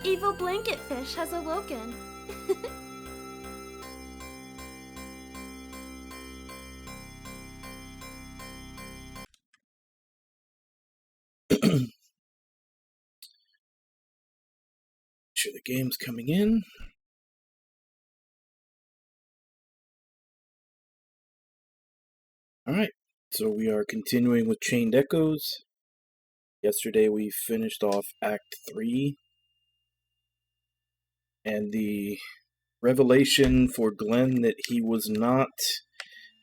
evil blanket fish has awoken. Sure the game's coming in. Alright, so we are continuing with Chained Echoes. Yesterday we finished off Act 3. And the revelation for Glenn that he was not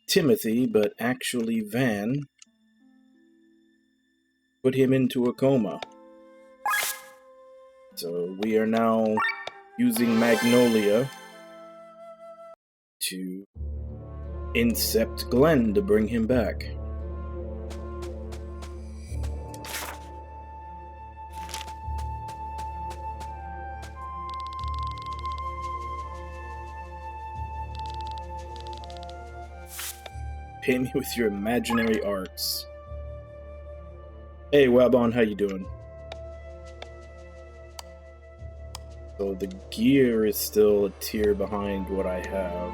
Timothy, but actually Van, put him into a coma. So we are now using Magnolia to incept Glenn to bring him back. Pay me with your imaginary arts. Hey, Wabon, how you doing? So the gear is still a tier behind what I have.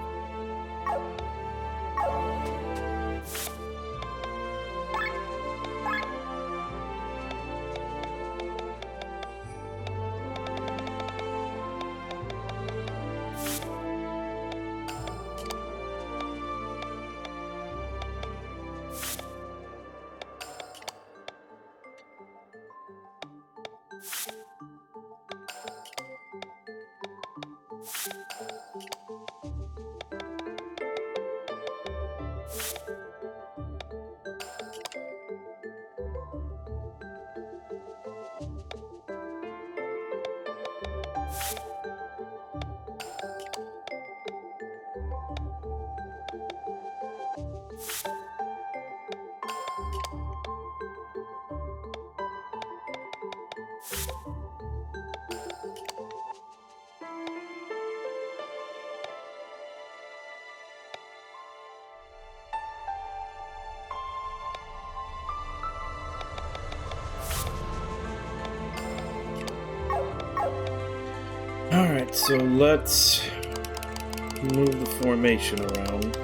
Alright, so let's move the formation around.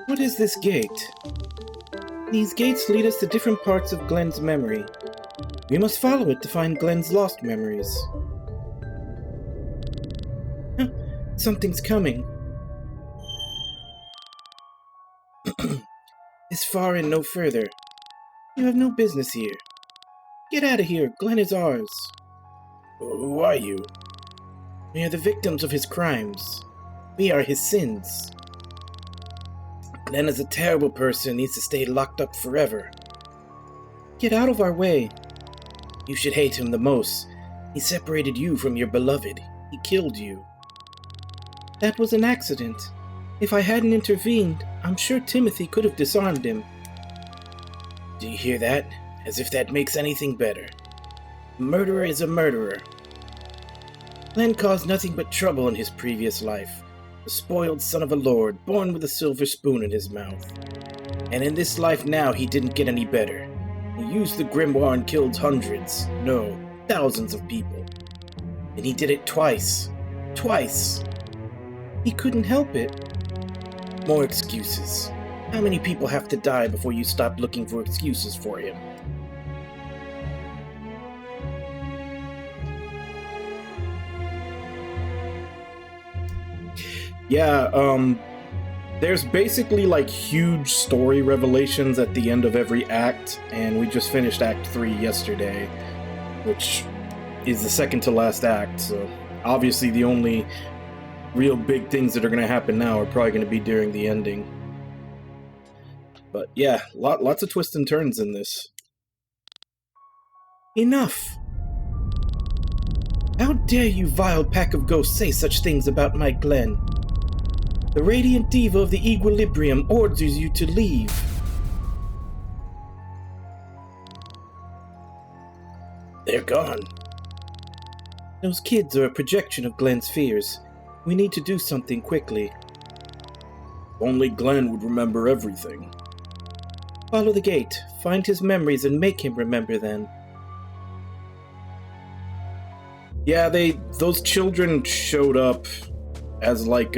What is this gate? These gates lead us to different parts of Glenn's memory. We must follow it to find Glenn's lost memories. Huh, something's coming. This far and no further. You have no business here. Get out of here, Glenn is ours. Who are you? We are the victims of his crimes. We are his sins. Glenn is a terrible person and needs to stay locked up forever. Get out of our way. You should hate him the most. He separated you from your beloved. He killed you. That was an accident. If I hadn't intervened, I'm sure Timothy could have disarmed him. Do you hear that? As if that makes anything better. A murderer is a murderer. Glenn caused nothing but trouble in his previous life, The spoiled son of a lord, born with a silver spoon in his mouth. And in this life now, he didn't get any better. He used the grimoire and killed hundreds, no, thousands of people. And he did it twice. Twice. He couldn't help it. More excuses. How many people have to die before you stop looking for excuses for him? Yeah, there's basically like huge story revelations at the end of every act, and we just finished Act 3 yesterday, which is the second to last act, so obviously the only real big things that are going to happen now are probably going to be during the ending. But yeah, lots of twists and turns in this. Enough! How dare you, vile pack of ghosts, say such things about my Glenn? The Radiant Diva of the Equilibrium orders you to leave. They're gone. Those kids are a projection of Glenn's fears. We need to do something quickly. Only Glenn would remember everything. Follow the gate, find his memories, and make him remember them. Yeah, those children showed up as like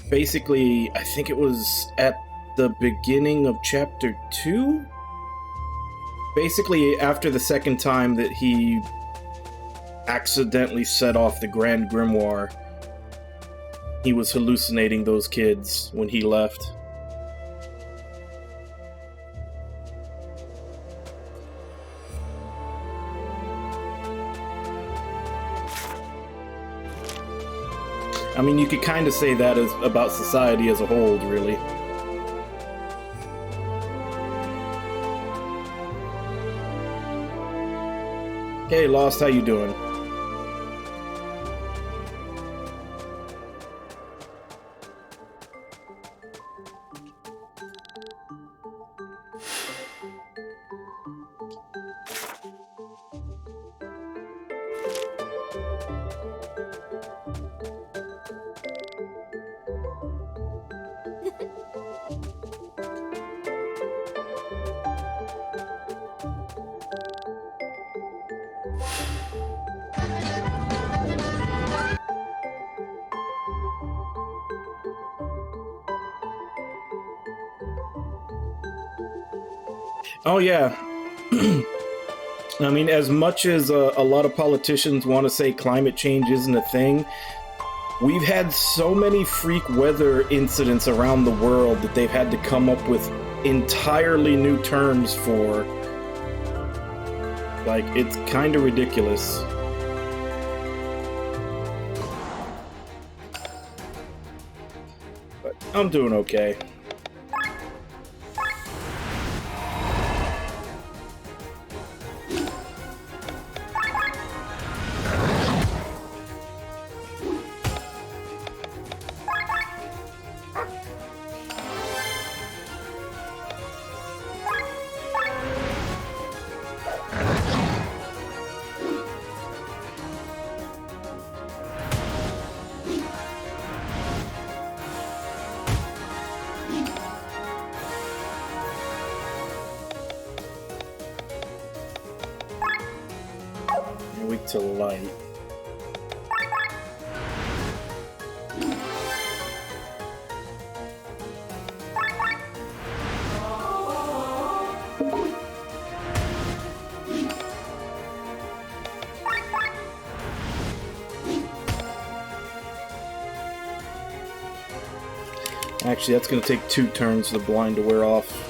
basically, I think it was at the beginning of chapter 2? Basically, after the second time that he accidentally set off the Grand Grimoire, he was hallucinating those kids when he left. I mean, you could kind of say that as about society as a whole, really. Hey, Lost, how you doing? Oh, yeah. I mean, as much as a lot of politicians want to say climate change isn't a thing, we've had so many freak weather incidents around the world that they've had to come up with entirely new terms for. Like, it's kind of ridiculous. But I'm doing okay. Weak to light. Actually, that's going to take 2 turns for the blind to wear off.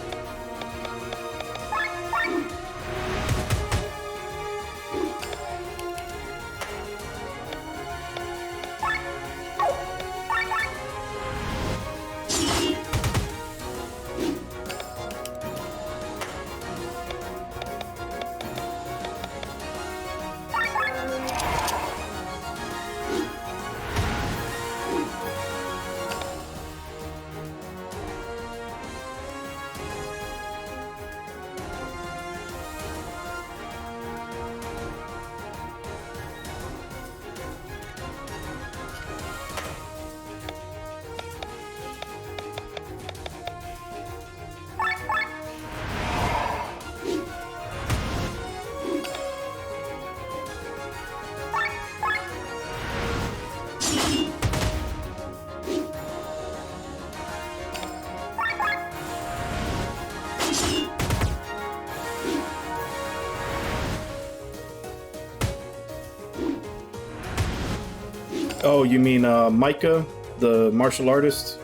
Oh, you mean Micah, the martial artist?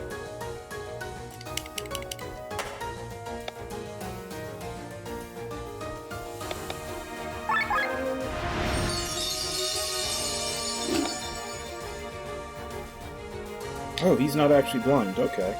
Oh, he's not actually blind. Okay.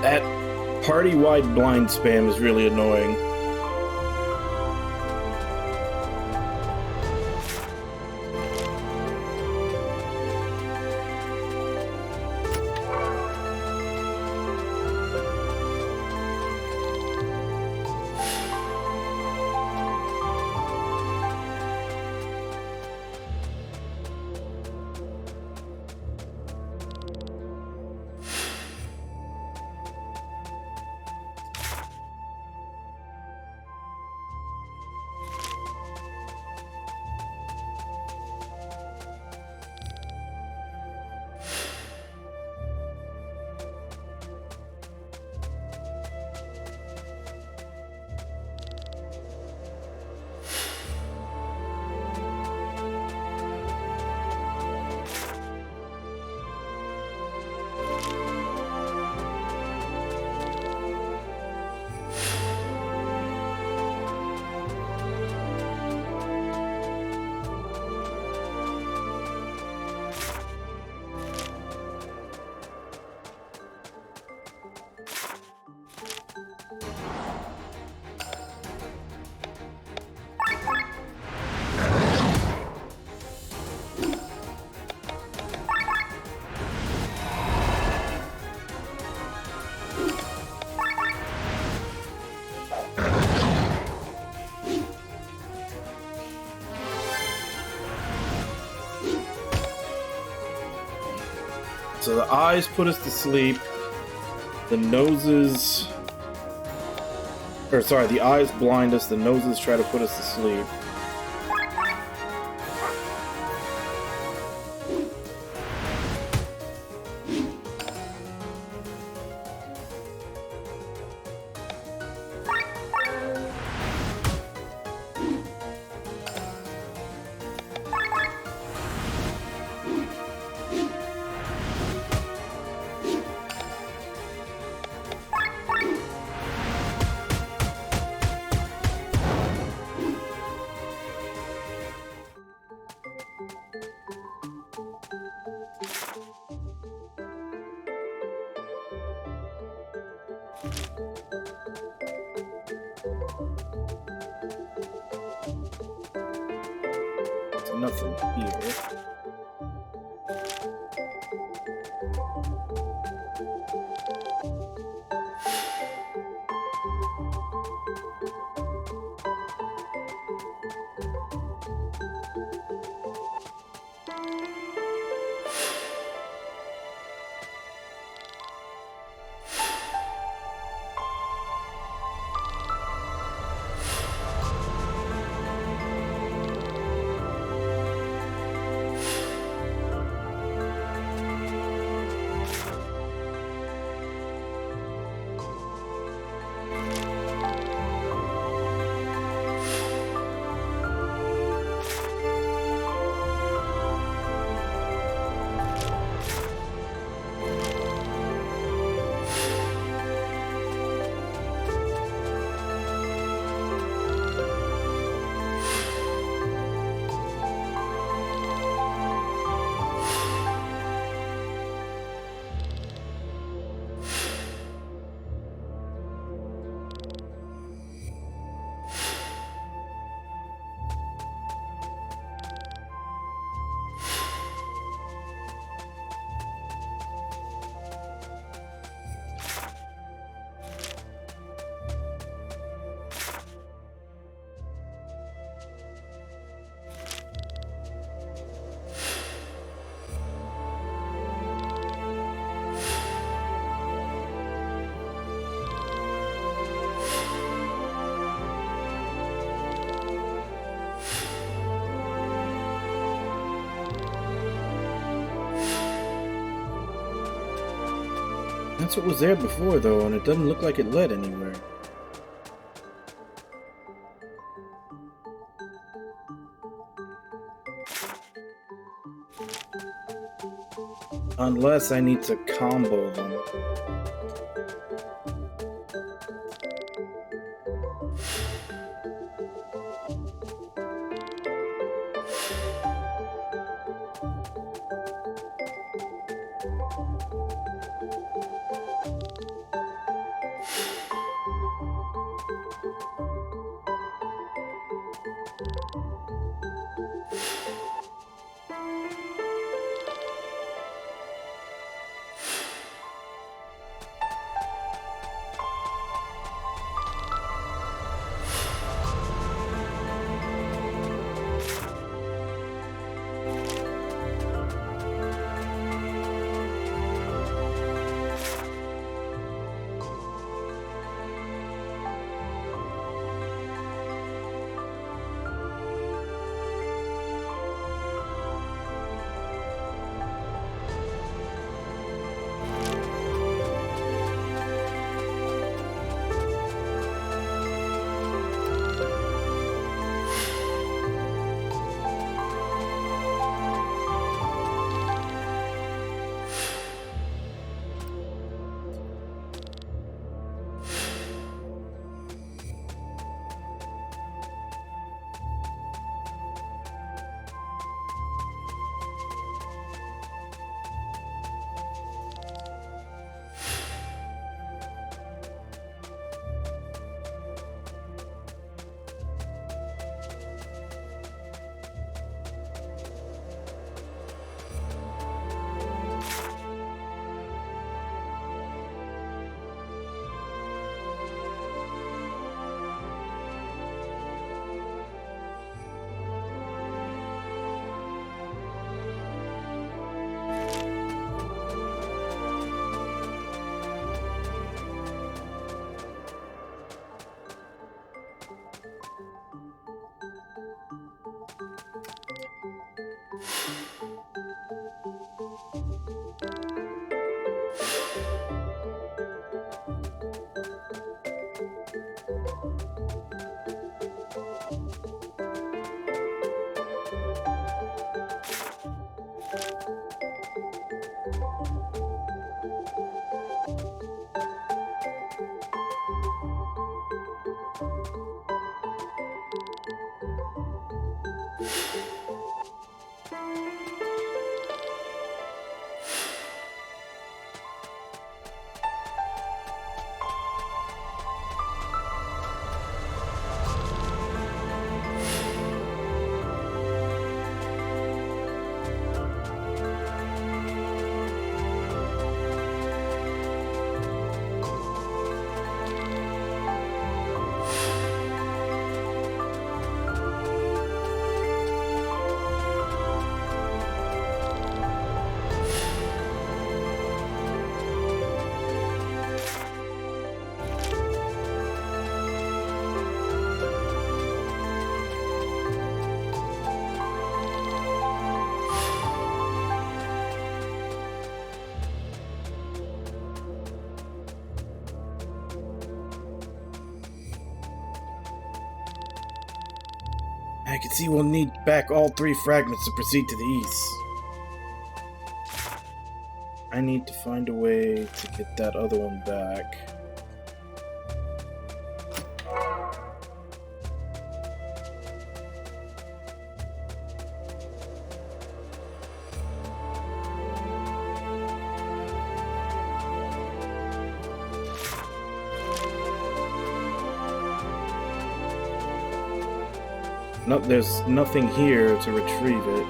That party-wide blind spam is really annoying. So the eyes put us to sleep. The noses... Or sorry, the eyes blind us, the noses try to put us to sleep. Nothing here. That's what was there before, though, and it doesn't look like it led anywhere. Unless I need to combo them. I can see we'll need back all 3 fragments to proceed to the east. I need to find a way to get that other one back. No, there's nothing here to retrieve it.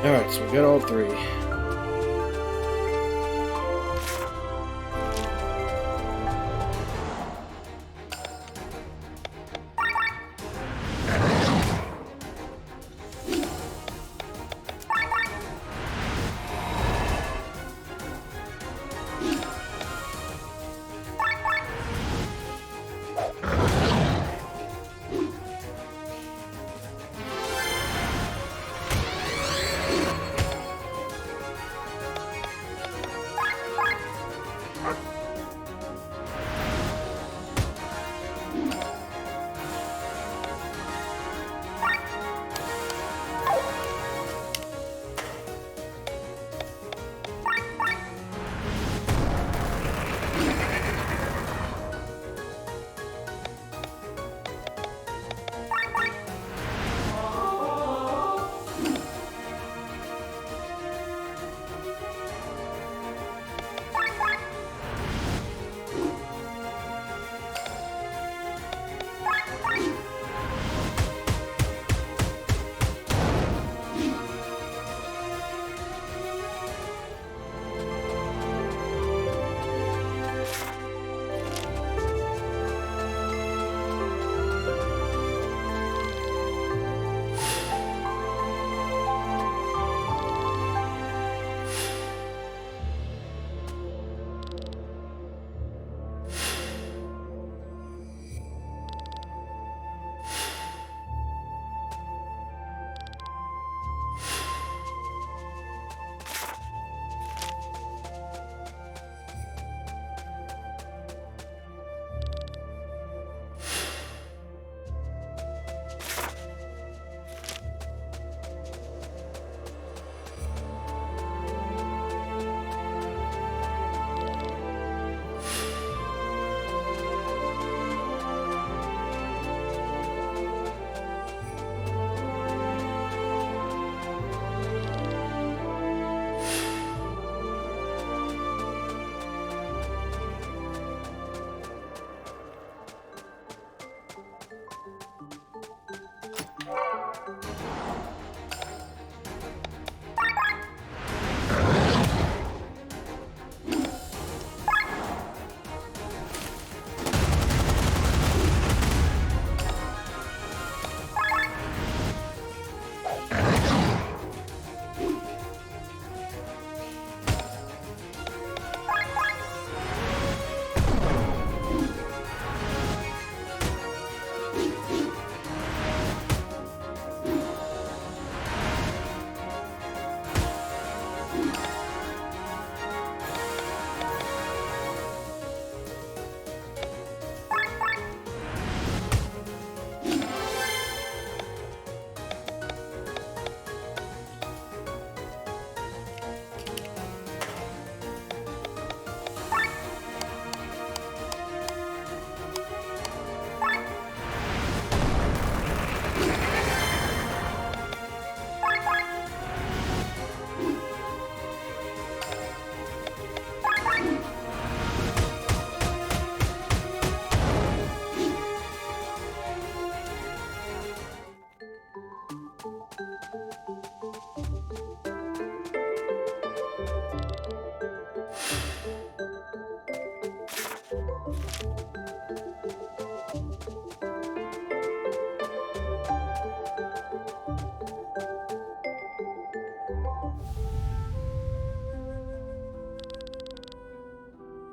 Alright, so we got all three.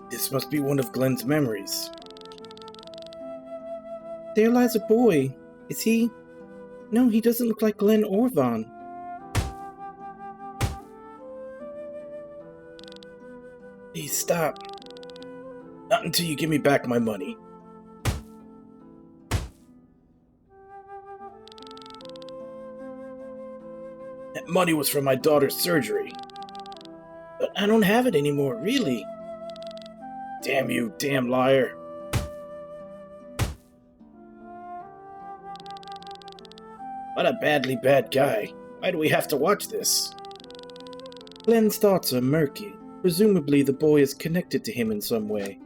This must be one of Glenn's memories. There lies a boy. Is he? No, he doesn't look like Glenn or Vaughn. Please stop. Not until you give me back my money. That money was from my daughter's surgery. But I don't have it anymore, really. Damn you, damn liar. What a badly bad guy. Why do we have to watch this? Glenn's thoughts are murky. Presumably the boy is connected to him in some way.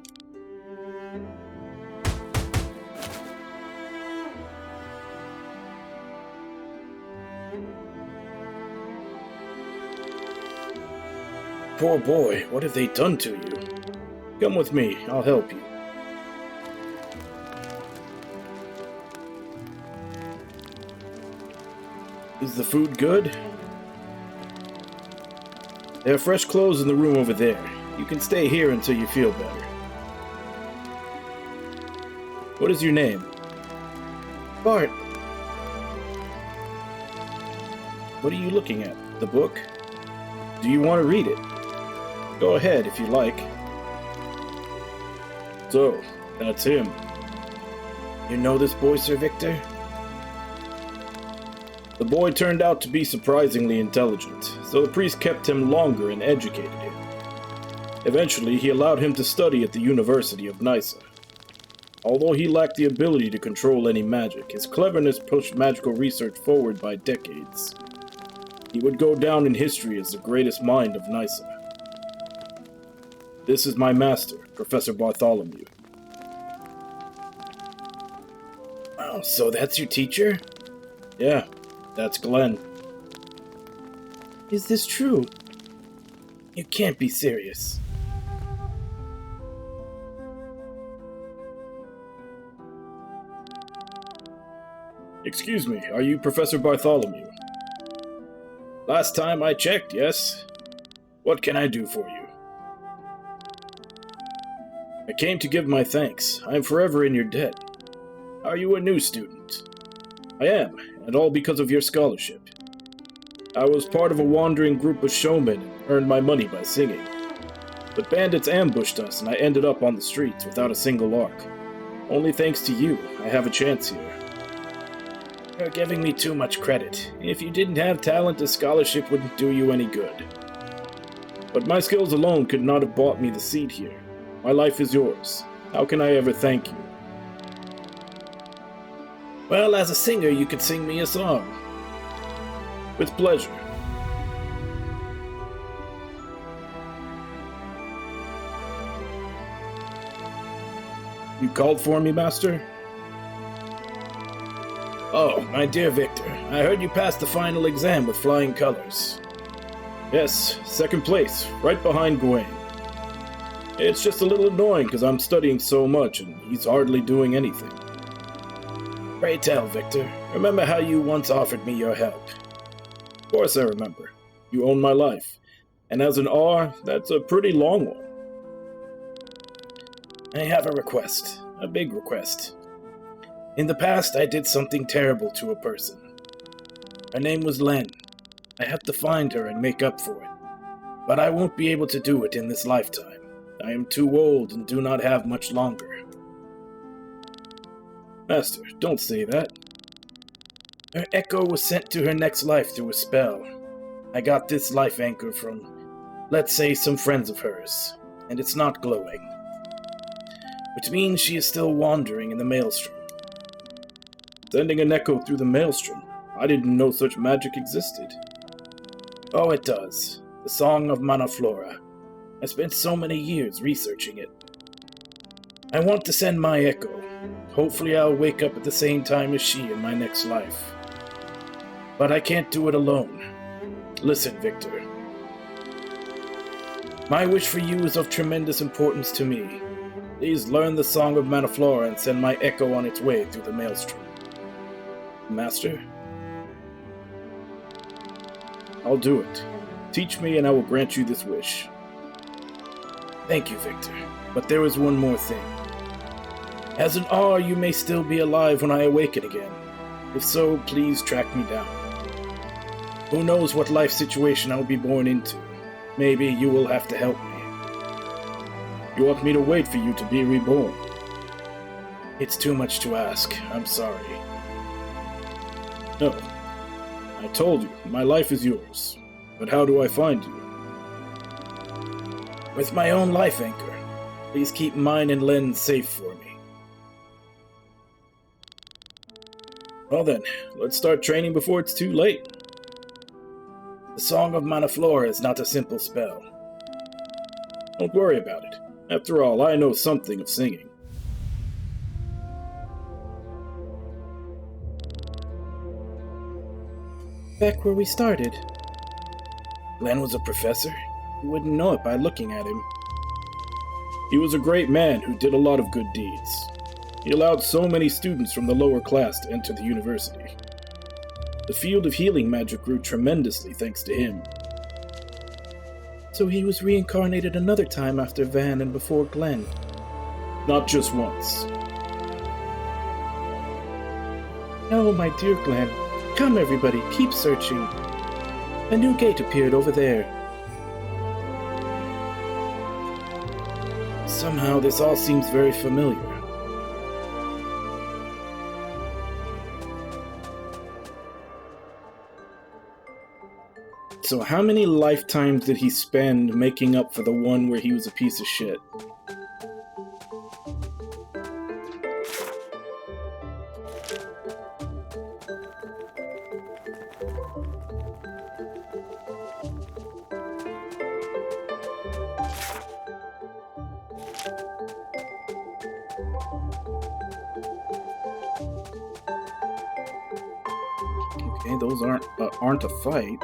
poor boy. What have they done to you? Come with me. I'll help you. Is the food good? There are fresh clothes in the room over there. You can stay here until you feel better. What is your name? Bart. What are you looking at? The book? Do you want to read it? Go ahead if you like. So, that's him. You know this boy, Sir Victor? The boy turned out to be surprisingly intelligent, so the priest kept him longer and educated him. Eventually, he allowed him to study at the University of Nysa. Although he lacked the ability to control any magic, his cleverness pushed magical research forward by decades. He would go down in history as the greatest mind of Nysa. This is my master, Professor Bartholomew. Oh, so that's your teacher? Yeah, that's Glenn. Is this true? You can't be serious. Excuse me, are you Professor Bartholomew? Last time I checked, yes. What can I do for you? I came to give my thanks. I am forever in your debt. Are you a new student? I am, and all because of your scholarship. I was part of a wandering group of showmen and earned my money by singing. But bandits ambushed us and I ended up on the streets without a single arc. Only thanks to you, I have a chance here. You're giving me too much credit. If you didn't have talent, a scholarship wouldn't do you any good. But my skills alone could not have bought me the seat here. My life is yours. How can I ever thank you? Well, as a singer, you could sing me a song. With pleasure. You called for me, Master? Oh, my dear Victor, I heard you passed the final exam with flying colors. Yes, second place, right behind Gawain. It's just a little annoying because I'm studying so much and he's hardly doing anything. Pray tell, Victor, remember how you once offered me your help? Of course I remember. You own my life. And as an R, that's a pretty long one. I have a request. A big request. In the past, I did something terrible to a person. Her name was Len. I had to find her and make up for it. But I won't be able to do it in this lifetime. I am too old and do not have much longer. Master, don't say that. Her echo was sent to her next life through a spell. I got this life anchor from, let's say, some friends of hers, and it's not glowing. Which means she is still wandering in the maelstrom. Sending an echo through the maelstrom. I didn't know such magic existed. Oh, it does. The Song of Manaflora. I spent so many years researching it. I want to send my echo. Hopefully I'll wake up at the same time as she in my next life. But I can't do it alone. Listen, Victor. My wish for you is of tremendous importance to me. Please learn the Song of Manaflora and send my echo on its way through the maelstrom. Master? I'll do it. Teach me and I will grant you this wish. Thank you, Victor. But there is one more thing. As an R, you may still be alive when I awaken again. If so, please track me down. Who knows what life situation I'll be born into. Maybe you will have to help me. You want me to wait for you to be reborn? It's too much to ask. I'm sorry. No. I told you, my life is yours. But how do I find you? With my own life anchor. Please keep mine and Len safe for me. Well then, let's start training before it's too late. The Song of Manaflora is not a simple spell. Don't worry about it. After all, I know something of singing. Back where we started. Glenn was a professor? You wouldn't know it by looking at him. He was a great man who did a lot of good deeds. He allowed so many students from the lower class to enter the university. The field of healing magic grew tremendously thanks to him. So he was reincarnated another time after Van and before Glenn? Not just once. No, my dear Glenn. Come, everybody, keep searching. A new gate appeared over there. Somehow this all seems very familiar. So how many lifetimes did he spend making up for the one where he was a piece of shit? Okay, those aren't a fight.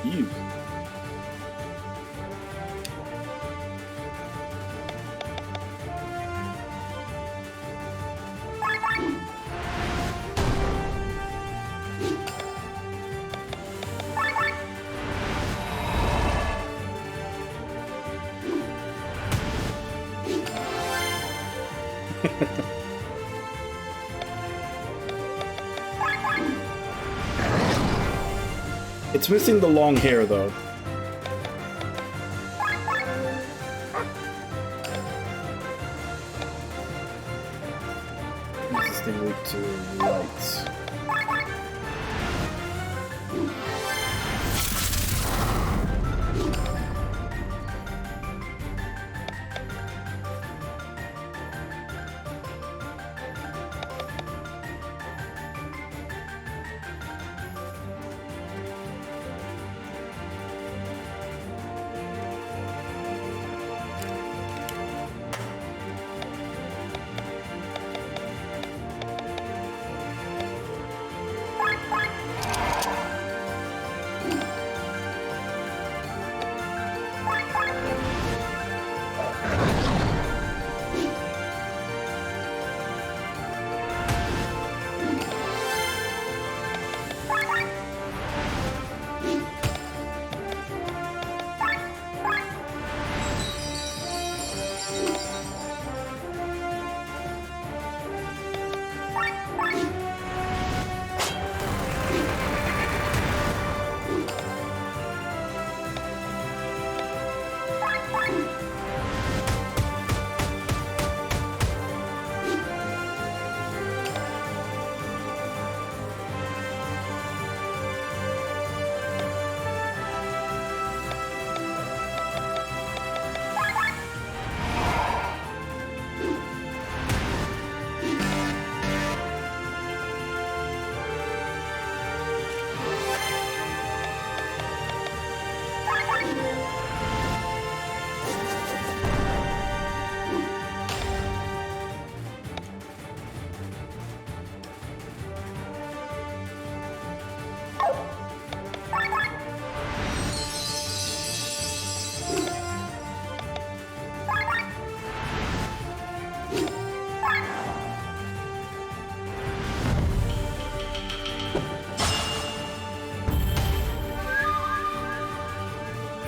You. It's missing the long hair, though. Use this thing to lights.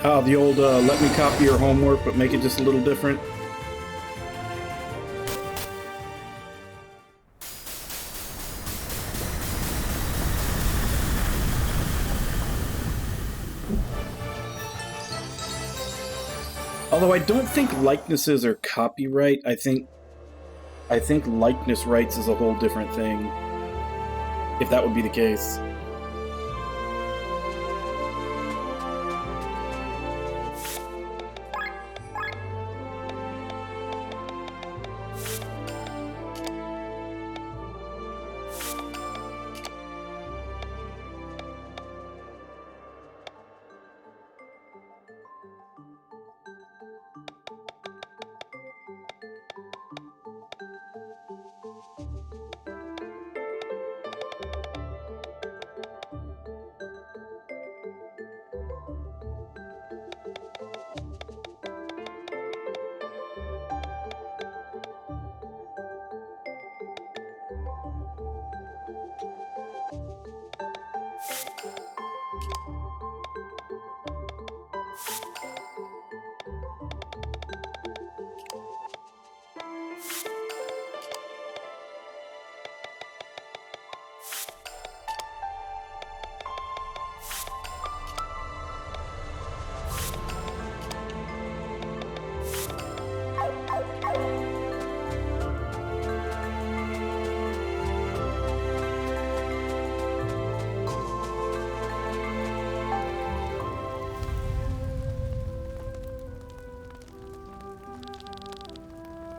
The old let me copy your homework, but make it just a little different. Although I don't think likenesses are copyright. I think likeness rights is a whole different thing. If that would be the case.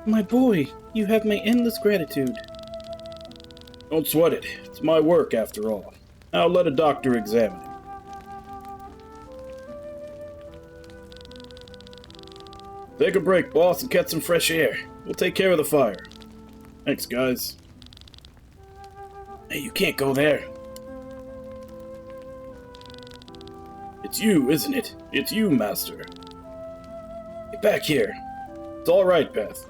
My boy, you have my endless gratitude. Don't sweat it. It's my work, after all. Now let a doctor examine him. Take a break, boss, and catch some fresh air. We'll take care of the fire. Thanks, guys. Hey, you can't go there. It's you, isn't it? It's you, Master. Get back here. It's all right, Beth.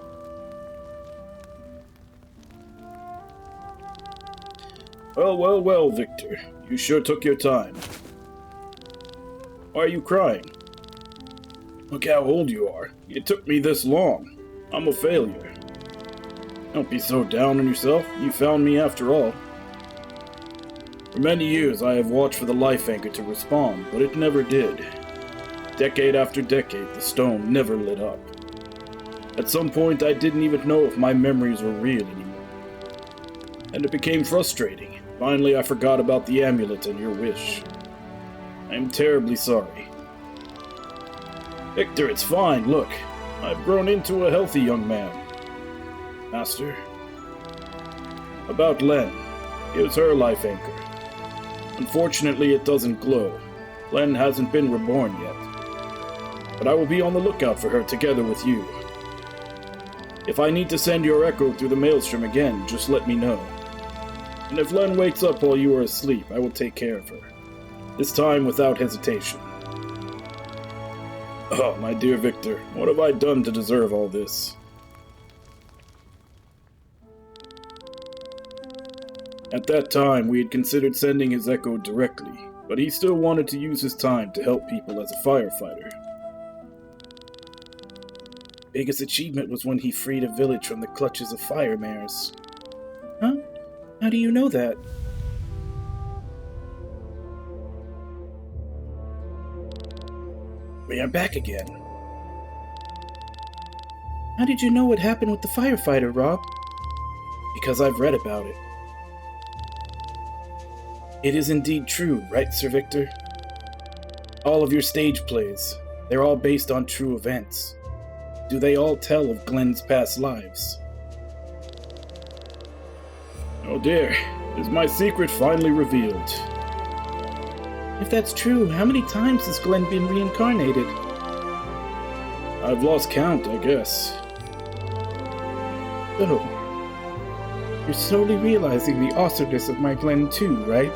Well, Victor. You sure took your time. Why are you crying? Look how old you are. It took me this long. I'm a failure. Don't be so down on yourself. You found me after all. For many years I have watched for the life anchor to respond, but it never did. Decade after decade, the stone never lit up. At some point, I didn't even know if my memories were real anymore. And it became frustrating. Finally, I forgot about the amulet and your wish. I am terribly sorry. Victor, it's fine. Look, I've grown into a healthy young man. Master. About Len. It was her life anchor. Unfortunately, it doesn't glow. Len hasn't been reborn yet. But I will be on the lookout for her together with you. If I need to send your echo through the maelstrom again, just let me know. And if Len wakes up while you are asleep, I will take care of her. This time without hesitation. Oh, my dear Victor, what have I done to deserve all this? At that time, we had considered sending his echo directly, but he still wanted to use his time to help people as a firefighter. Biggest achievement was when he freed a village from the clutches of fire mares. Huh? How do you know that? We are back again. How did you know what happened with the firefighter, Rob? Because I've read about it. It is indeed true, right, Sir Victor? All of your stage plays, they're all based on true events. Do they all tell of Glenn's past lives? Oh dear, is my secret finally revealed? If that's true, how many times has Glenn been reincarnated? I've lost count, I guess. So, you're slowly realizing the awesomeness of my Glenn too, right?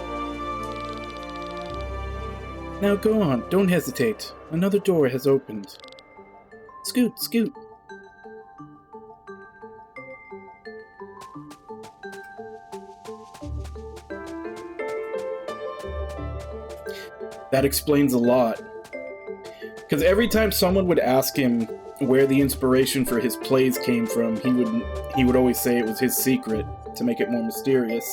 Now go on, don't hesitate. Another door has opened. Scoot, scoot. That explains a lot. Because every time someone would ask him where the inspiration for his plays came from, he would always say it was his secret to make it more mysterious.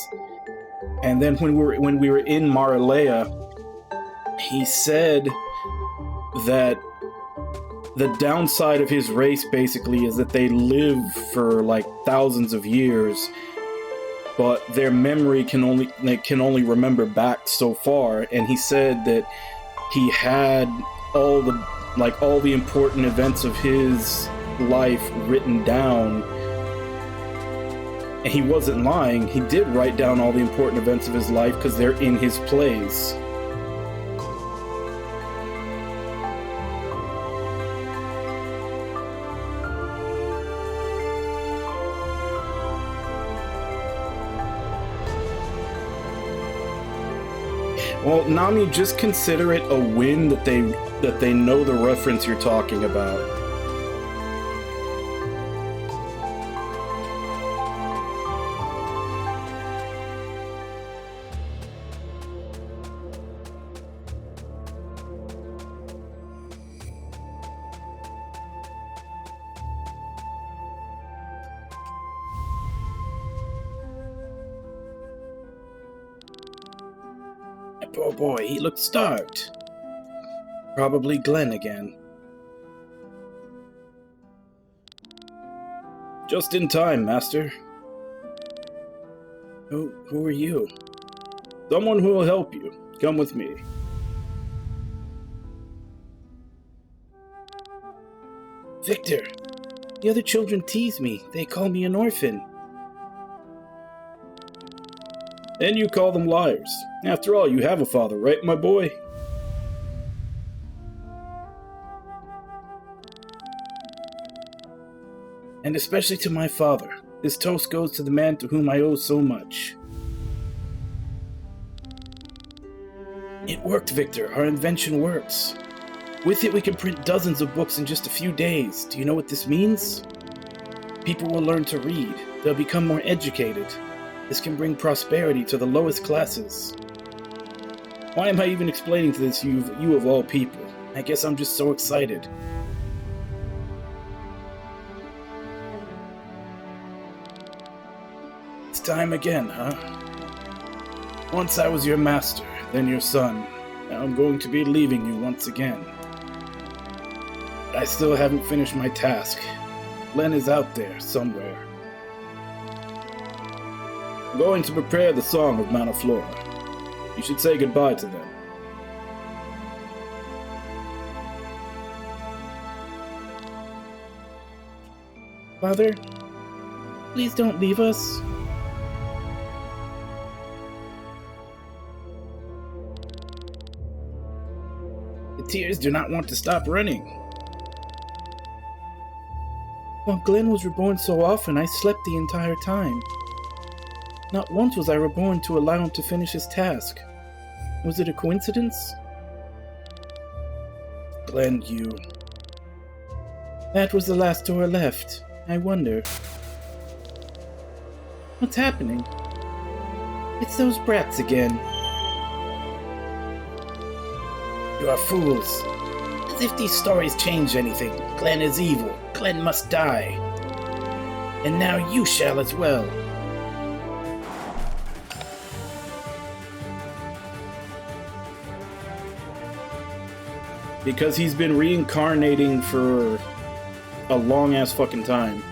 And then when we were in Maralea, he said that the downside of his race basically is that they live for like thousands of years, but their memory can only remember back so far. And he said that he had all the important events of his life written down. And he wasn't lying. He did write down all the important events of his life because they're in his plays. Well, Nami, just consider it a win that they know the reference you're talking about. Poor boy, he looked starved. Probably Glenn again. Just in time, Master. Who are you? Someone who will help you. Come with me. Victor, the other children tease me. They call me an orphan. And you call them liars. After all, you have a father, right, my boy? And especially to my father. This toast goes to the man to whom I owe so much. It worked, Victor. Our invention works. With it, we can print dozens of books in just a few days. Do you know what this means? People will learn to read. They'll become more educated. This can bring prosperity to the lowest classes. Why am I even explaining to this you of all people? I guess I'm just so excited. It's time again, huh? Once I was your master, then your son. Now I'm going to be leaving you once again. But I still haven't finished my task. Len is out there, somewhere. I'm going to prepare the Song of Manaflora. You should say goodbye to them. Father, please don't leave us. The tears do not want to stop running. While Glenn was reborn so often, I slept the entire time. Not once was I reborn to allow him to finish his task. Was it a coincidence? Glenn, you... That was the last door left. I wonder... What's happening? It's those brats again. You are fools. As if these stories change anything. Glenn is evil. Glenn must die. And now you shall as well. Because he's been reincarnating for a long-ass fucking time.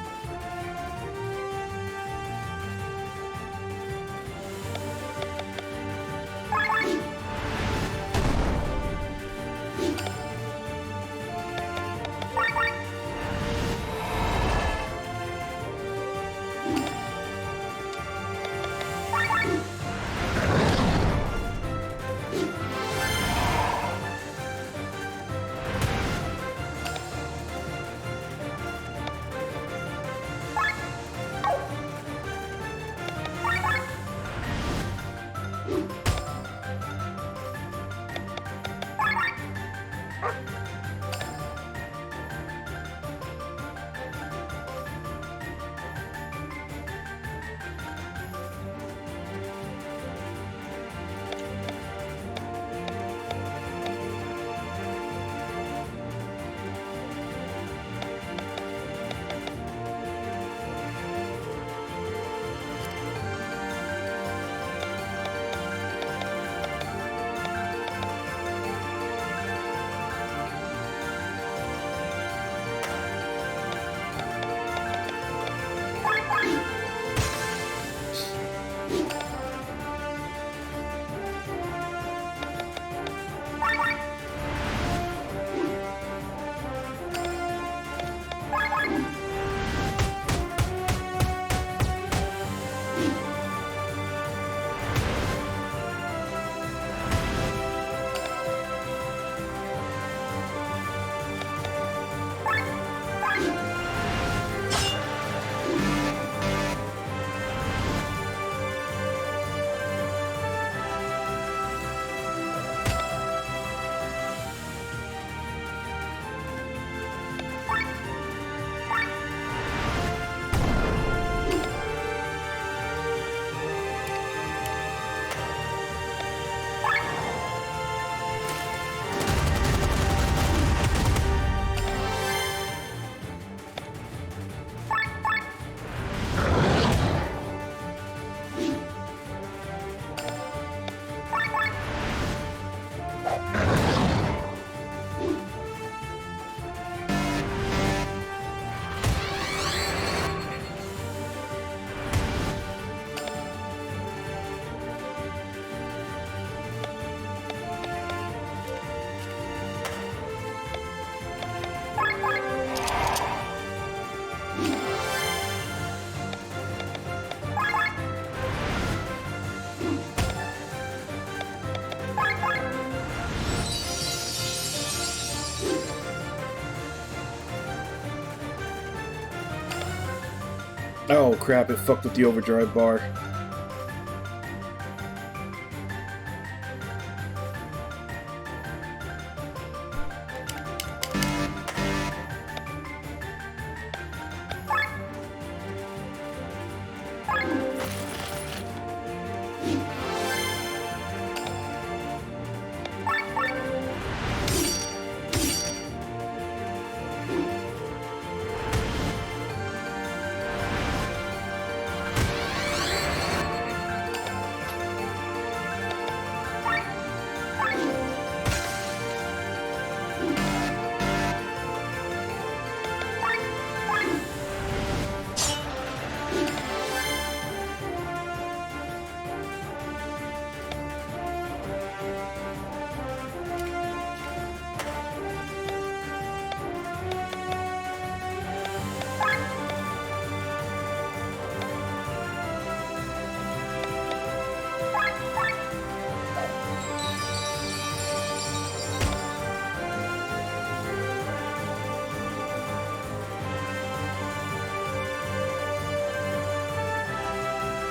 Oh crap, it fucked with the overdrive bar.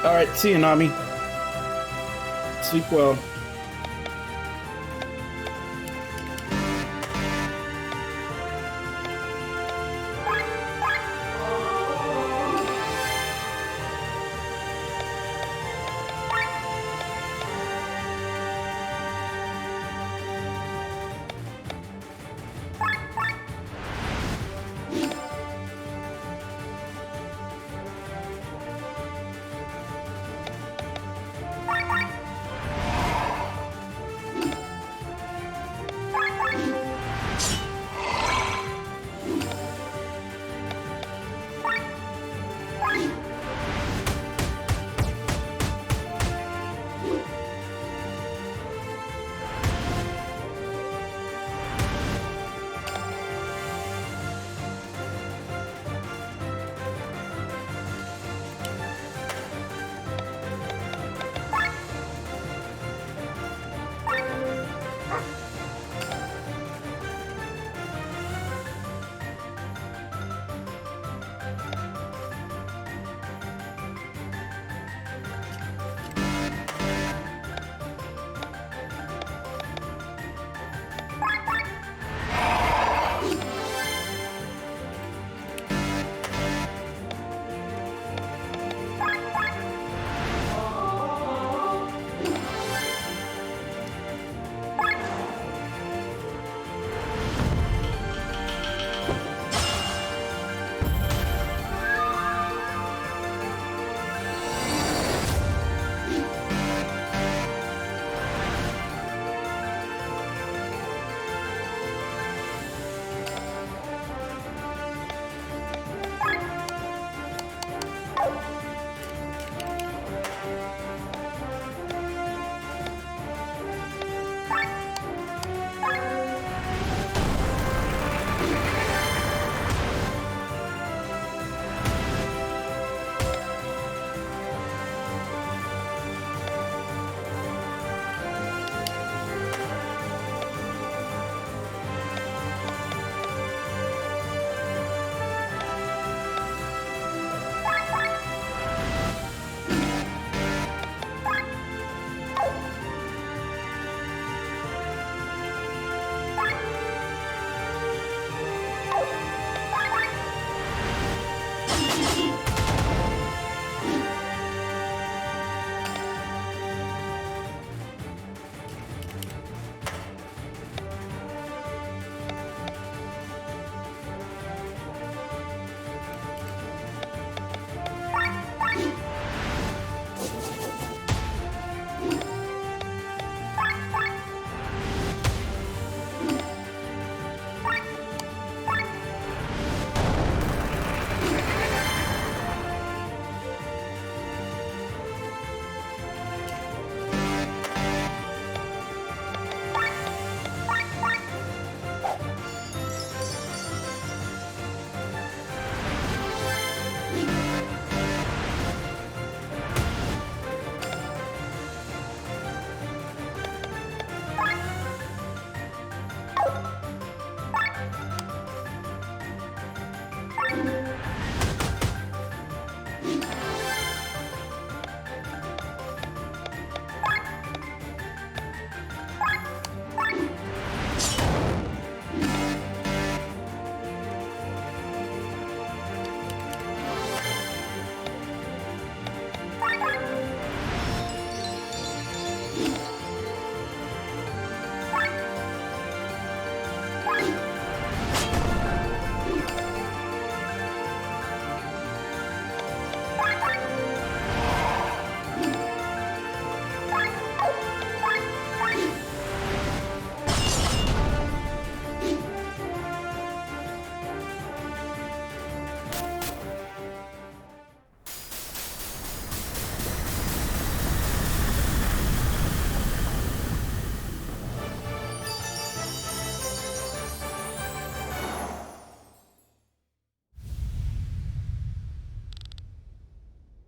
Alright, see you, Nami. Sleep well.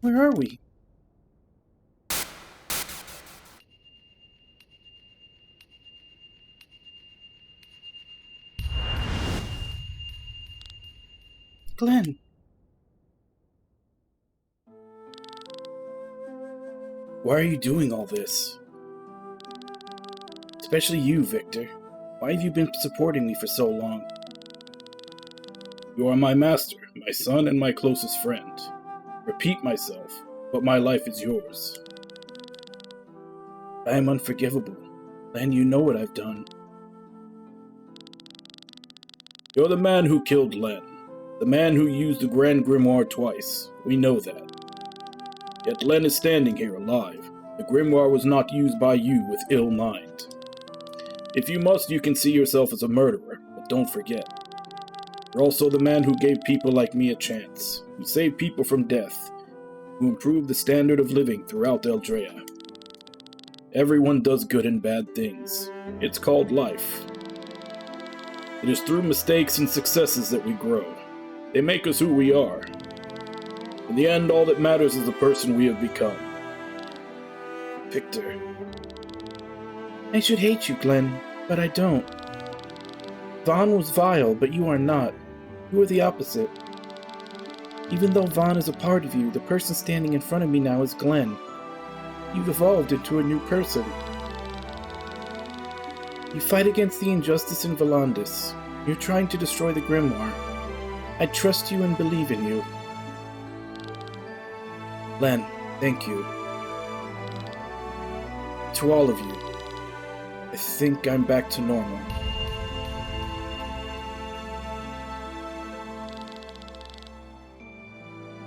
Where are we? Glenn. Why are you doing all this? Especially you, Victor. Why have you been supporting me for so long? You are my master, my son, and my closest friend. Repeat myself, but my life is yours. I am unforgivable. Glenn, you know what I've done. You're the man who killed Len. The man who used the Grand Grimoire twice. We know that. Yet Len is standing here alive. The Grimoire was not used by you with ill mind. If you must, you can see yourself as a murderer, but don't forget. You're also the man who gave people like me a chance, who saved people from death, who improved the standard of living throughout Eldrea. Everyone does good and bad things. It's called life. It is through mistakes and successes that we grow. They make us who we are. In the end, all that matters is the person we have become. Victor. I should hate you, Glenn, but I don't. Vaughn was vile, but you are not. You are the opposite. Even though Vaughn is a part of you, the person standing in front of me now is Glenn. You've evolved into a new person. You fight against the injustice in Volandis. You're trying to destroy the Grimoire. I trust you and believe in you. Glenn, thank you. To all of you, I think I'm back to normal.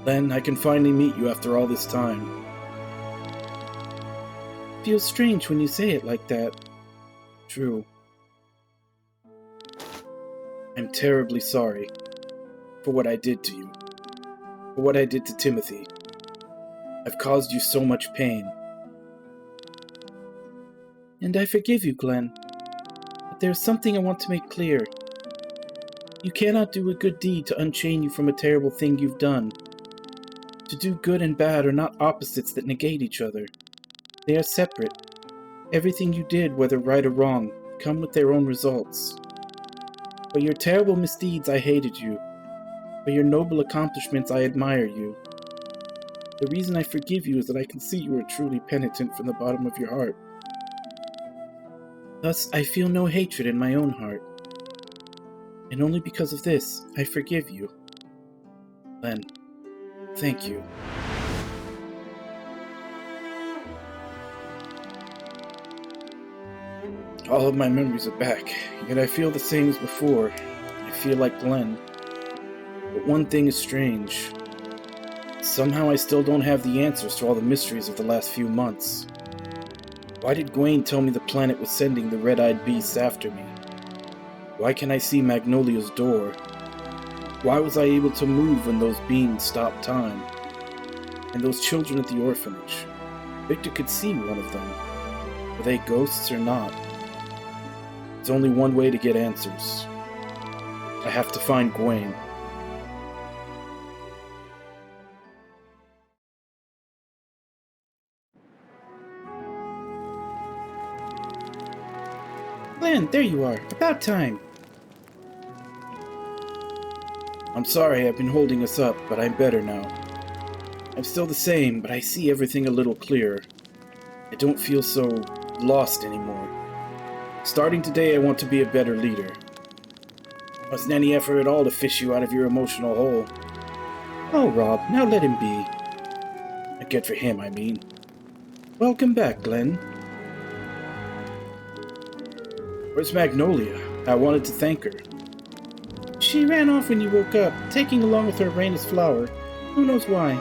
Glenn, I can finally meet you after all this time. Feels strange when you say it like that. True. I'm terribly sorry for what I did to you, for what I did to Timothy. I've caused you so much pain. And I forgive you, Glenn. But there's something I want to make clear. You cannot do a good deed to unchain you from a terrible thing you've done. To do good and bad are not opposites that negate each other. They are separate. Everything you did, whether right or wrong, come with their own results. For your terrible misdeeds, I hated you. For your noble accomplishments, I admire you. The reason I forgive you is that I can see you are truly penitent from the bottom of your heart. Thus, I feel no hatred in my own heart. And only because of this, I forgive you. Len, thank you. All of my memories are back, yet I feel the same as before. I feel like Glenn. But one thing is strange. Somehow I still don't have the answers to all the mysteries of the last few months. Why did Gwaine tell me the planet was sending the red-eyed beasts after me? Why can I see Magnolia's door? Why was I able to move when those beings stopped time? And those children at the orphanage. Victor could see one of them. Were they ghosts or not? There's only one way to get answers. I have to find Gwaine. Glenn, there you are. About time. I'm sorry I've been holding us up, but I'm better now. I'm still the same, but I see everything a little clearer. I don't feel so lost anymore. Starting today, I want to be a better leader. Wasn't any effort at all to fish you out of your emotional hole. Oh, Rob, now let him be. Not good for him, I mean. Welcome back, Glenn. Where's Magnolia? I wanted to thank her. She ran off when you woke up, taking along with her Raina's flower. Who knows why?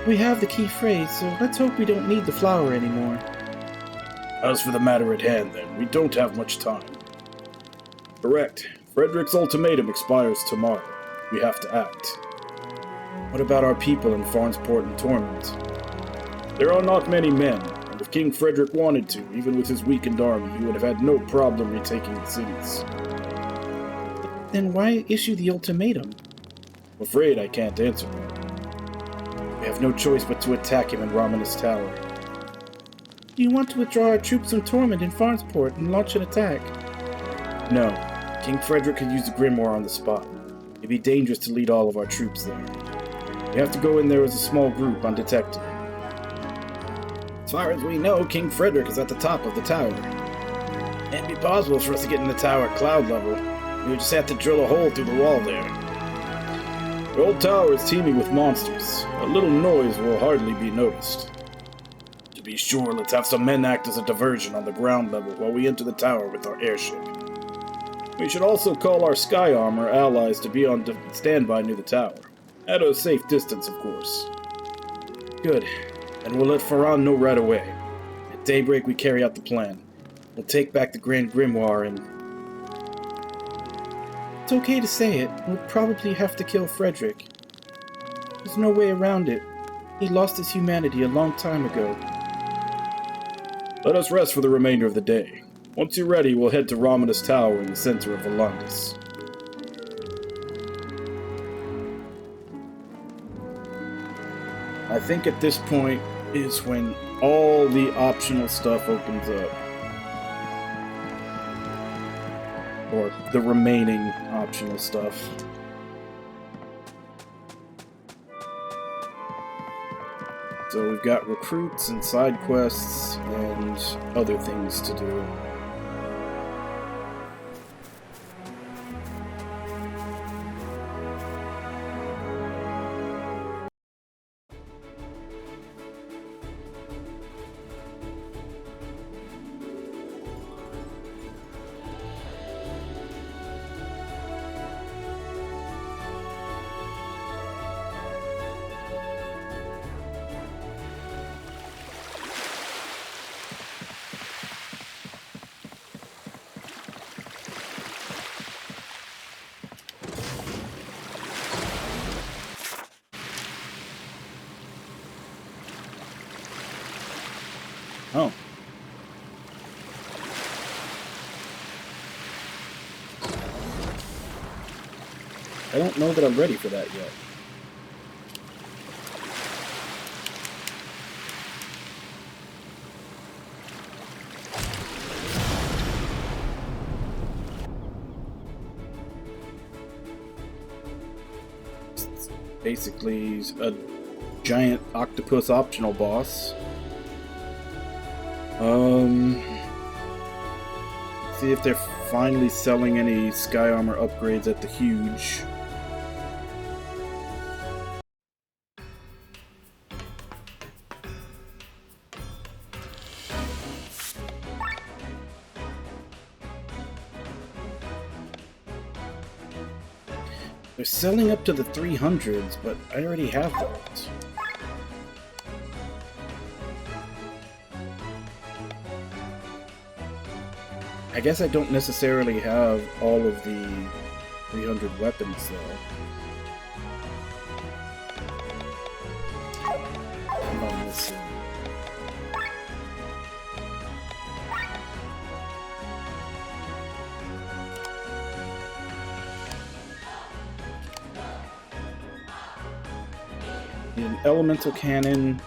We have the key phrase, so let's hope we don't need the flower anymore. As for the matter at hand, then, we don't have much time. Correct. Frederick's ultimatum expires tomorrow. We have to act. What about our people in Farnsport and Torment? There are not many men, and if King Frederick wanted to, even with his weakened army, he would have had no problem retaking the cities. Then why issue the ultimatum? I'm afraid I can't answer that. We have no choice but to attack him in Romanus Tower. Do you want to withdraw our troops from Tormund and Farnsport and launch an attack? No. King Frederick could use the Grimoire on the spot. It'd be dangerous to lead all of our troops there. We have to go in there as a small group, undetected. As far as we know, King Frederick is at the top of the tower. It'd be possible for us to get in the tower at cloud level. We would just have to drill a hole through the wall there. The old tower is teeming with monsters. A little noise will hardly be noticed. To be sure, let's have some men act as a diversion on the ground level while we enter the tower with our airship. We should also call our sky armor allies to be on standby near the tower. At a safe distance, of course. Good. And we'll let Farron know right away. At daybreak, we carry out the plan. We'll take back the Grand Grimoire and... It's okay to say it. We'll probably have to kill Frederick. There's no way around it. He lost his humanity a long time ago. Let us rest for the remainder of the day. Once you're ready, we'll head to Romanus Tower in the center of Volundus. I think at this point is when all the optional stuff opens up. Or the remaining optional stuff. So we've got recruits and side quests and other things to do. Oh. I don't know that I'm ready for that yet. It's basically a giant octopus optional boss. See if they're finally selling any sky armor upgrades at the Huge. They're selling up to the 300s, but I already have that. I guess I don't necessarily have all of the 300 weapons, though. Hold on, let's see. An elemental cannon.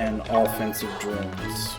And offensive drones.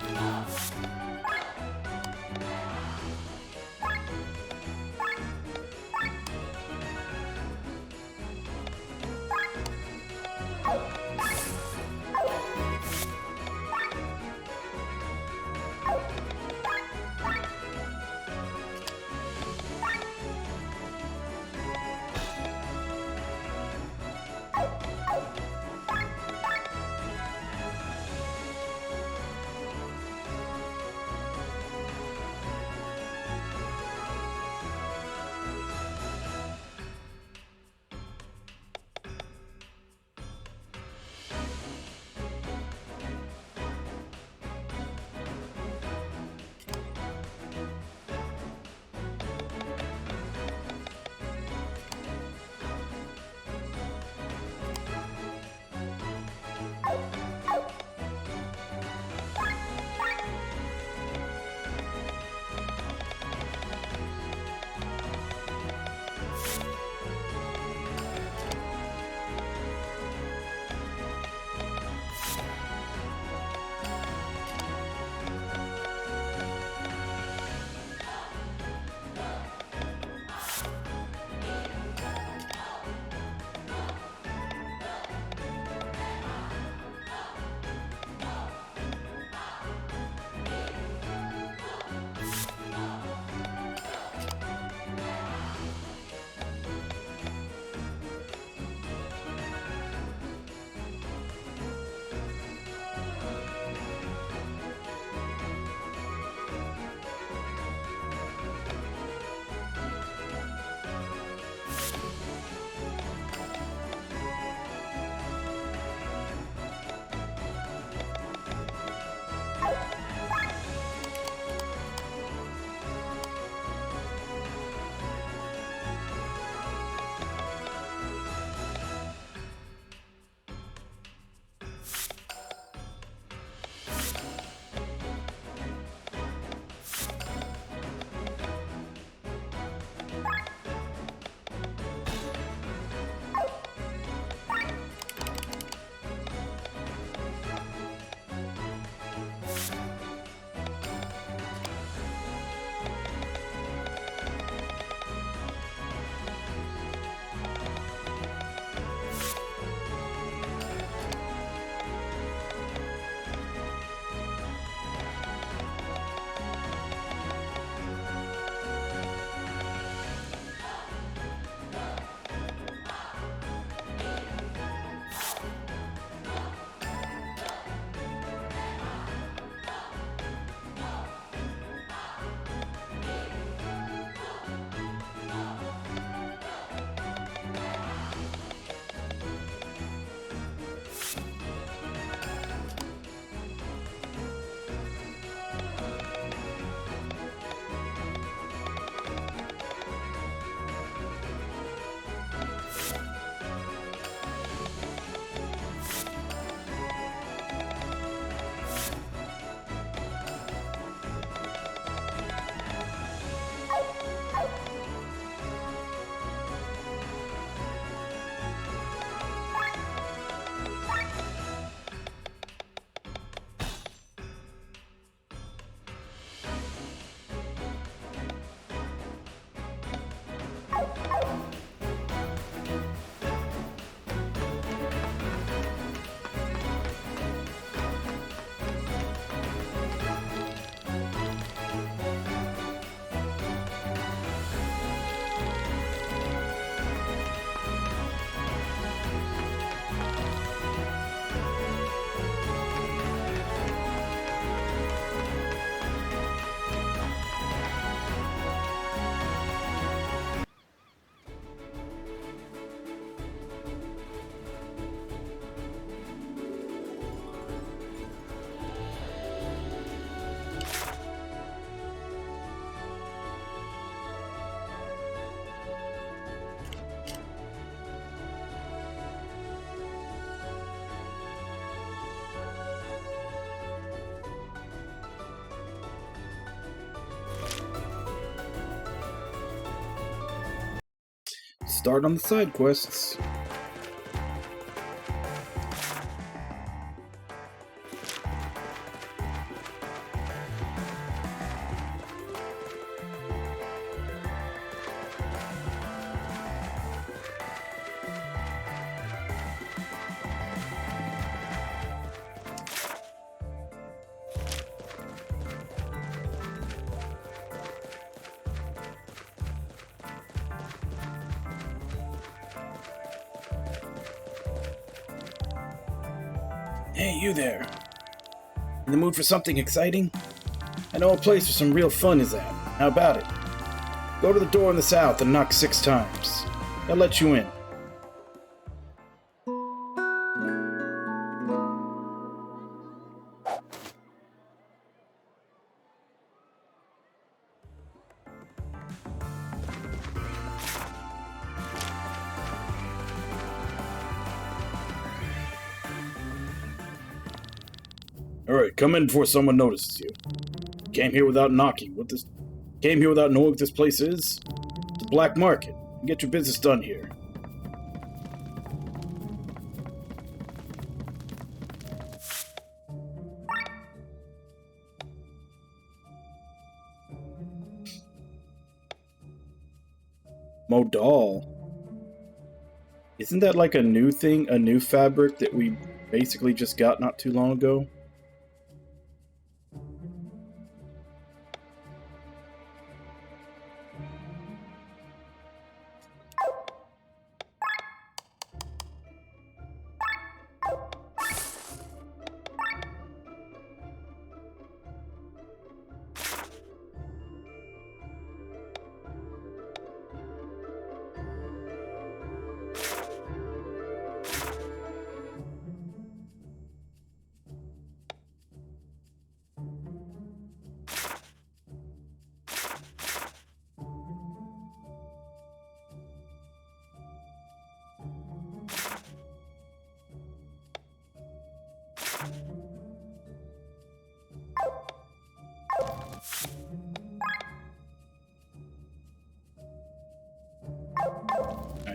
start on the side quests. Hey, you there. In the mood for something exciting? I know a place where some real fun is at. How about it? Go to the door in the south and knock 6 times. They'll let you in. Alright, come in before someone notices you. Came here without knocking. Came here without knowing what this place is? It's a black market. Get your business done here. Modal. Isn't that like a new thing, a new fabric that we basically just got not too long ago?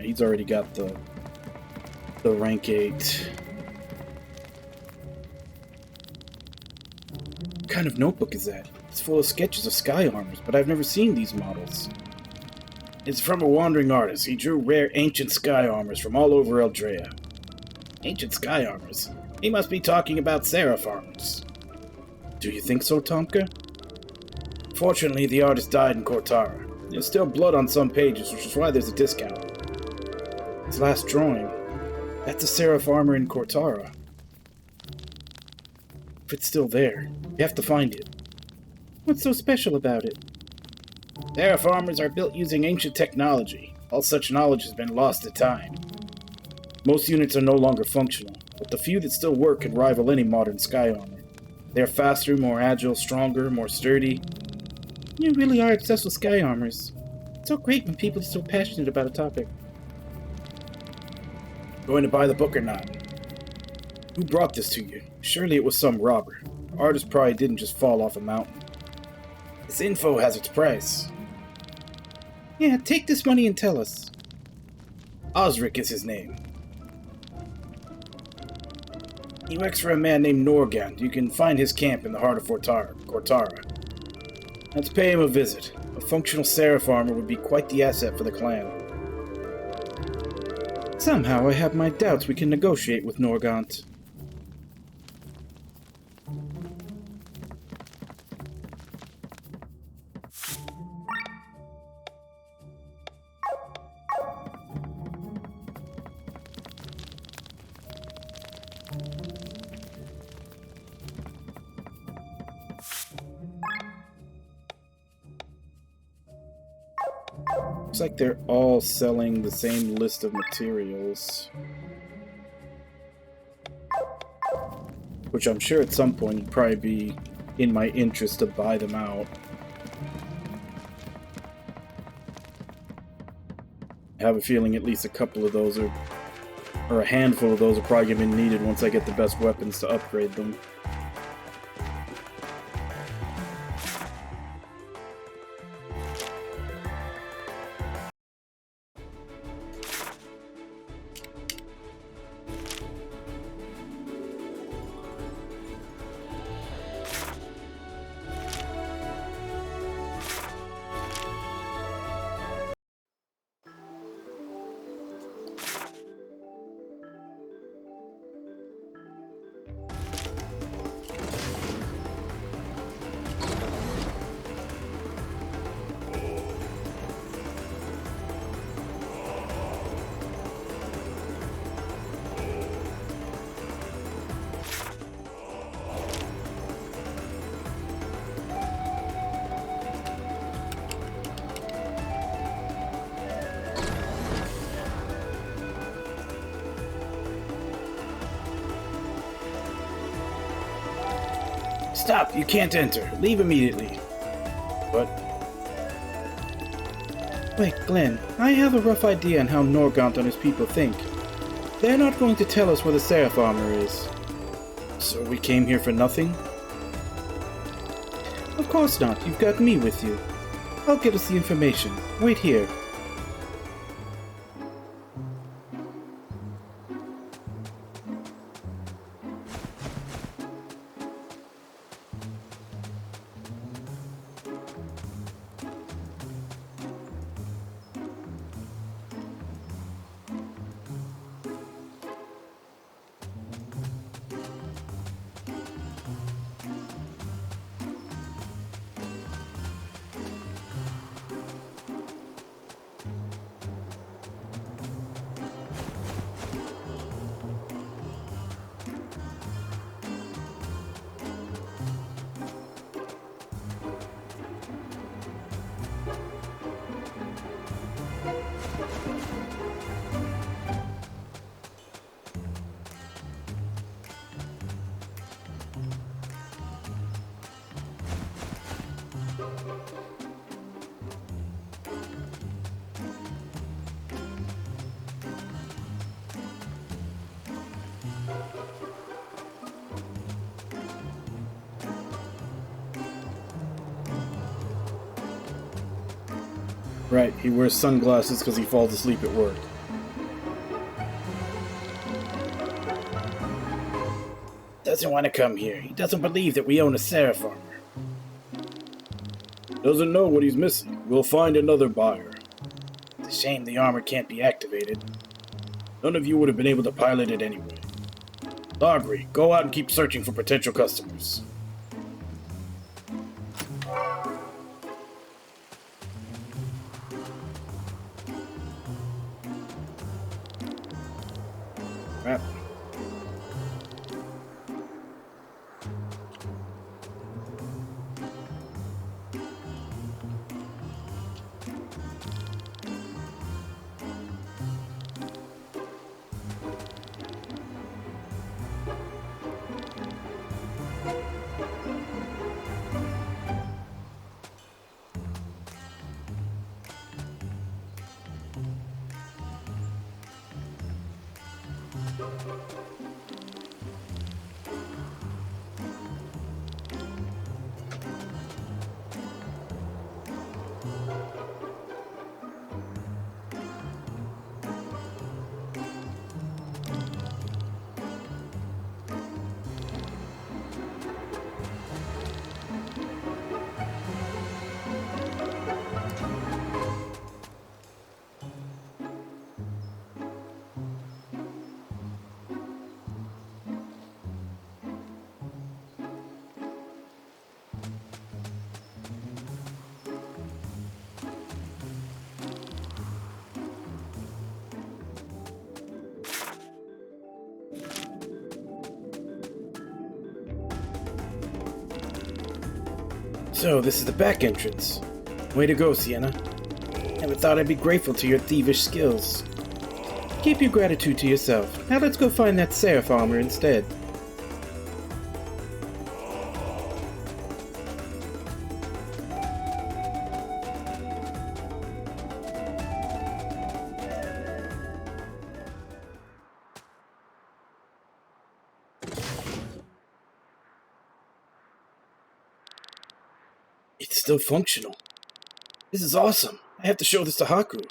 He's already got the rank 8. What kind of notebook is that? It's full of sketches of sky armors, but I've never seen these models. It's from a wandering artist. He drew rare ancient sky armors from all over Eldrea. Ancient sky armors? He must be talking about seraph armors. Do you think so, Tomka? Fortunately, the artist died in Cortara. There's still blood on some pages, which is why there's a discount. His last drawing. That's a seraph armor in Cortara. If it's still there, you have to find it. What's so special about it? Seraph armors are built using ancient technology. All such knowledge has been lost to time. Most units are no longer functional, but the few that still work can rival any modern sky armor. They are faster, more agile, stronger, more sturdy. You really are obsessed with sky armors. It's so great when people are so passionate about a topic. Going to buy the book or not? Who brought this to you? Surely it was some robber. The artist probably didn't just fall off a mountain. This info has its price. Yeah, take this money and tell us. Osric is his name. He works for a man named Norgand. You can find his camp in the heart of Cortara. Let's pay him a visit. A functional seraph armor would be quite the asset for the clan. Somehow I have my doubts we can negotiate with Norgant. Looks like they're all selling the same list of materials. Which I'm sure at some point it'd probably be in my interest to buy them out. I have a feeling at least a couple of those are, or a handful of those are probably going to be needed once I get the best weapons to upgrade them. Stop! You can't enter. Leave immediately. But wait, Glenn, I have a rough idea on how Norgaunt and his people think. They're not going to tell us where the Seraph armor is. so we came here for nothing? Of course not. You've got me with you. I'll get us the information. Wait here. Right, he wears sunglasses because he falls asleep at work. Doesn't want to come here. He doesn't believe that we own a Seraph armor. Doesn't know what he's missing. We'll find another buyer. It's a shame the armor can't be activated. None of you would have been able to pilot it anyway. Lagri, go out and keep searching for potential customers. Crap. So, this is the back entrance. Way to go, Sienna. Never thought I'd be grateful to your thievish skills. Keep your gratitude to yourself. Now let's go find that Seraph armor instead. It's still functional. This is awesome. I have to show this to Haku.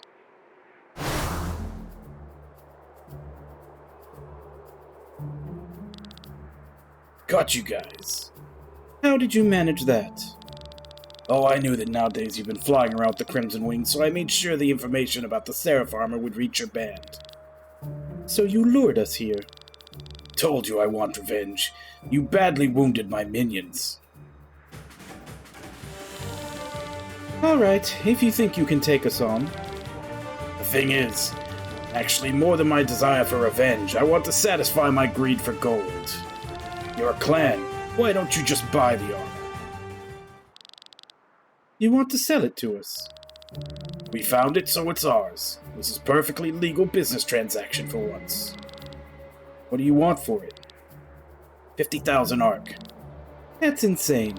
Got you guys. How did you manage that? Oh, I knew that nowadays you've been flying around with the Crimson Wing, so I made sure the information about the Seraph armor would reach your band. So you lured us here. Told you I want revenge. You badly wounded my minions. Alright, if you think you can take us on. The thing is, actually more than my desire for revenge, I want to satisfy my greed for gold. You're a clan. Why don't you just buy the armor? You want to sell it to us? We found it, so it's ours. This is perfectly legal business transaction for once. What do you want for it? 50,000 arc. That's insane.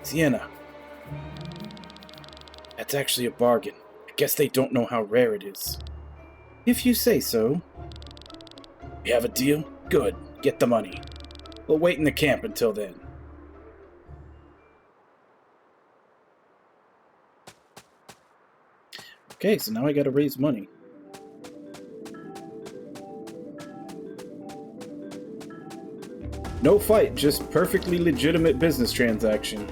Sienna. That's actually a bargain. I guess they don't know how rare it is. If you say so. We have a deal? Good. Get the money. We'll wait in the camp until then. Okay, so now I gotta raise money. No fight, just perfectly legitimate business transaction.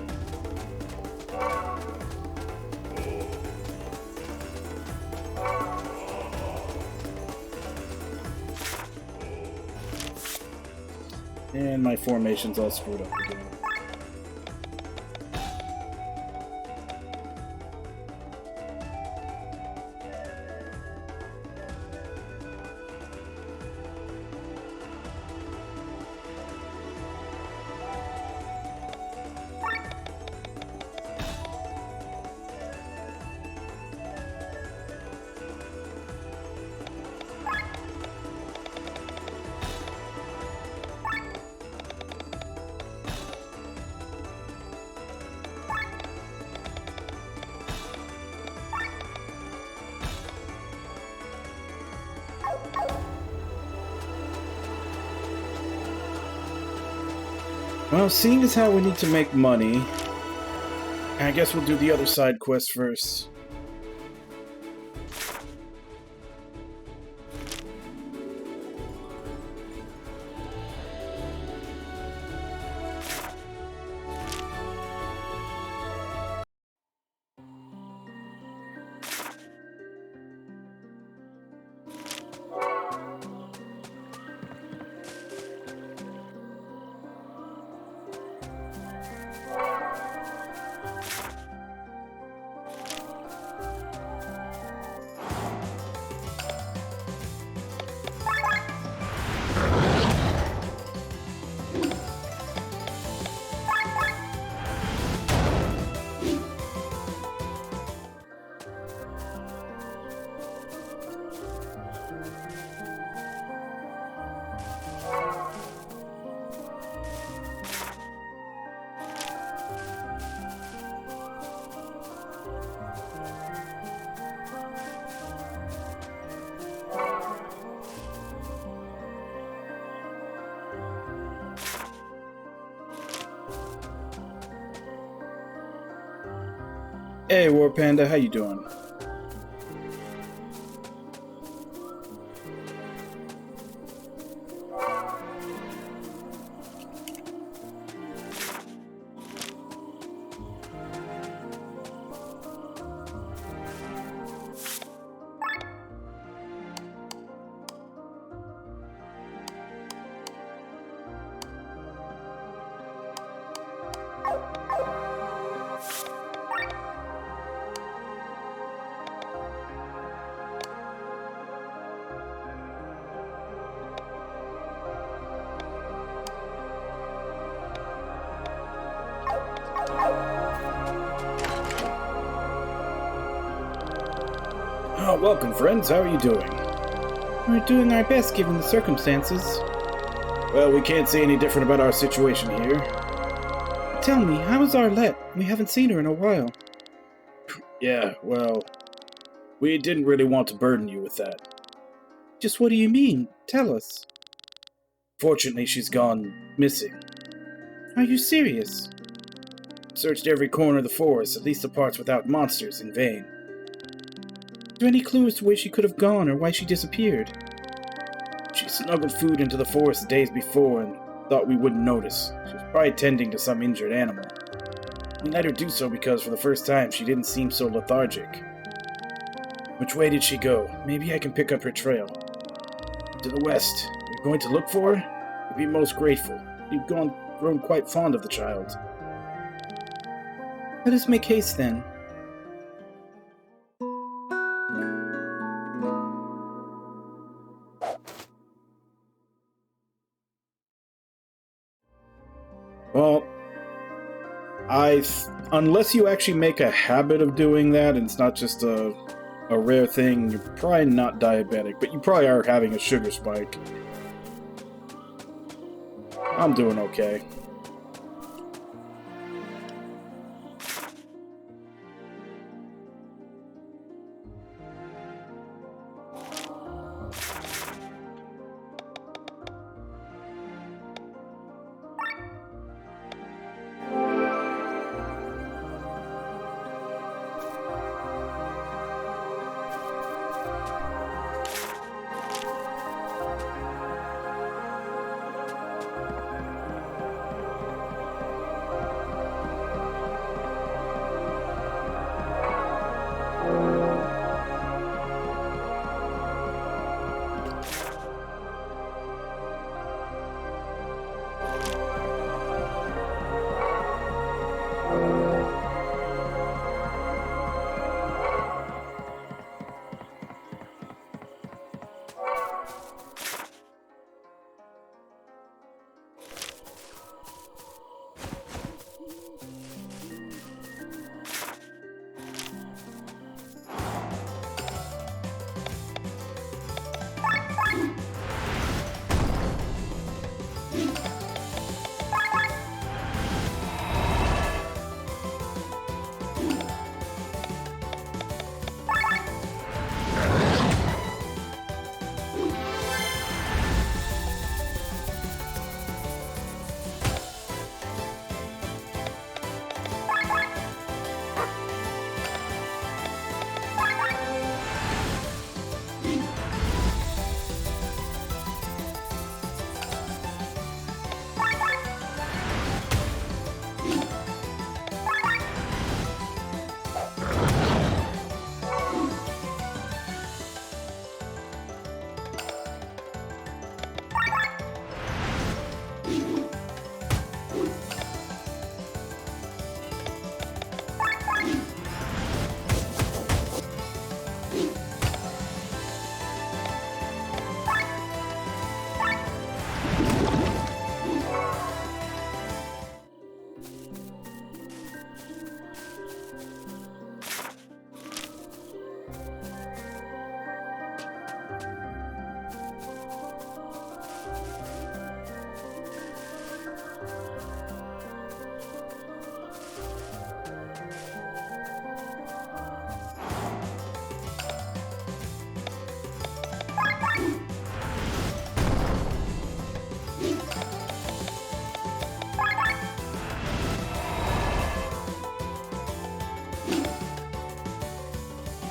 And my formation's all screwed up again. Well, seeing as how we need to make money, I guess we'll do the other side quest first. Hey, War Panda, how you doing? Oh, welcome, friends. How are you doing? We're doing our best given the circumstances. Well, we can't say any different about our situation here. Tell me, how is Arlette? We haven't seen her in a while. Yeah, well, we didn't really want to burden you with that. Just what do you mean? Tell us. Fortunately, she's gone missing. Are you serious? Searched every corner of the forest, at least the parts without monsters, in vain. Is there any clue as to where she could have gone or why she disappeared? She smuggled food into the forest the days before and thought we wouldn't notice. She was probably tending to some injured animal. We let her do so because for the first time she didn't seem so lethargic. Which way did she go? Maybe I can pick up her trail. To the west. You're going to look for her? We'd be most grateful. You've grown quite fond of the child. Let us make haste then. Well, unless you actually make a habit of doing that, and it's not just a rare thing, you're probably not diabetic, but you probably are having a sugar spike. I'm doing okay.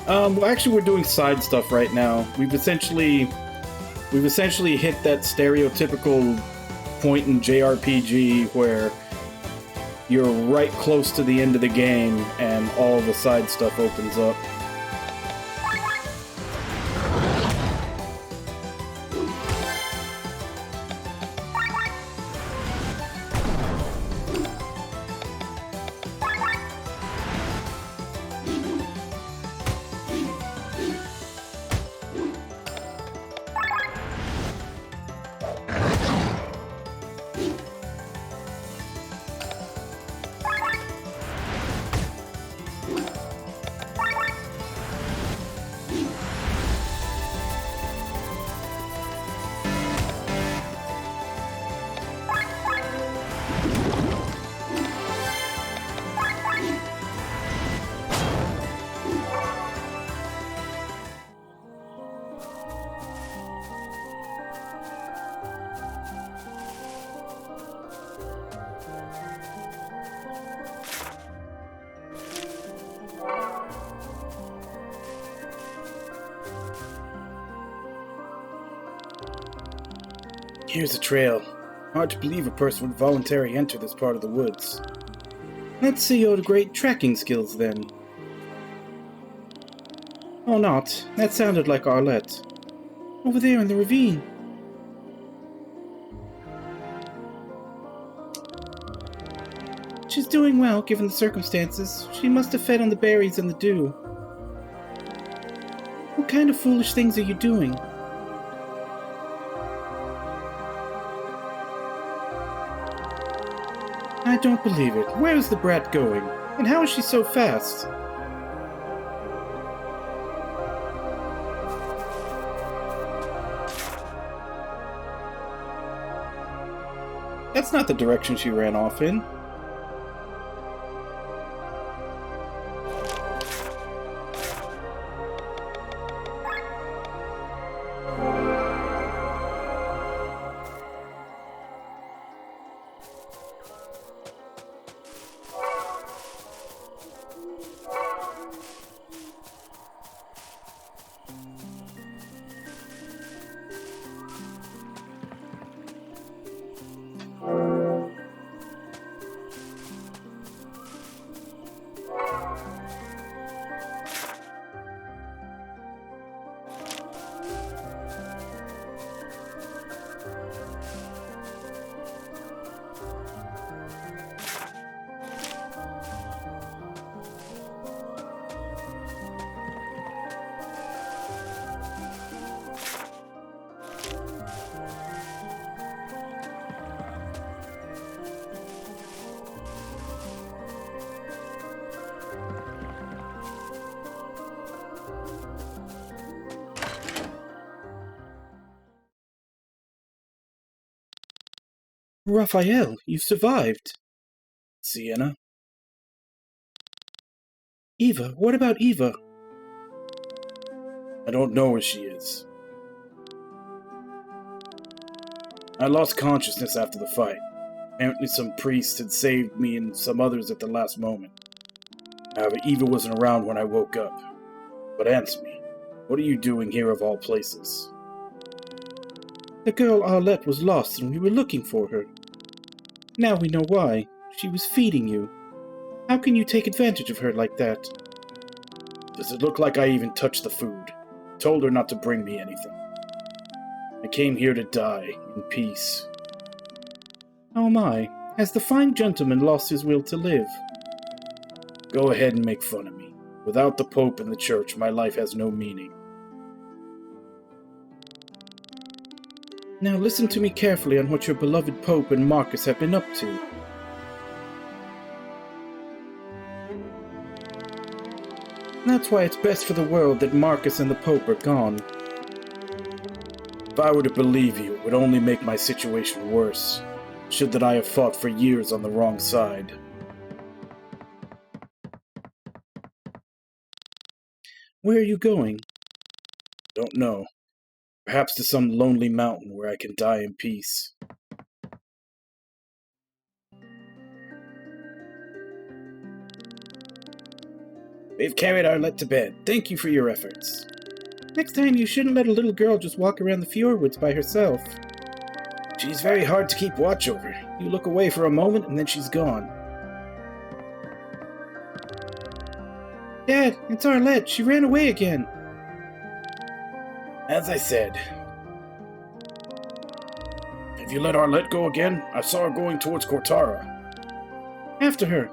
Well, actually, we're doing side stuff right now. We've essentially hit that stereotypical point in JRPG where you're right close to the end of the game and all the side stuff opens up. Here's a trail. Hard to believe a person would voluntarily enter this part of the woods. Let's see your great tracking skills, then. Oh, not. That sounded like Arlette. Over there in the ravine. She's doing well, given the circumstances. She must have fed on the berries and the dew. What kind of foolish things are you doing? I don't believe it. Where is the brat going? And how is she so fast? That's not the direction she ran off in. Raphael, you survived. Sienna? Eva, what about Eva? I don't know where she is. I lost consciousness after the fight. Apparently some priests had saved me and some others at the last moment. However, Eva wasn't around when I woke up. But answer me, what are you doing here of all places? The girl Arlette was lost and we were looking for her. Now we know why. She was feeding you. How can you take advantage of her like that? Does it look like I even touched the food? I told her not to bring me anything. I came here to die in peace. Oh my, has the fine gentleman lost his will to live? Go ahead and make fun of me. Without the Pope and the Church, my life has no meaning. Now listen to me carefully on what your beloved Pope and Marcus have been up to. That's why it's best for the world that Marcus and the Pope are gone. If I were to believe you, it would only make my situation worse, should that I have fought for years on the wrong side. Where are you going? Don't know. Perhaps to some lonely mountain where I can die in peace. We've carried Arlette to bed. Thank you for your efforts. Next time, you shouldn't let a little girl just walk around the fjordwoods by herself. She's very hard to keep watch over. You look away for a moment, and then she's gone. Dad, it's Arlette. She ran away again. As I said. Have you let Arlette go again? I saw her going towards Cortara. After her.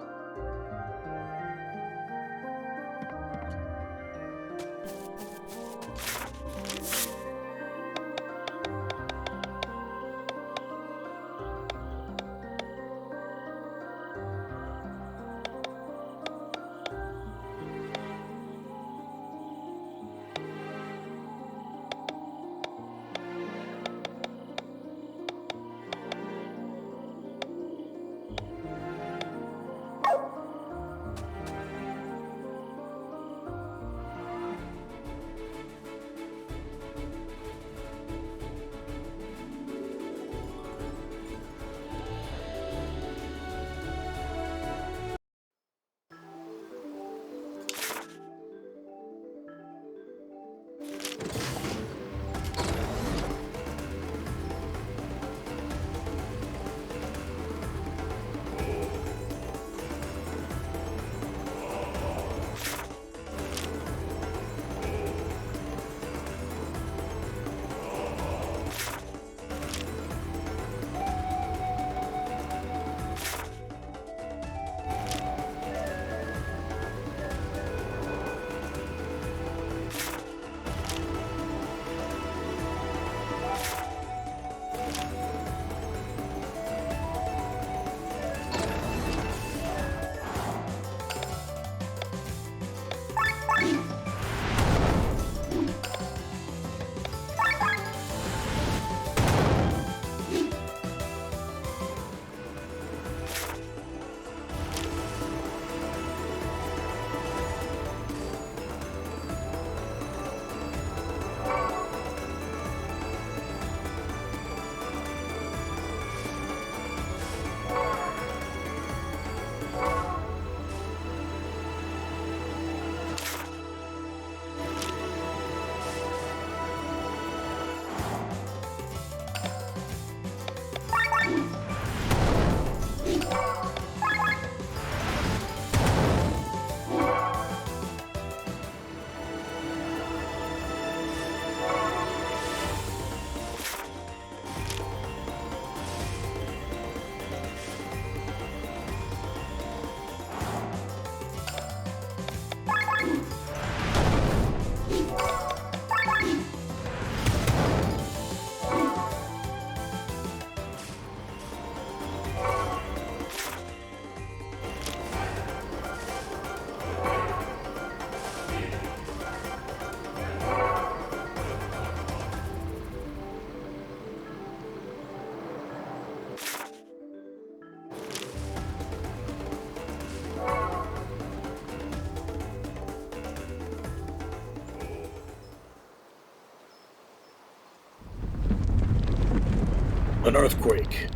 An earthquake.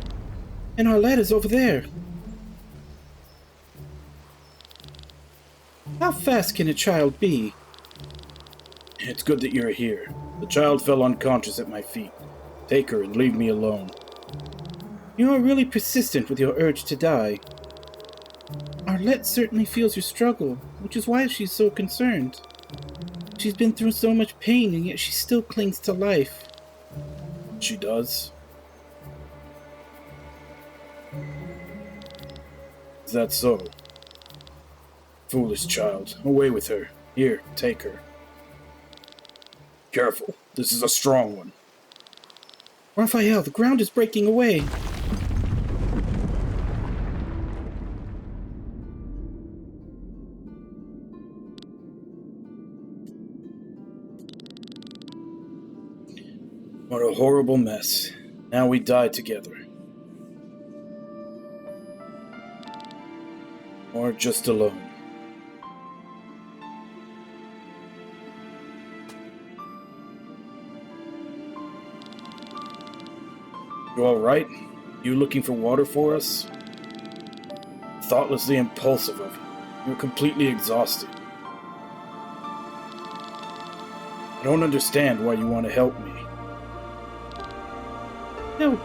And Arlette is over there. How fast can a child be? It's good that you're here. The child fell unconscious at my feet. Take her and leave me alone. You are really persistent with your urge to die. Arlette certainly feels your struggle, which is why she's so concerned. She's been through so much pain, and yet she still clings to life. She does? Is that so? Foolish child. Away with her. Here, take her. Careful. This is a strong one. Raphael, the ground is breaking away. What a horrible mess. Now we die together. Or just alone. You alright? You looking for water for us? Thoughtlessly impulsive of you. You're completely exhausted. don't understand why you want to help me. Help.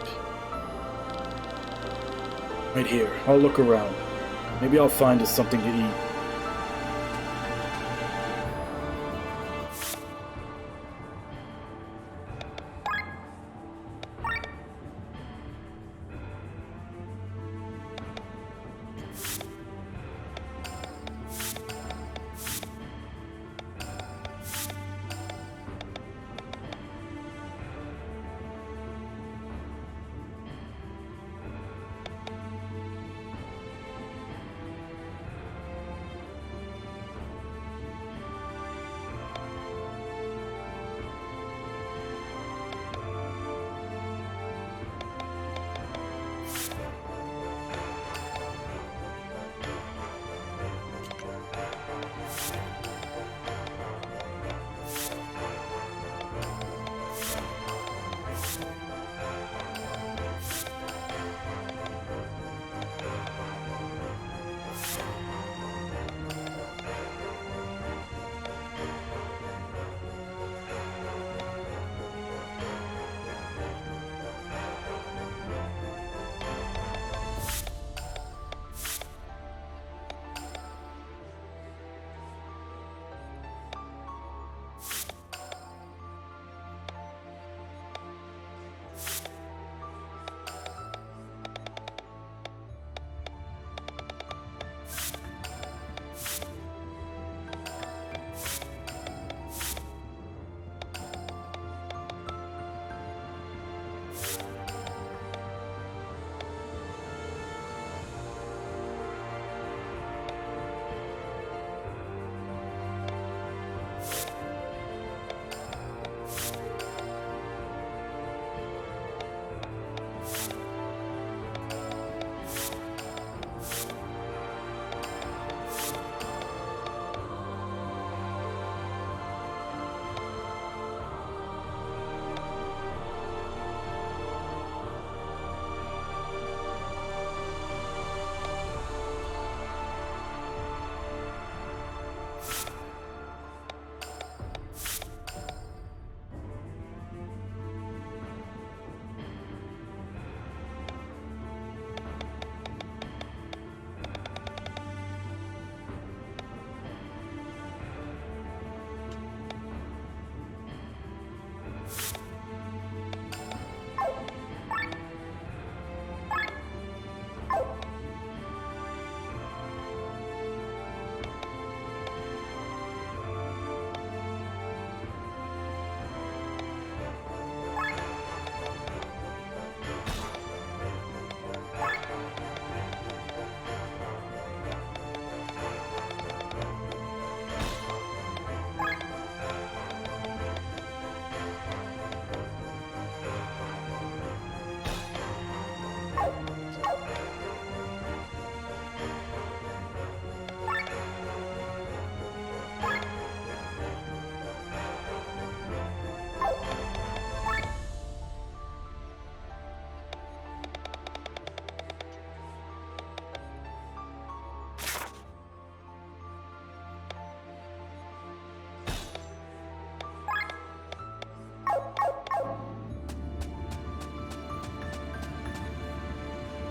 Right here, I'll look around. Maybe I'll find us something to eat.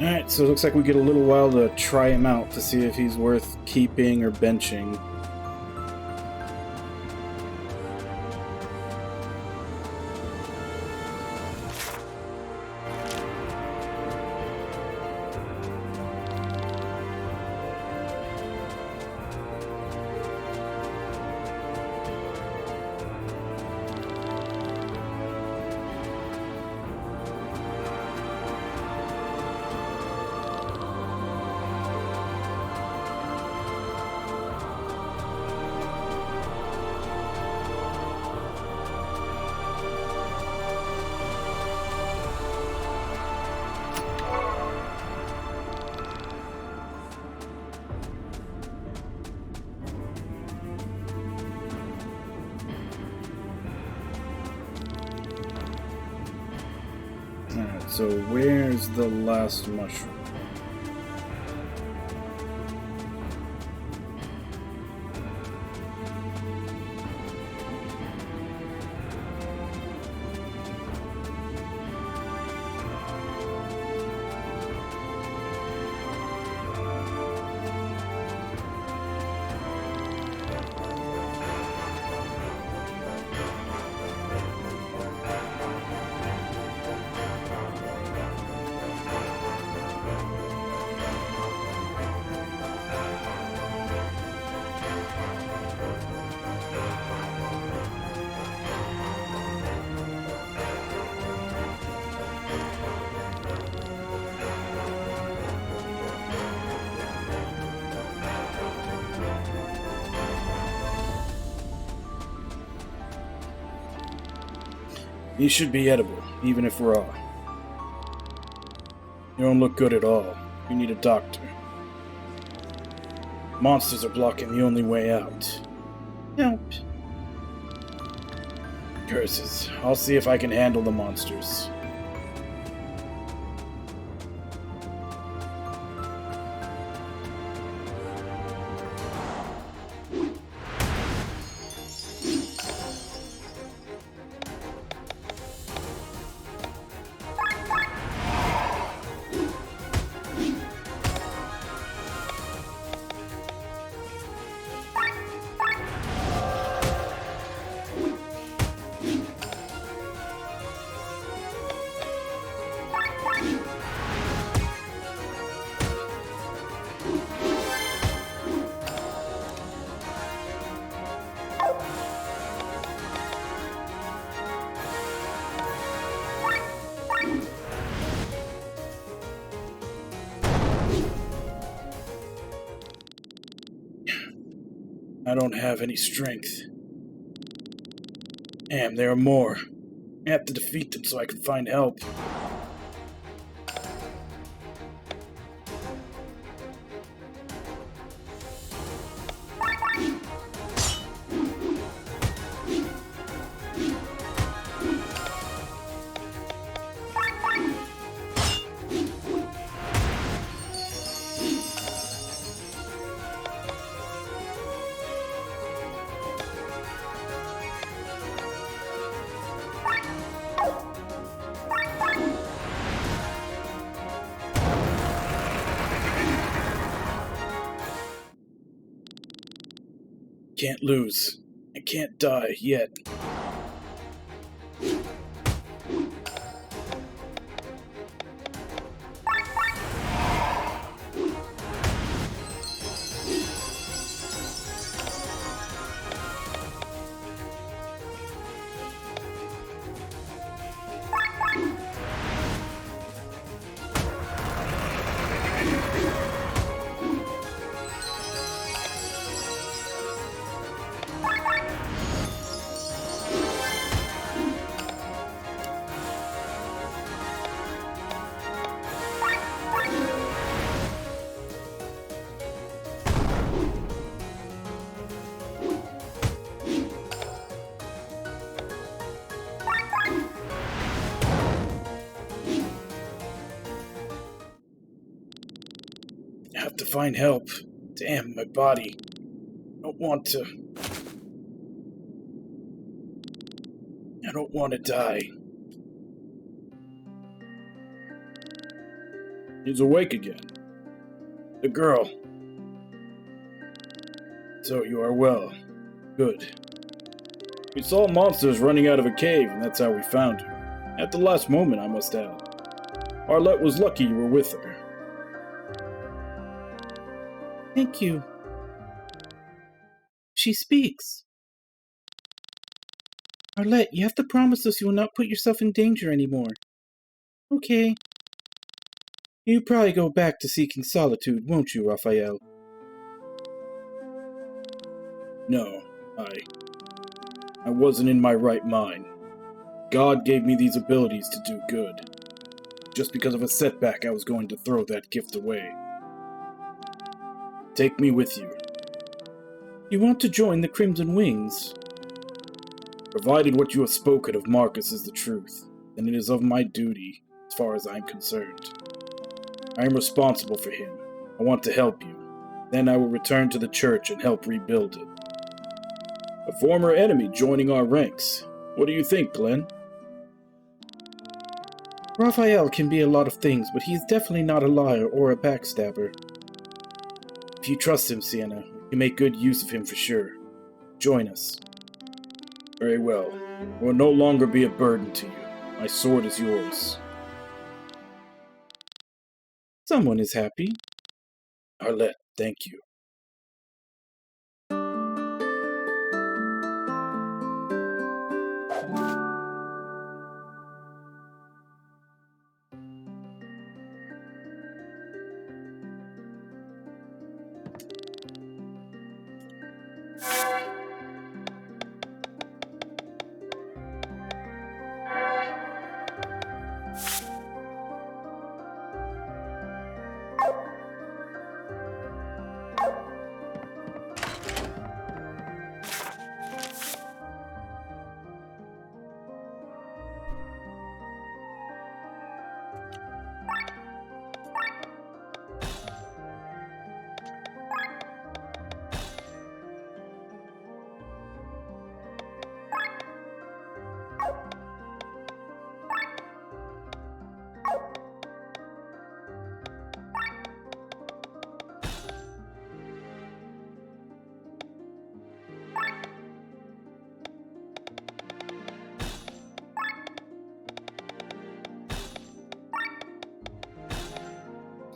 Alright, so it looks like we get a little while to try him out to see if he's worth keeping or benching. Alright, so where's the last mushroom? These should be edible, even if raw. You don't look good at all. You need a doctor. Monsters are blocking the only way out. Help. Curses. I'll see if I can handle the monsters. I don't have any strength. Damn, there are more. I have to defeat them so I can find help. Can't lose. I can't die yet. I have to find help. Damn, my body. I don't want to. I don't want to die. He's awake again. The girl. So you are well. Good. We saw monsters running out of a cave, and that's how we found her. At the last moment, I must add. Arlette was lucky you were with her. Thank you. She speaks. Arlette, you have to promise us you will not put yourself in danger anymore. Okay. You probably go back to seeking solitude, won't you, Raphael? No, I wasn't in my right mind. God gave me these abilities to do good. Just because of a setback, I was going to throw that gift away. Take me with you. You want to join the Crimson Wings? Provided what you have spoken of Marcus is the truth, then it is of my duty, as far as I am concerned. I am responsible for him. I want to help you. Then I will return to the church and help rebuild it. A former enemy joining our ranks. What do you think, Glenn? Raphael can be a lot of things, but he is definitely not a liar or a backstabber. If you trust him, Sienna, you can make good use of him for sure. Join us. Very well. I will no longer be a burden to you. My sword is yours. Someone is happy. Arlette, thank you.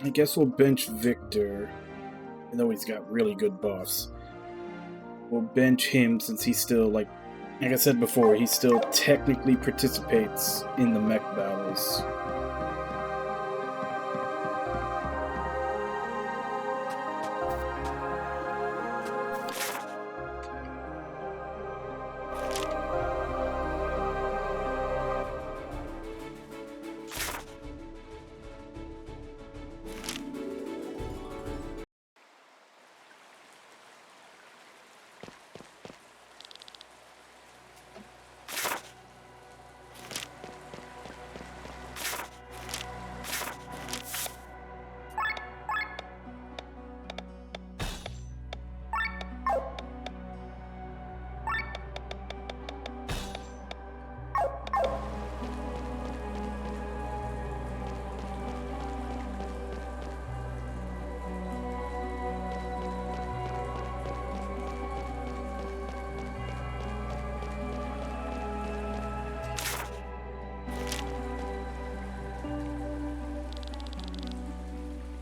I guess we'll bench Victor, even though he's got really good buffs. We'll bench him since he's still, like I said before, he still technically participates in the mech battles.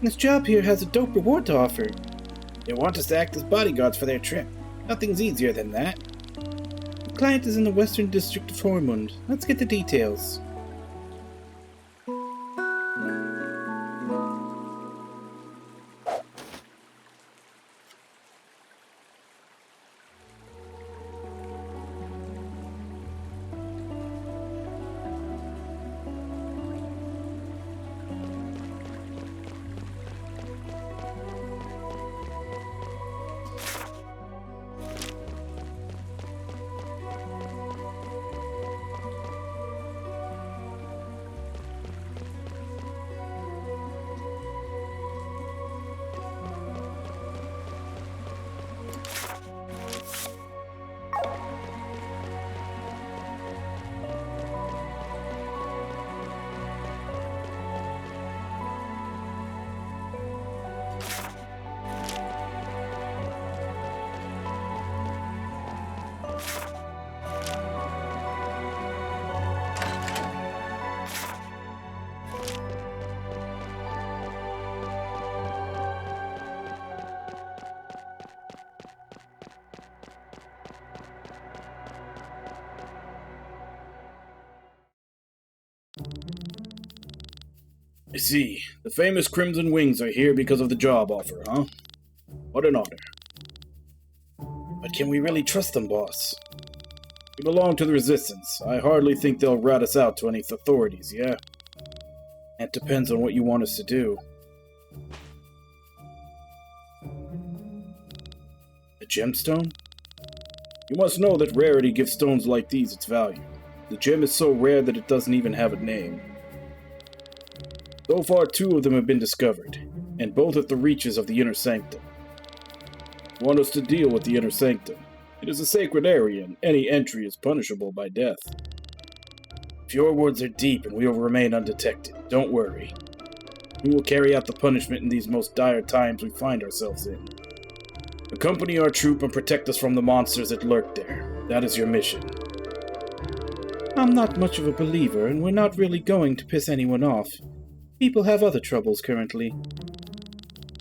This job here has a dope reward to offer. They want us to act as bodyguards for their trip. Nothing's easier than that. The client is in the Western District of Hormund. Let's get the details. I see. The famous Crimson Wings are here because of the job offer, huh? What an honor. But can we really trust them, boss? We belong to the Resistance. I hardly think they'll rat us out to any authorities, yeah? That depends on what you want us to do. A gemstone? You must know that rarity gives stones like these its value. The gem is so rare that it doesn't even have a name. So far, 2 of them have been discovered, and both at the reaches of the Inner Sanctum. You want us to deal with the Inner Sanctum? It is a sacred area, and any entry is punishable by death. If your words are deep and we will remain undetected, don't worry. We will carry out the punishment in these most dire times we find ourselves in. Accompany our troop and protect us from the monsters that lurk there. That is your mission. I'm not much of a believer, and we're not really going to piss anyone off. People have other troubles currently.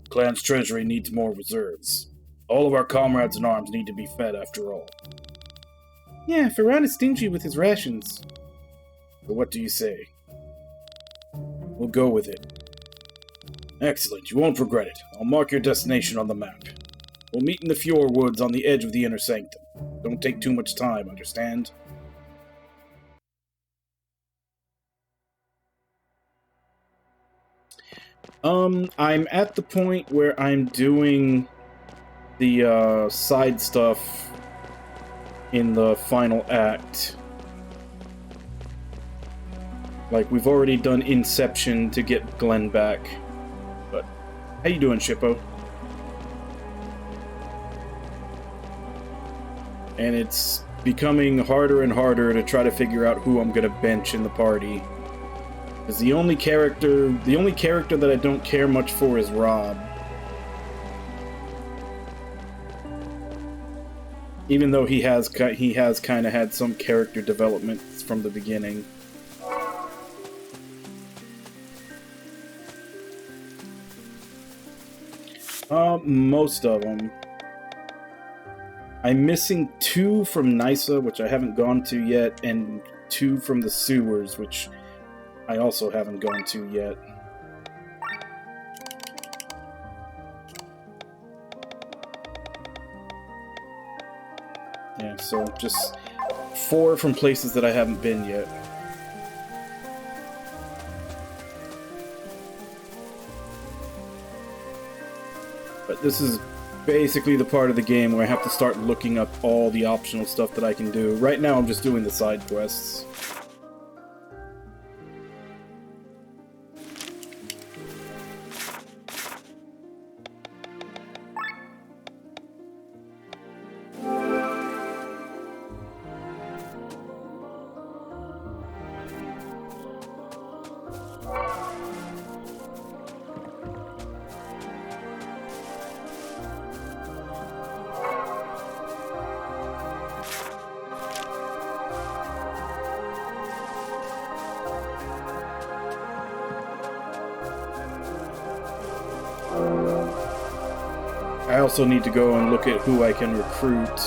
Clan's treasury needs more reserves. All of our comrades in arms need to be fed after all. Yeah, Farhan is stingy with his rations. But what do you say? We'll go with it. Excellent, you won't regret it. I'll mark your destination on the map. We'll meet in the Fjord Woods on the edge of the Inner Sanctum. Don't take too much time, understand? I'm at the point where I'm doing the side stuff in the final act. Like, we've already done Inception to get Glenn back. But, how you doing, Shippo? And it's becoming harder and harder to try to figure out who I'm gonna bench in the party. Because the only character that I don't care much for is Rob. Even though he has kind of had some character development from the beginning. Most of them. I'm missing 2 from NISA, which I haven't gone to yet, and 2 from the sewers, which I also haven't gone to yet. Yeah, so just 4 from places that I haven't been yet. But this is basically the part of the game where I have to start looking up all the optional stuff that I can do. Right now I'm just doing the side quests. I also need to go and look at who I can recruit.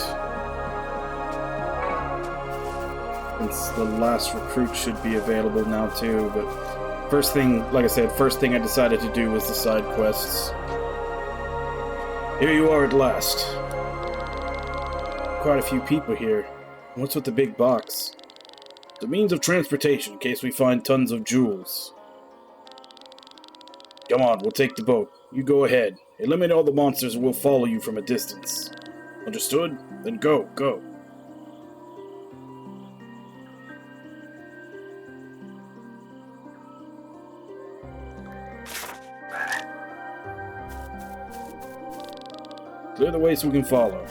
Since the last recruit should be available now too, but first thing, like I said, first thing I decided to do was the side quests. Here you are at last. Quite a few people here. What's with the big box? The means of transportation in case we find tons of jewels. Come on, we'll take the boat. You go ahead. Eliminate all the monsters and we'll follow you from a distance. Understood? Then go, go. Clear the way so we can follow.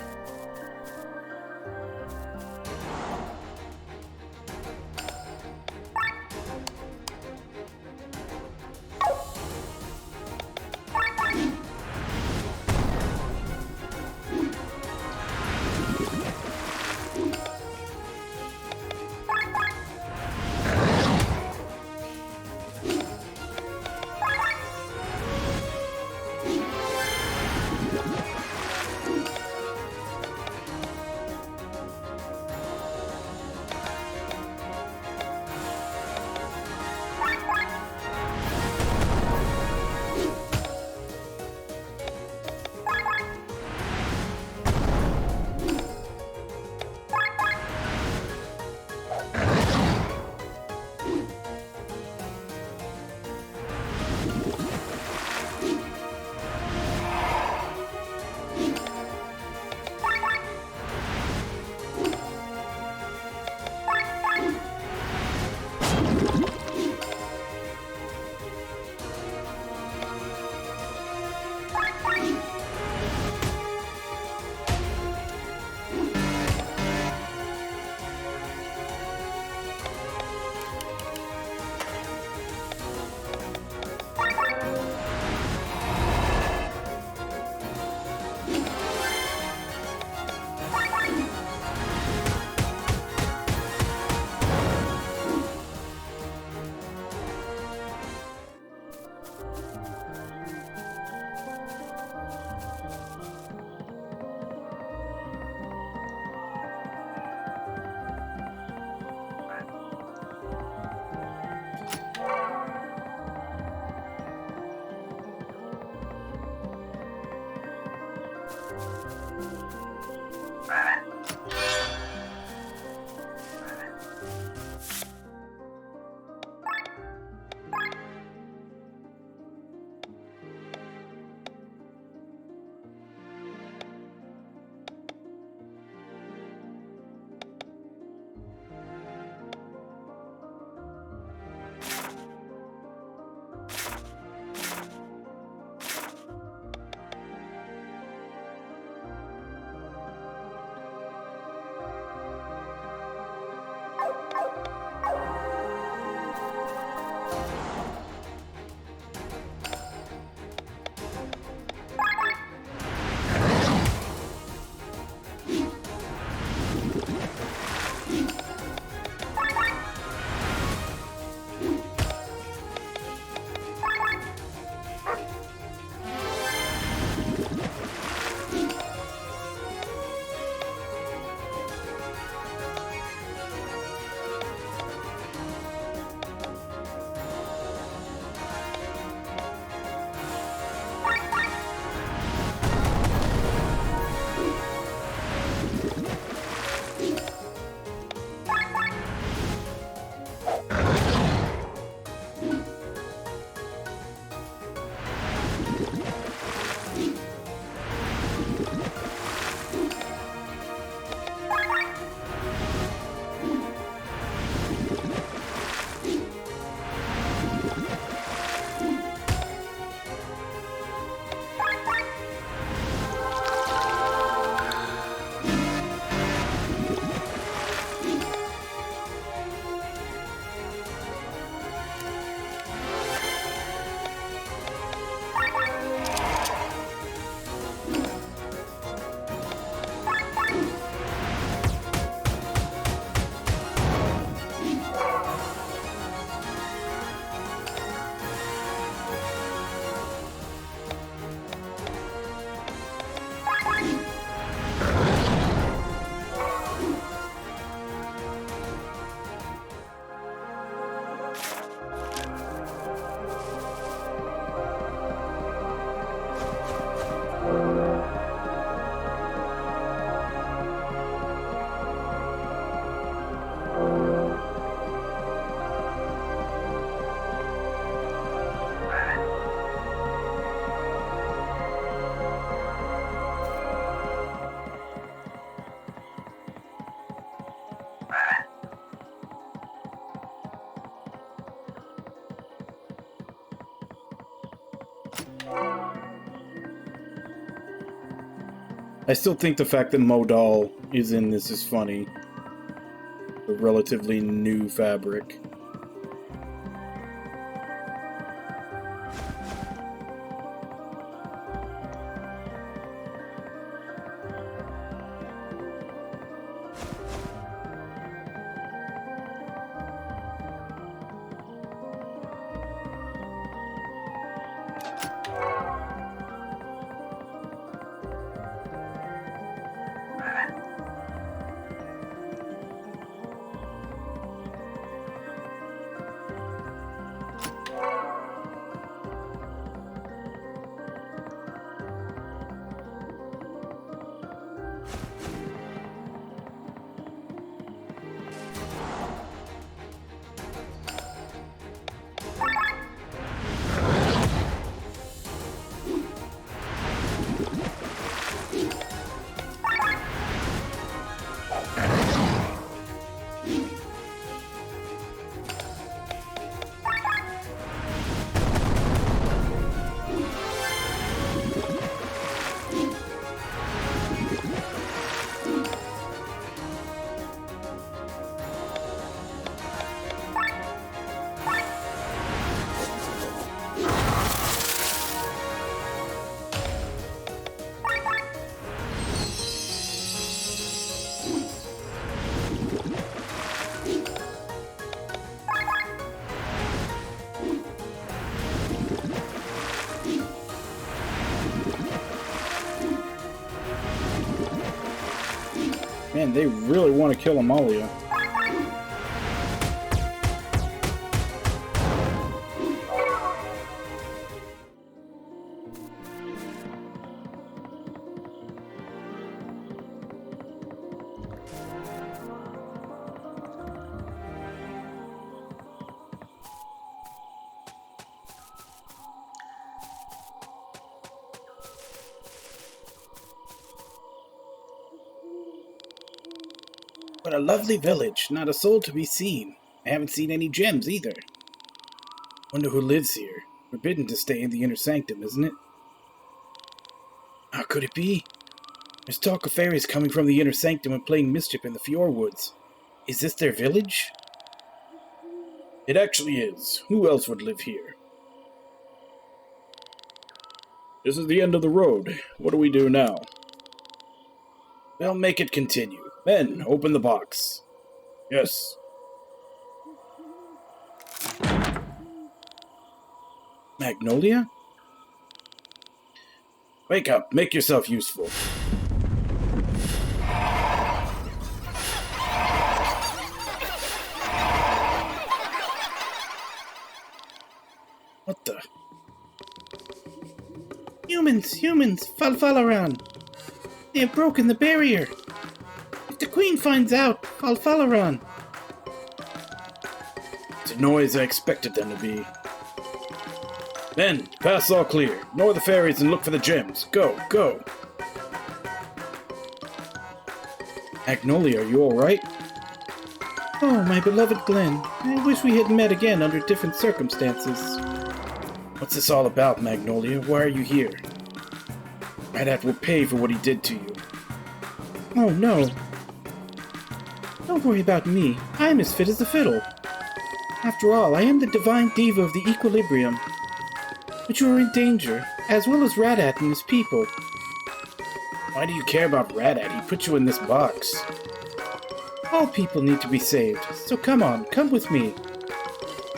I still think the fact that Modal is in this is funny. A relatively new fabric. Man, they really want to kill Amalia. What a lovely village. Not a soul to be seen. I haven't seen any gems either. Wonder who lives here. Forbidden to stay in the inner sanctum, isn't it? How could it be? There's talk of fairies coming from the inner sanctum and playing mischief in the Fjord woods. Is this their village? It actually is. Who else would live here? This is the end of the road. What do we do now? We'll make it continue. Men, open the box. Yes. Magnolia? Wake up. Make yourself useful. What the? Humans, Falfalaran. They have broken the barrier. If the Queen finds out, Falfalaran. It's a noise I expected them to be. Men, pass all clear. Ignore the fairies and look for the gems. Go, go. Magnolia, are you alright? Oh, my beloved Glenn. I wish we had met again under different circumstances. What's this all about, Magnolia? Why are you here? Radat will pay for what he did to you. Oh, no. Don't worry about me. I'm as fit as a fiddle. After all, I am the divine diva of the equilibrium. But you are in danger, as well as Radat and his people. Why do you care about Radat? He put you in this box. All people need to be saved, so come on, come with me.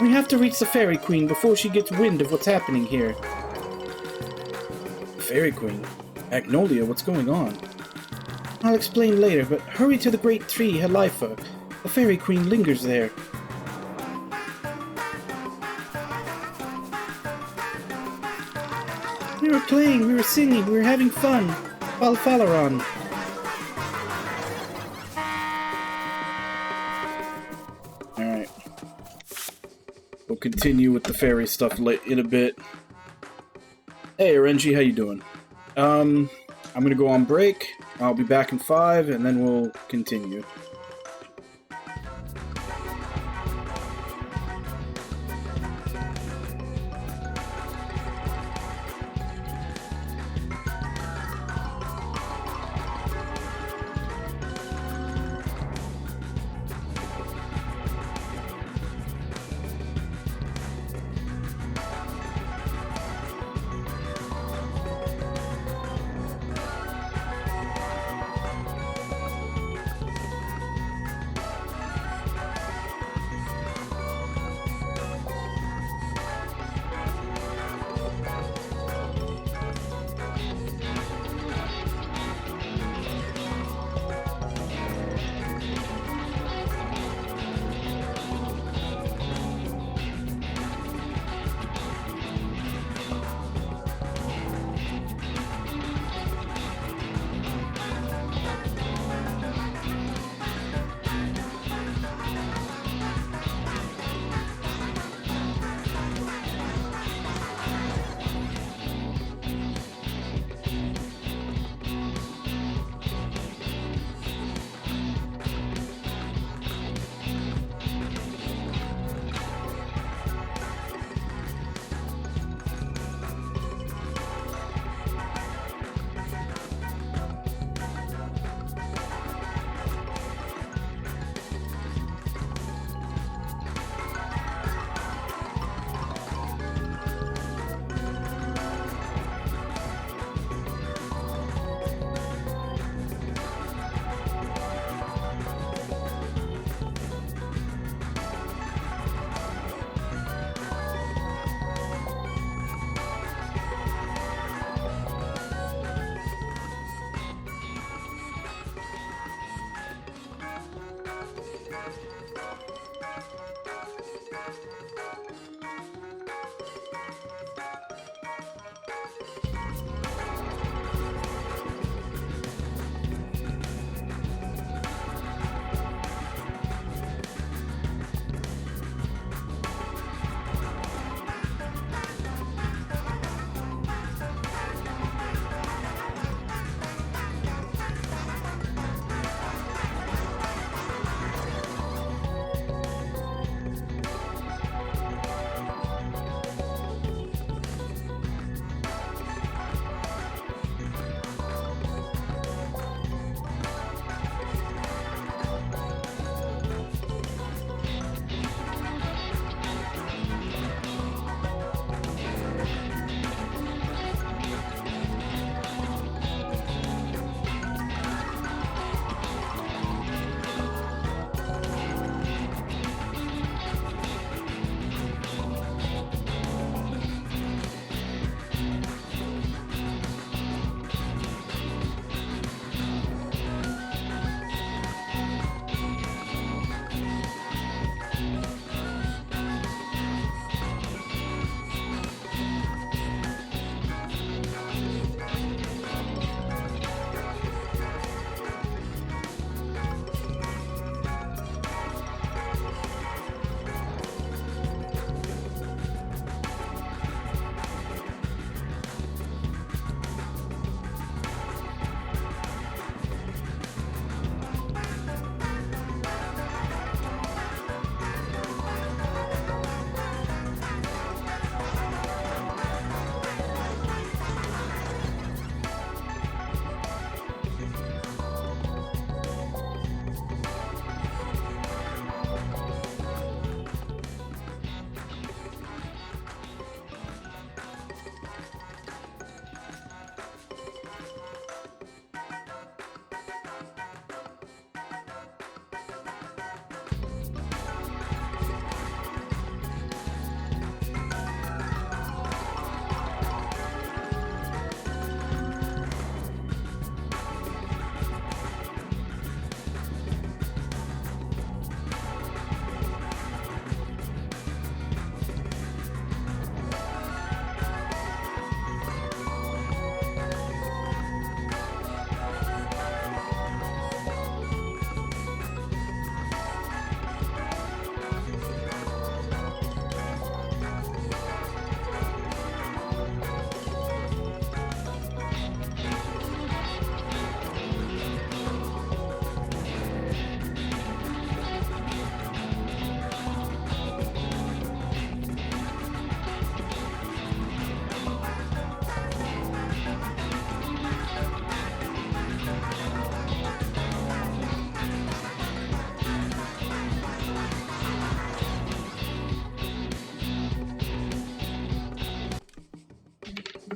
We have to reach the Fairy Queen before she gets wind of what's happening here. Fairy Queen? Magnolia, what's going on? I'll explain later, but hurry to the great tree, Halifa. The Fairy Queen lingers there. We were playing, we were singing, we were having fun. Falfalaran. Alright. We'll continue with the fairy stuff in a bit. Hey, Renji, how you doing? I'm gonna go on break. I'll be back in 5, and then we'll continue.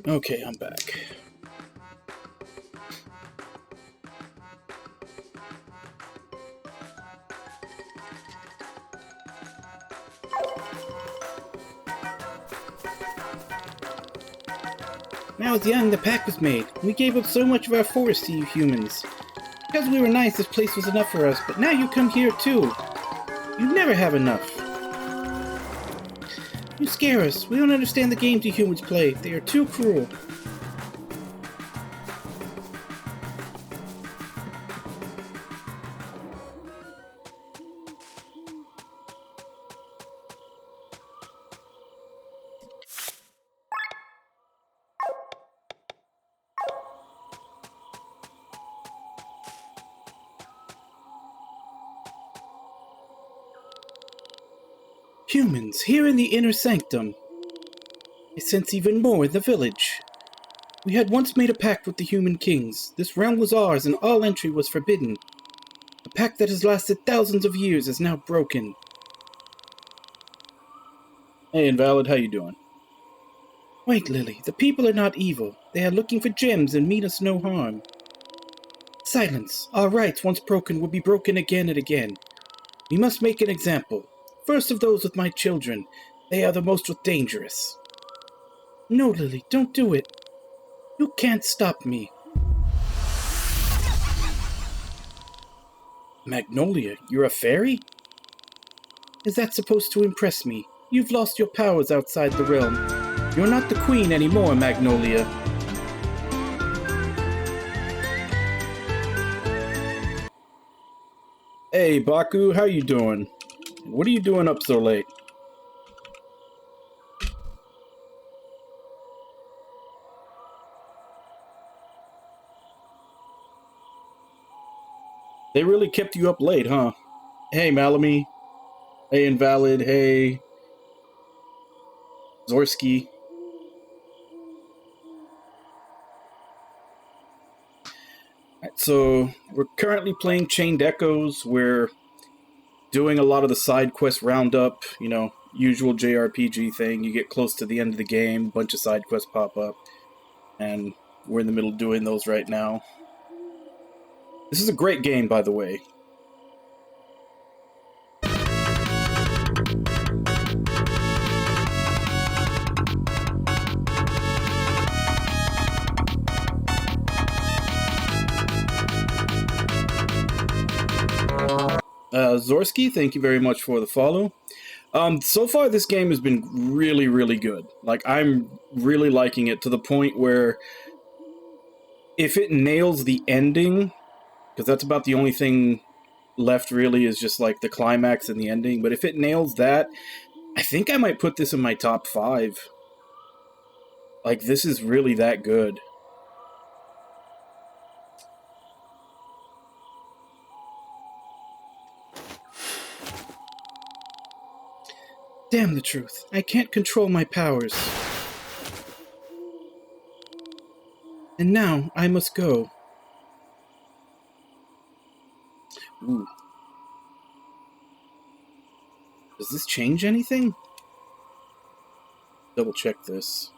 Okay, I'm back. When I was young, the pact was made. We gave up so much of our forest to you humans. Because we were nice, this place was enough for us, but now you come here too. You never have enough. You scare us. We don't understand the games you humans play. They are too cruel. Humans, here in the inner sanctum. I sense even more in the village. We had once made a pact with the human kings. This realm was ours and all entry was forbidden. A pact that has lasted thousands of years is now broken. Hey, Invalid, how you doing? Wait, Lily, the people are not evil. They are looking for gems and mean us no harm. Silence. Our rights, once broken, will be broken again and again. We must make an example. First of those with my children. They are the most dangerous. No, Lily, don't do it. You can't stop me. Magnolia, you're a fairy? Is that supposed to impress me? You've lost your powers outside the realm. You're not the queen anymore, Magnolia. Hey, Baku, how you doing? What are you doing up so late? They really kept you up late, huh? Hey, Malamy. Hey, Invalid. Hey, Zorsky. Right, so, we're currently playing Chained Echoes. We're doing a lot of the side quest roundup, you know, usual JRPG thing. You get close to the end of the game, a bunch of side quests pop up, and we're in the middle of doing those right now. This is a great game, by the way. Zorsky, thank you very much for the follow. So far, this game has been really, really good. Like, I'm really liking it to the point where if it nails the ending, because that's about the only thing left really is just like the climax and the ending, but if it nails that, I think I might put this in my top 5. Like, this is really that good. Damn the truth. I can't control my powers. And now I must go. Ooh. Does this change anything? Double check this.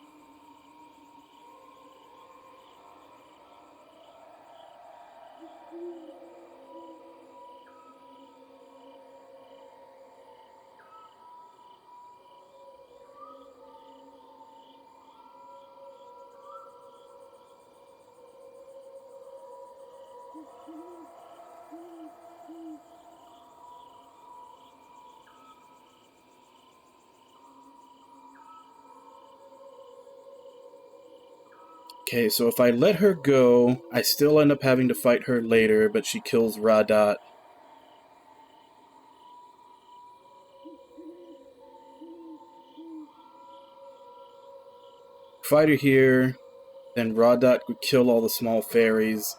Okay, so if I let her go, I still end up having to fight her later, but she kills Radat. Fight her here, then Radat would kill all the small fairies,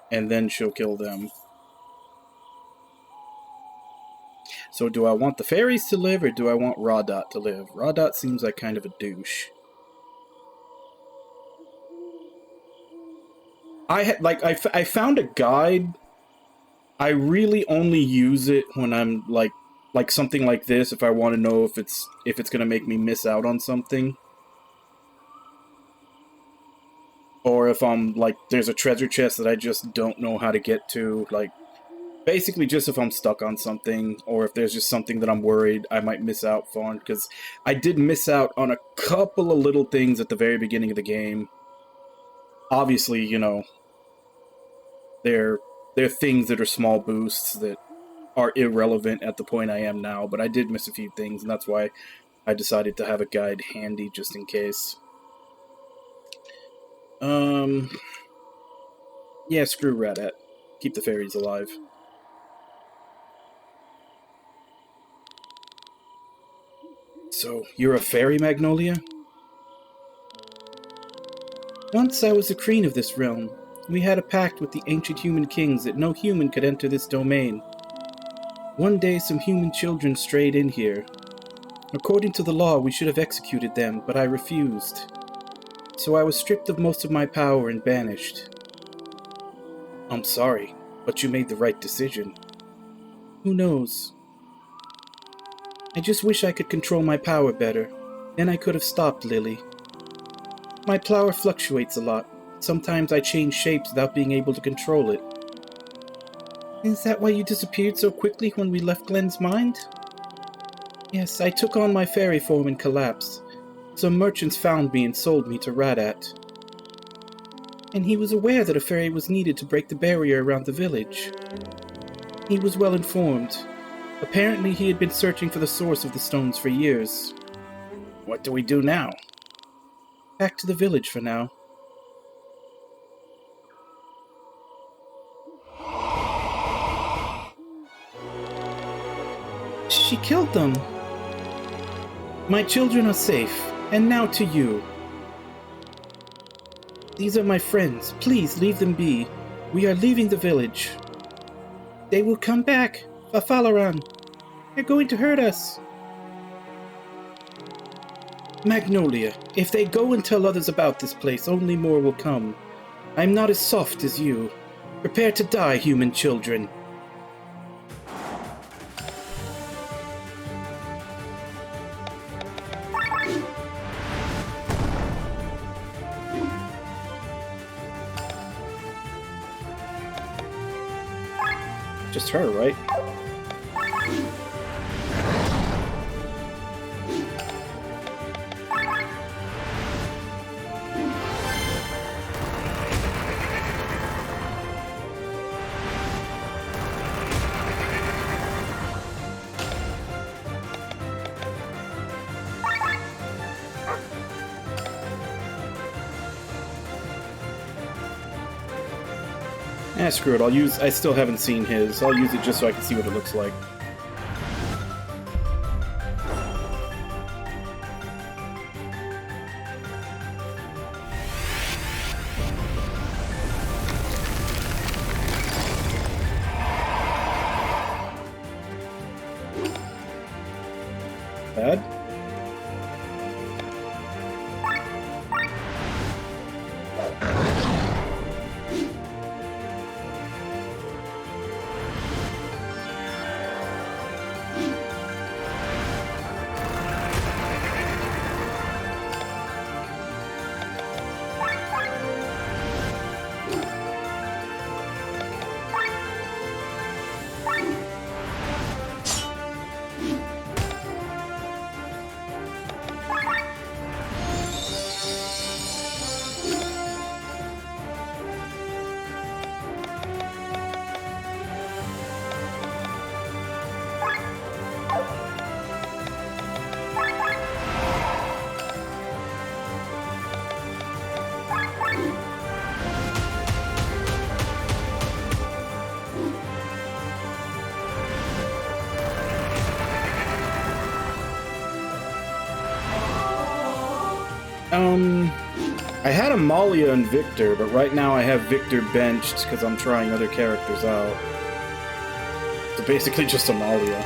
and then she'll kill them. So do I want the fairies to live, or do I want Radat to live? Radat seems like kind of a douche. I found a guide. I really only use it when I'm like something like this, if I want to know if it's gonna make me miss out on something. Or if I'm, like, there's a treasure chest that I just don't know how to get to, like, basically just if I'm stuck on something, or if there's just something that I'm worried I might miss out on, because I did miss out on a couple of little things at the very beginning of the game. Obviously, you know, they're things that are small boosts that are irrelevant at the point I am now, but I did miss a few things, and that's why I decided to have a guide handy just in case. Yeah, screw Radat. Keep the fairies alive. So, you're a fairy, Magnolia? Once I was the queen of this realm. We had a pact with the ancient human kings that no human could enter this domain. One day some human children strayed in here. According to the law, we should have executed them, but I refused. So I was stripped of most of my power and banished. I'm sorry, but you made the right decision. Who knows? I just wish I could control my power better. Then I could have stopped Lily. My power fluctuates a lot. Sometimes I change shapes without being able to control it. Is that why you disappeared so quickly when we left Glenn's mind? Yes, I took on my fairy form and collapsed. Some merchants found me and sold me to Radat. And he was aware that a fairy was needed to break the barrier around the village. He was well informed. Apparently he had been searching for the source of the stones for years. What do we do now? Back to the village for now. She killed them. My children are safe, and now to you. These are my friends. Please leave them be. We are leaving the village. They will come back. Fafalaran. They're going to hurt us. Magnolia, if they go and tell others about this place, only more will come. I'm not as soft as you. Prepare to die, human children. Just her, right? Screw it. I still haven't seen his. I'll use it just so I can see what it looks like. Bad? I had Amalia and Victor, but right now I have Victor benched because I'm trying other characters out. So basically just Amalia.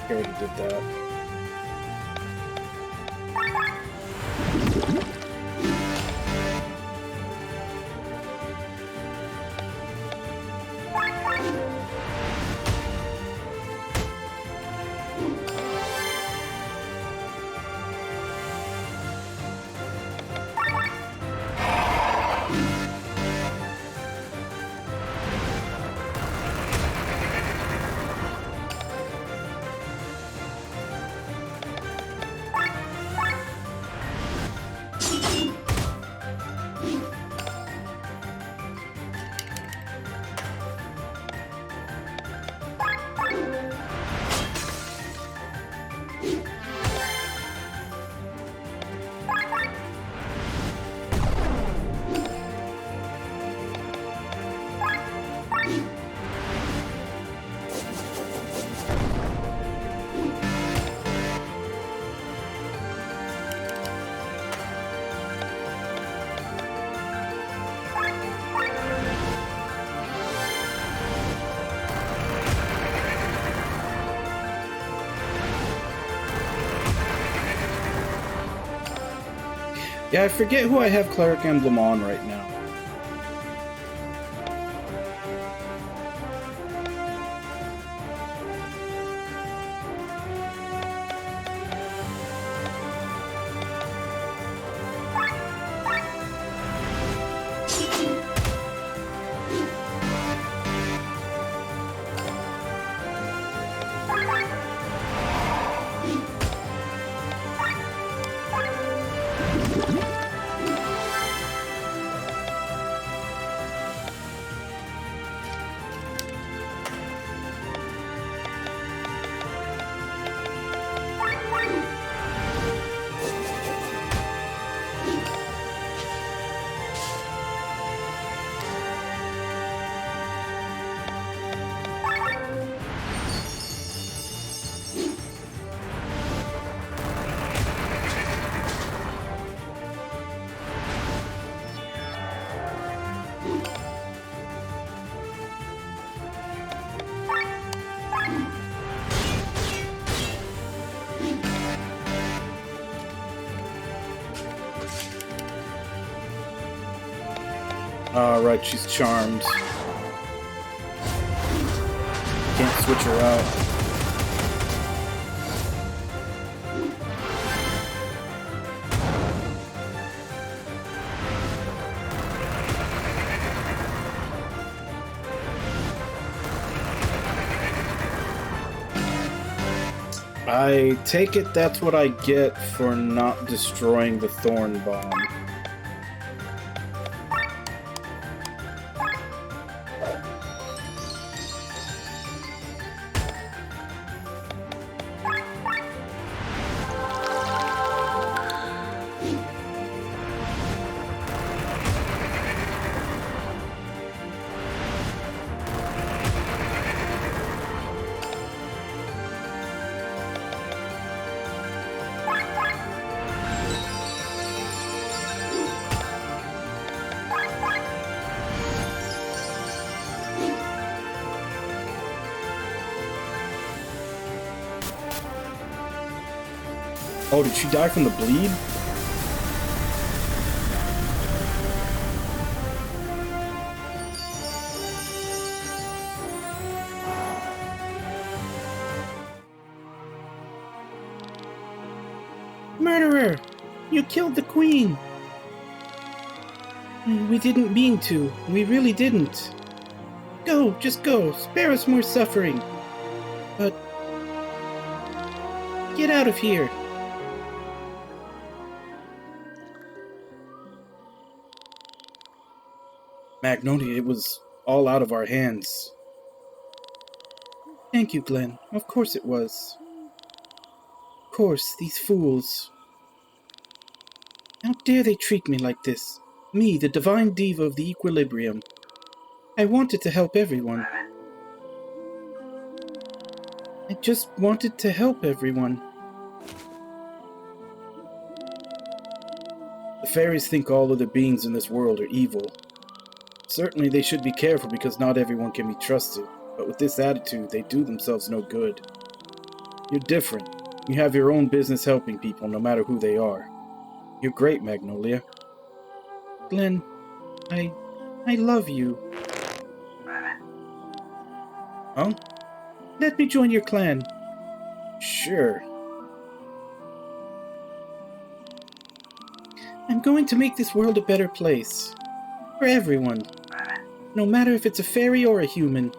I already did that. Yeah, I forget who I have Cleric Emblem on right now. Alright, she's charmed. Can't switch her out. I take it that's what I get for not destroying the Thorn Bomb. Oh, did she die from the bleed? Murderer! You killed the queen! We didn't mean to. We really didn't. Go, just go. Spare us more suffering. But... get out of here. Magnolia, it was all out of our hands. Thank you, Glenn. Of course it was. Of course, these fools. How dare they treat me like this? Me, the divine diva of the equilibrium. I wanted to help everyone. I just wanted to help everyone. The fairies think all other beings in this world are evil. Certainly they should be careful because not everyone can be trusted, but with this attitude, they do themselves no good. You're different. You have your own business helping people, no matter who they are. You're great, Magnolia. Glenn, I love you. Huh? Let me join your clan. Sure. I'm going to make this world a better place. For everyone. No matter if it's a fairy or a human.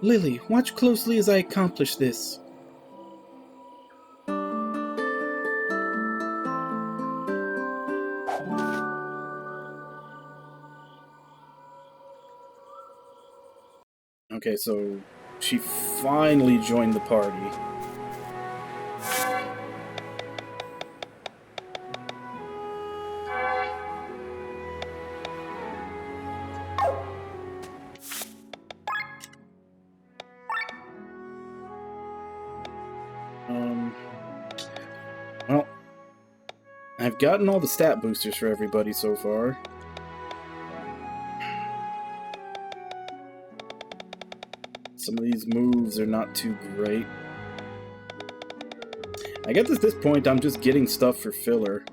Lily, watch closely as I accomplish this. Okay, so she finally joined the party. I've gotten all the stat boosters for everybody so far. Some of these moves are not too great. I guess at this point I'm just getting stuff for filler.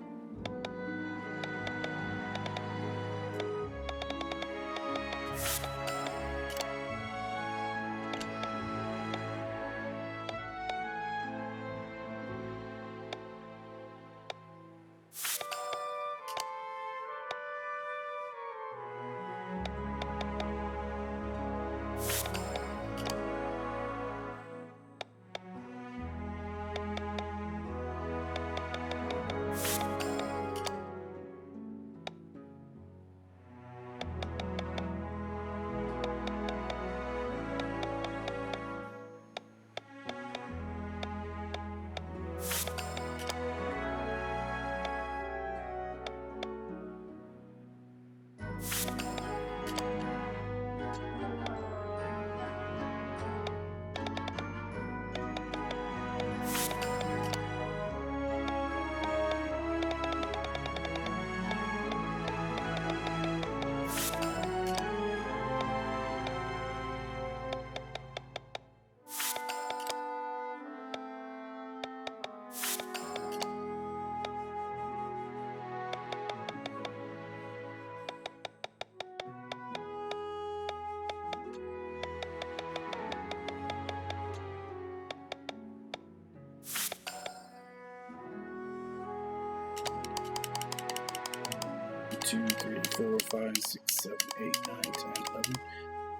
Two, 3, 4, 5, 6, 7, 8, 9, 10, 11.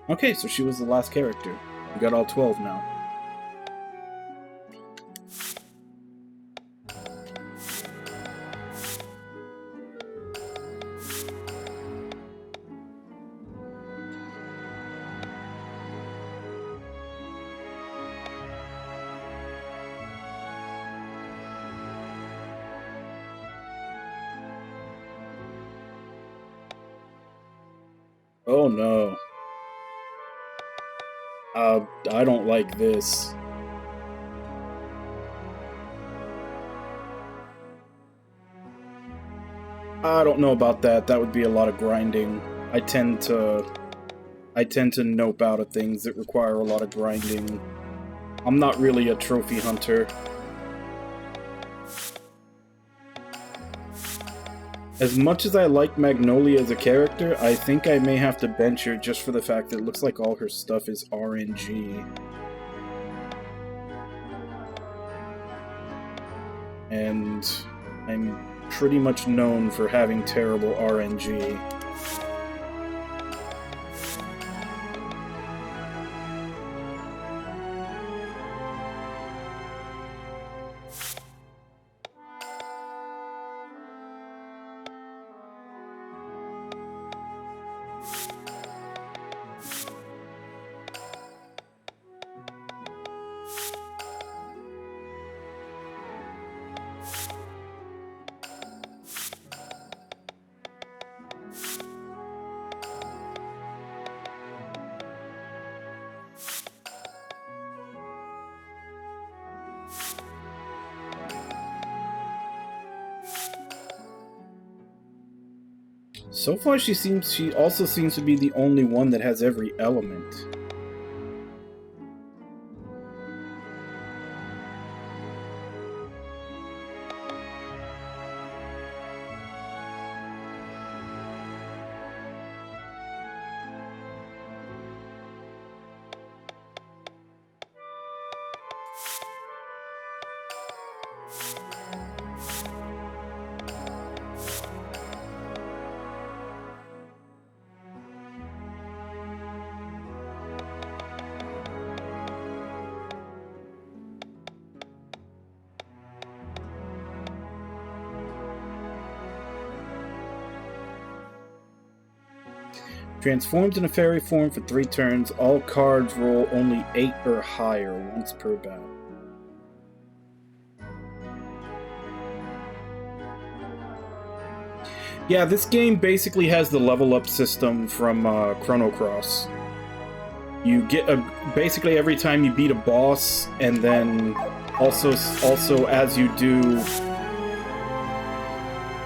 Okay, so she was the last character. We got all 12 now. Oh no. I don't like this. I don't know about that. That would be a lot of grinding. I tend to nope out of things that require a lot of grinding. I'm not really a trophy hunter. As much as I like Magnolia as a character, I think I may have to bench her just for the fact that it looks like all her stuff is RNG. And I'm pretty much known for having terrible RNG. So far, she also seems to be the only one that has every element. Transforms in a fairy form for 3 turns. All cards roll only 8 or higher once per battle. Yeah, this game basically has the level up system from Chrono Cross. You get basically every time you beat a boss, and then also as you do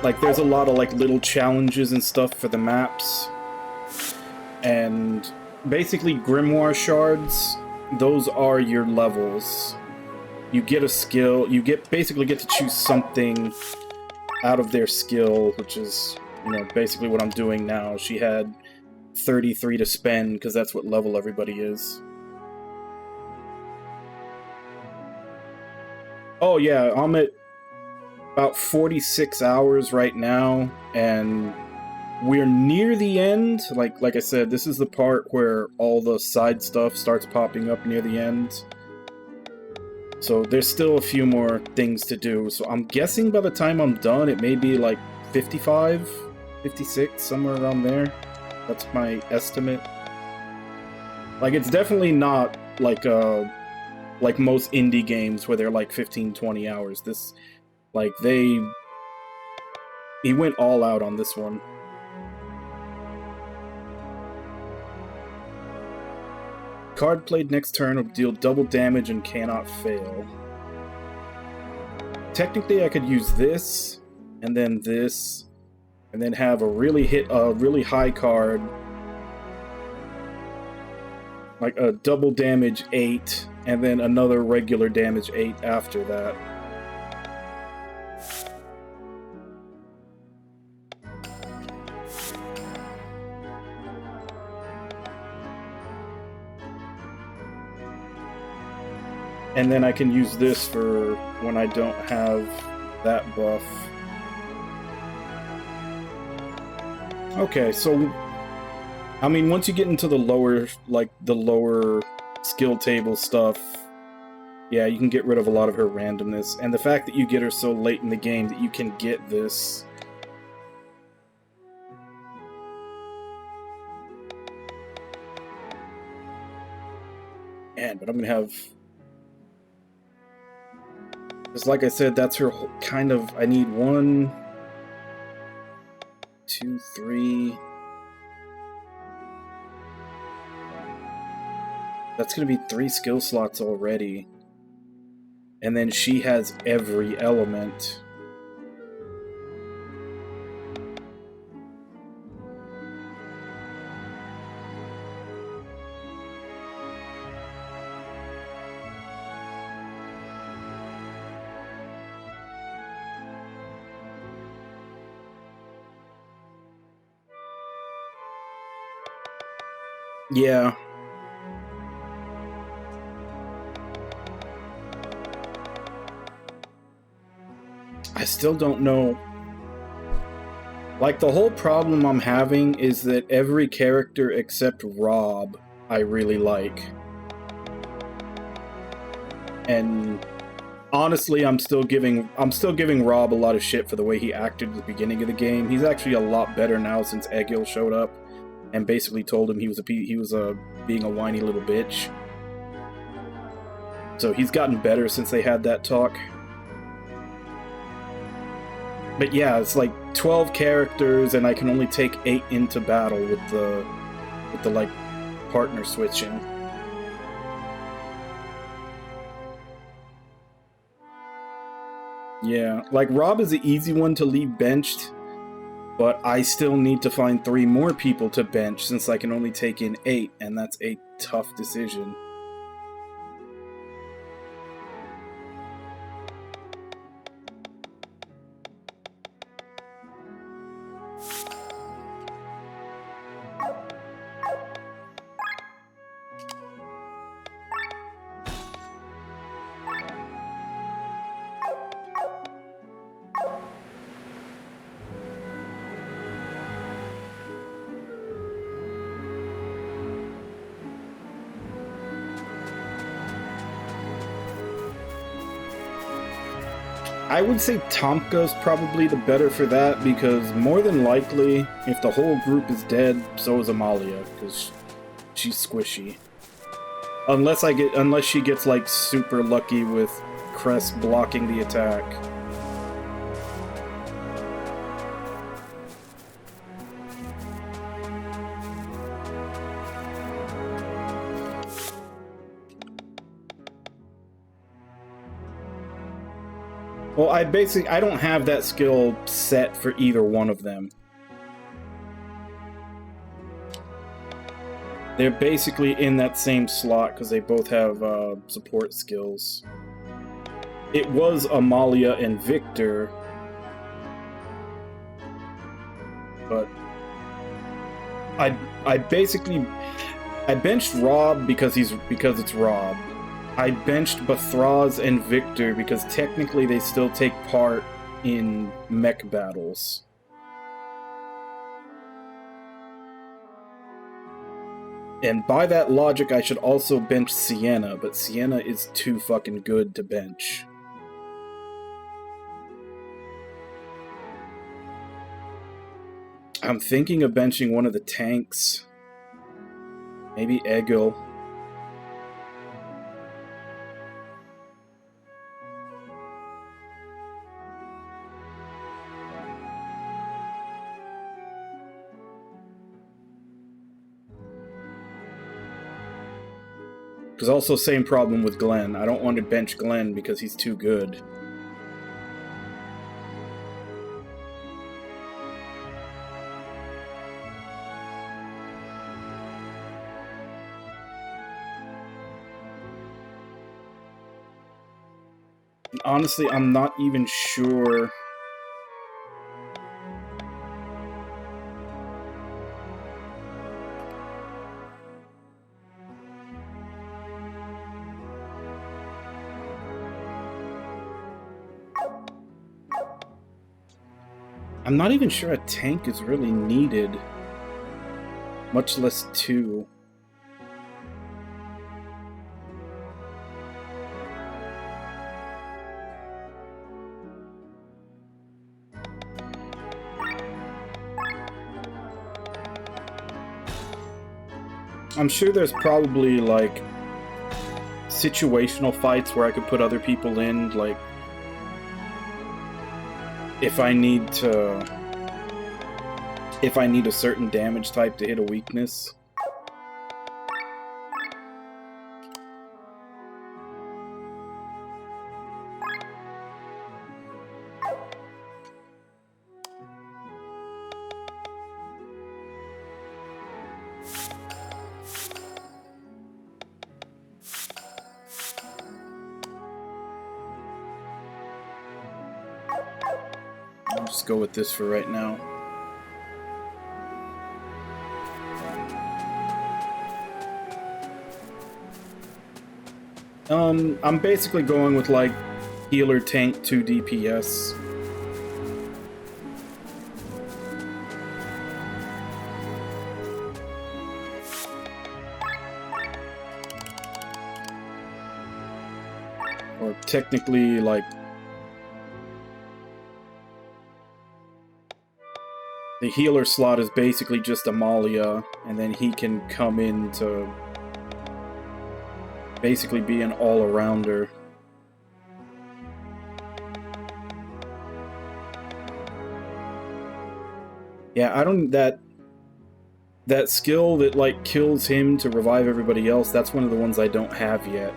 like, there's a lot of, like, little challenges and stuff for the maps. And basically, Grimoire shards, those are your levels. You get a skill, basically get to choose something out of their skill, which is, you know, basically what I'm doing now. She had 33 to spend, because that's what level everybody is. Oh yeah, I'm at about 46 hours right now, and we're near the end. Like I said, this is the part where all the side stuff starts popping up near the end. So there's still a few more things to do. So I'm guessing by the time I'm done, it may be like 55, 56, somewhere around there. That's my estimate. Like, it's definitely not like most indie games where they're like 15, 20 hours. This, like, he went all out on this one. Card played next turn will deal double damage and cannot fail. Technically, I could use this, and then have a really high card, like a double damage 8, and then another regular damage 8 after that. And then I can use this for when I don't have that buff. Okay, so I mean, once you get into the lower skill table stuff, yeah, you can get rid of a lot of her randomness. And the fact that you get her so late in the game that you can get this. Man, but I'm gonna have... Because like I said, that's her kind of... I need 1, 2, 3... That's gonna be 3 skill slots already. And then she has every element. Yeah. I still don't know. Like, the whole problem I'm having is that every character except Rob I really like. And honestly, I'm still giving Rob a lot of shit for the way he acted at the beginning of the game. He's actually a lot better now since Egil showed up and basically told him he was being a whiny little bitch. So he's gotten better since they had that talk. But yeah, it's like 12 characters, and I can only take 8 into battle with the like partner switching. Yeah, like Rob is the easy one to leave benched, but I still need to find 3 more people to bench since I can only take in 8, and that's a tough decision. I would say Tomka's probably the better for that, because more than likely, if the whole group is dead, so is Amalia, because she's squishy. Unless she gets like super lucky with Crest blocking the attack. Well, I don't have that skill set for either one of them. They're basically in that same slot because they both have support skills. It was Amalia and Victor, but I benched Rob because it's Rob. I benched Bathraz and Victor because technically they still take part in mech battles. And by that logic, I should also bench Sienna, but Sienna is too fucking good to bench. I'm thinking of benching one of the tanks. Maybe Egil. Because also same problem with Glenn. I don't want to bench Glenn because he's too good. And honestly, I'm not even sure. I'm not even sure a tank is really needed, much less two. I'm sure there's probably, like, situational fights where I could put other people in, like, if I need a certain damage type to hit a weakness. I'll just go with this for right now. I'm basically going with, like, healer tank 2 DPS. Or technically, like, the healer slot is basically just Amalia, and then he can come in to basically be an all-arounder. Yeah, I don't... That skill that, like, kills him to revive everybody else, that's one of the ones I don't have yet.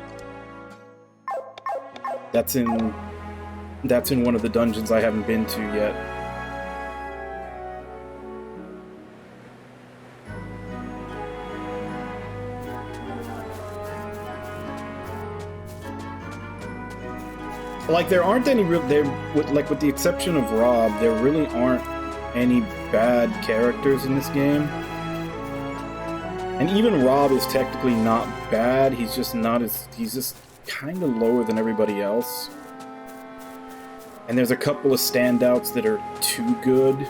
That's in one of the dungeons I haven't been to yet. Like, there aren't any real... with the exception of Rob, there really aren't any bad characters in this game. And even Rob is technically not bad, he's just not as... he's just kind of lower than everybody else. And there's a couple of standouts that are too good.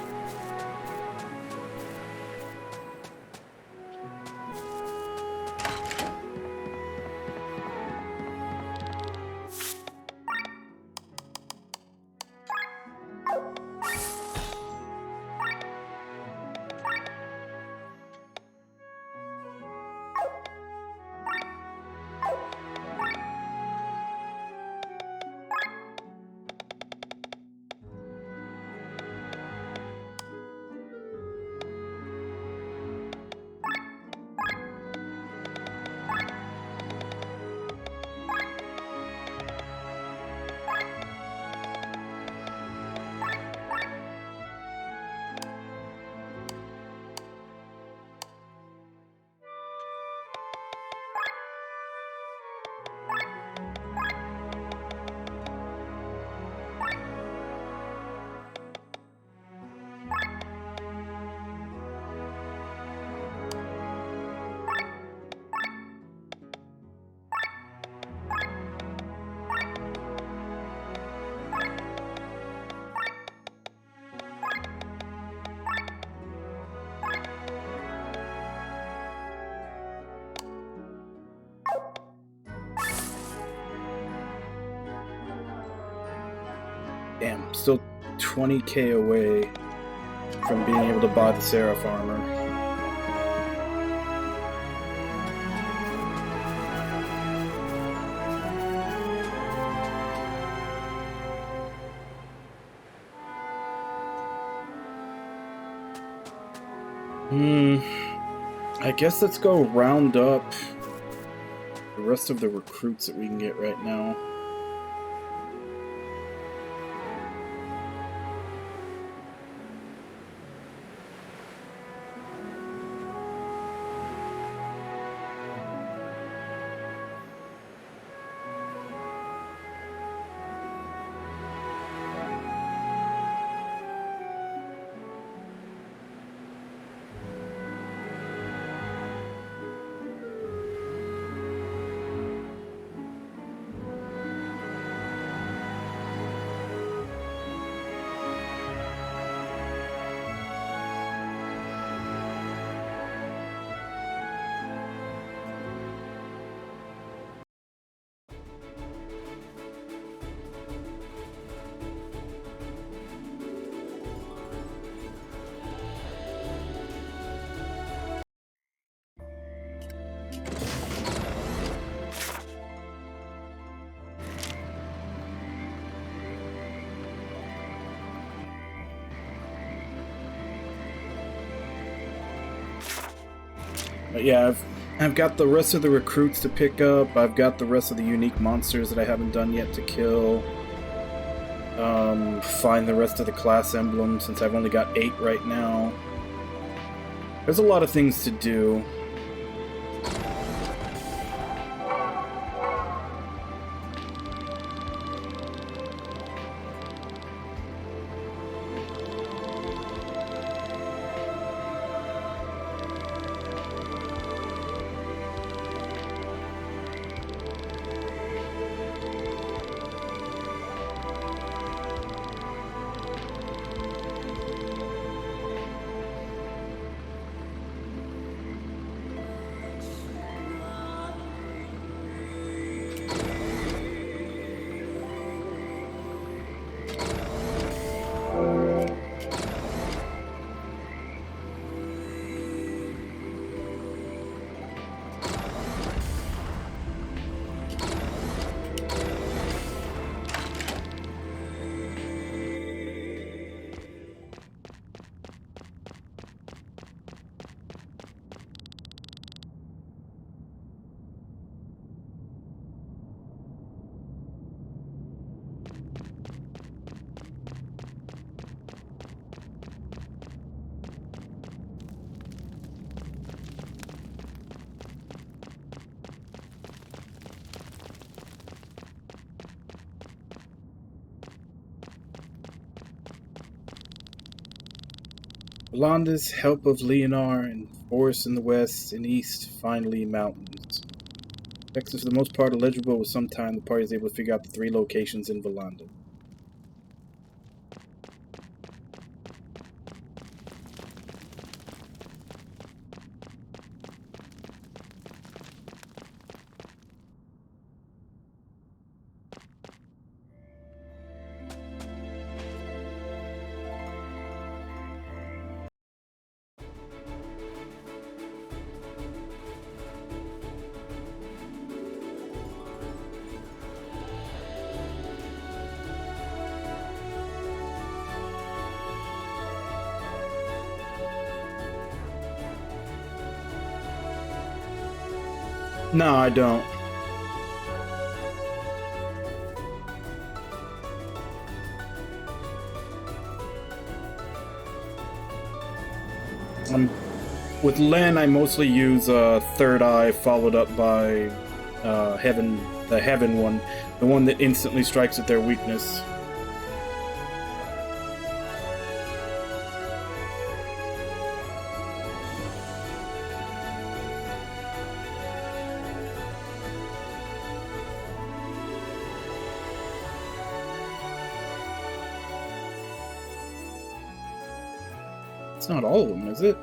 Damn, still 20k away from being able to buy the Seraph armor. I guess let's go round up the rest of the recruits that we can get right now. But yeah, I've got the rest of the recruits to pick up. I've got the rest of the unique monsters that I haven't done yet to kill. Find the rest of the class emblems, since I've only got 8 right now. There's a lot of things to do. Yolanda's help of Leonar and forests in the west and east, finally mountains. Text is for the most part illegible. With some time, the party is able to figure out the 3 locations in Volanda. No, I don't. With Len, I mostly use Third Eye, followed up by the Heaven one, the one that instantly strikes at their weakness. It's not all of them, is it?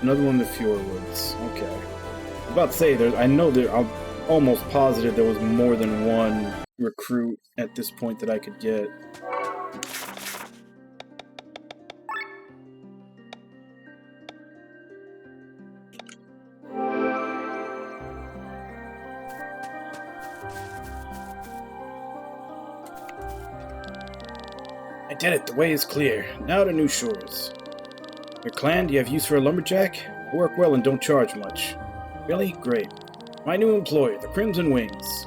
Another one in the Fjordwoods. Okay. I was about to say, I know I'm almost positive there was more than one recruit at this point that I could get. I did it. The way is clear. Now to new shores. Your clan, do you have use for a lumberjack? I work well and don't charge much. Really? Great. My new employer, the Crimson Wings.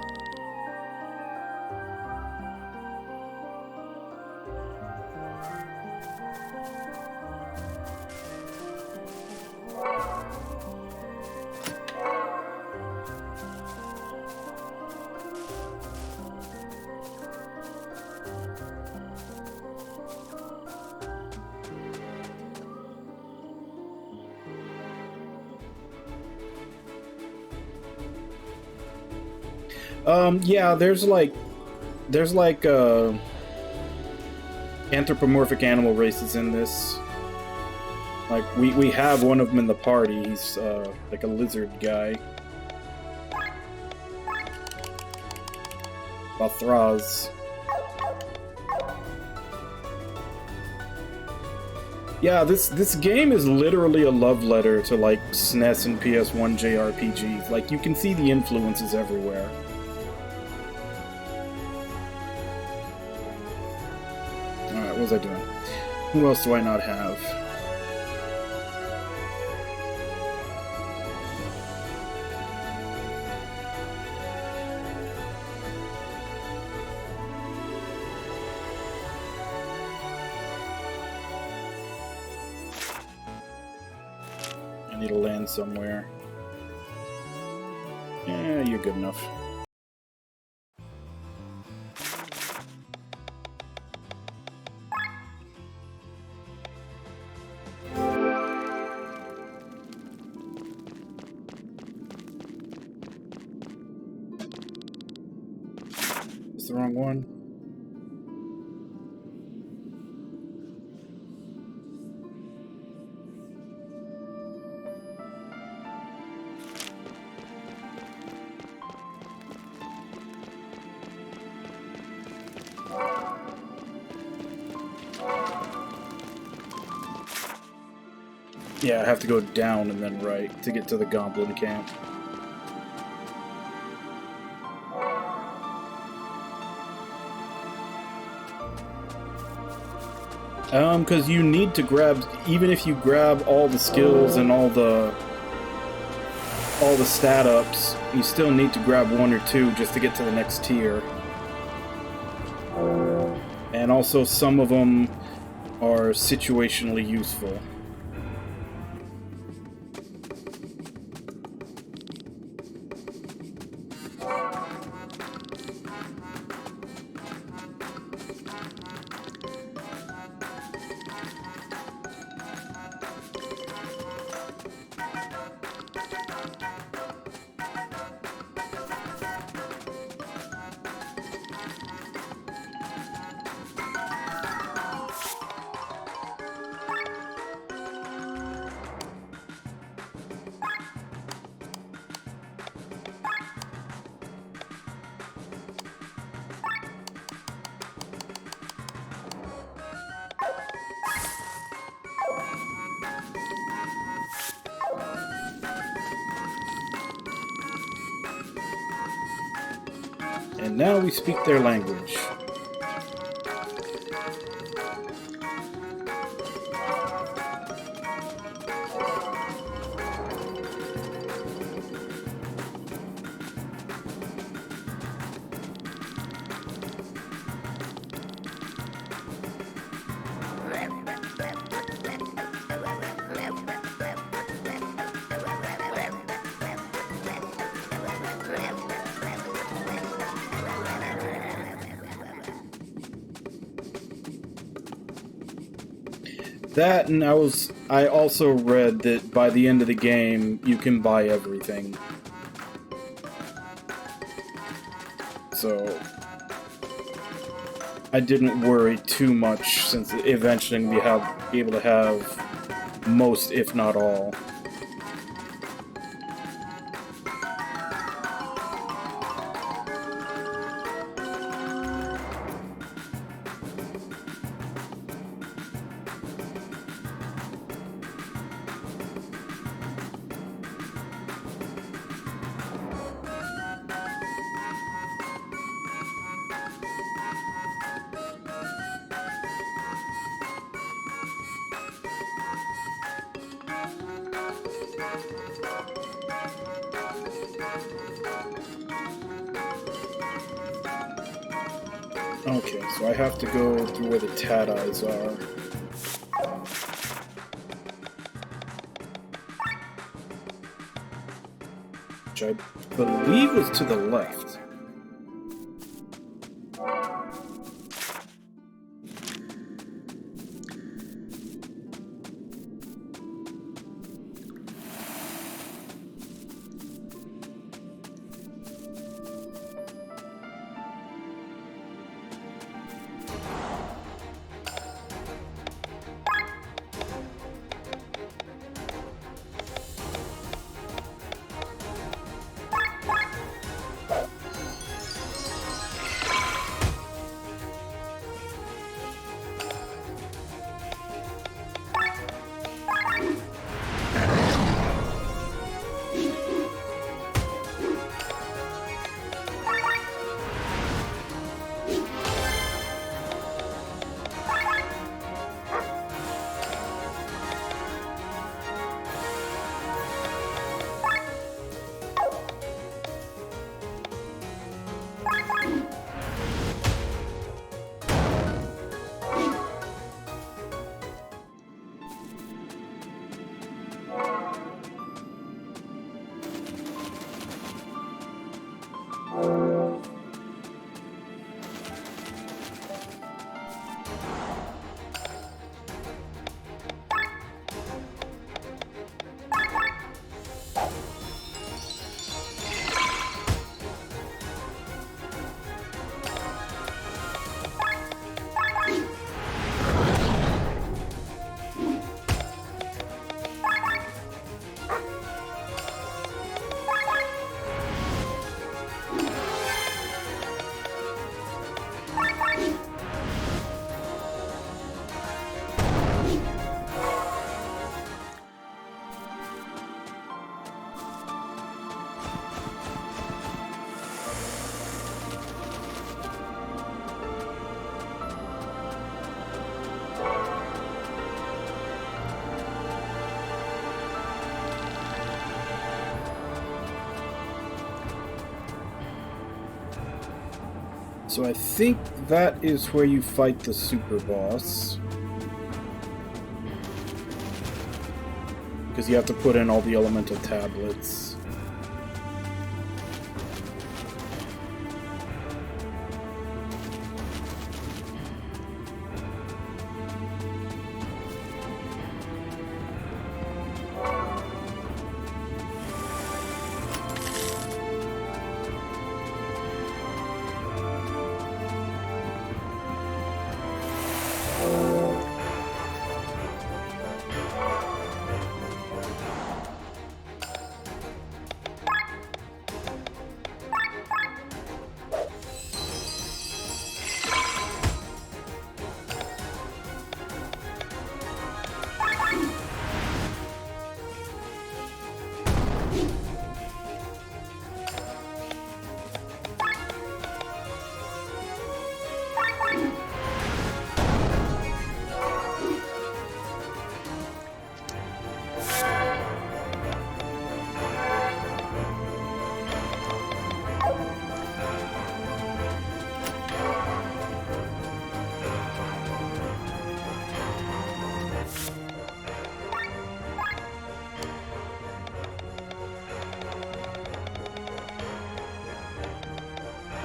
Yeah, there's like anthropomorphic animal races in this. Like, we have one of them in the party. He's, like a lizard guy. Bathraz. Yeah, this game is literally a love letter to, like, SNES and PS1 JRPGs. Like, you can see the influences everywhere. Alright, what was I doing? Who else do I not have? I need to land somewhere. Yeah, you're good enough. It's the wrong one. Yeah, I have to go down and then right to get to the Goblin camp. Because you need to grab, even if you grab all the skills and all the stat ups, you still need to grab one or two just to get to the next tier. And also some of them are situationally useful. And now we speak their language. That, and I also read that by the end of the game, you can buy everything. So, I didn't worry too much, since eventually I'm going to be able to have most, if not all. Okay, so I have to go through where the Tad Eyes are. Which I believe was to the left. So I think that is where you fight the super boss. Because you have to put in all the elemental tablets.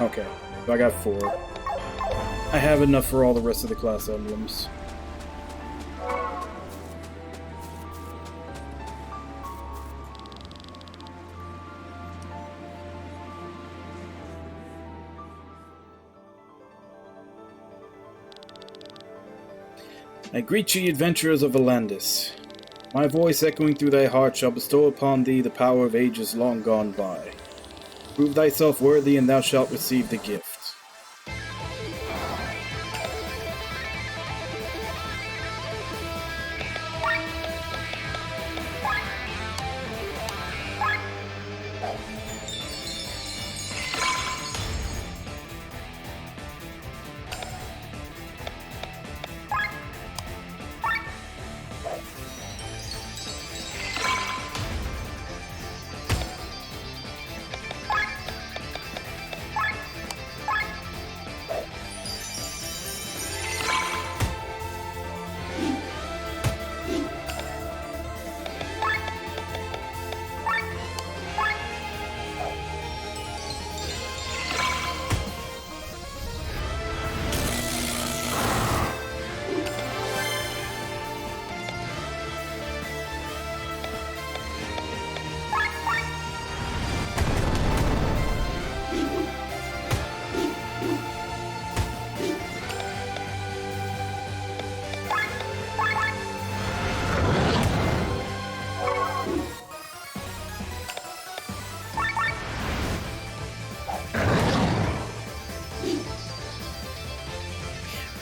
Okay, so I got 4. I have enough for all the rest of the class emblems. I greet ye, adventurers of Valandis. My voice echoing through thy heart shall bestow upon thee the power of ages long gone by. Prove thyself worthy, and thou shalt receive the gift.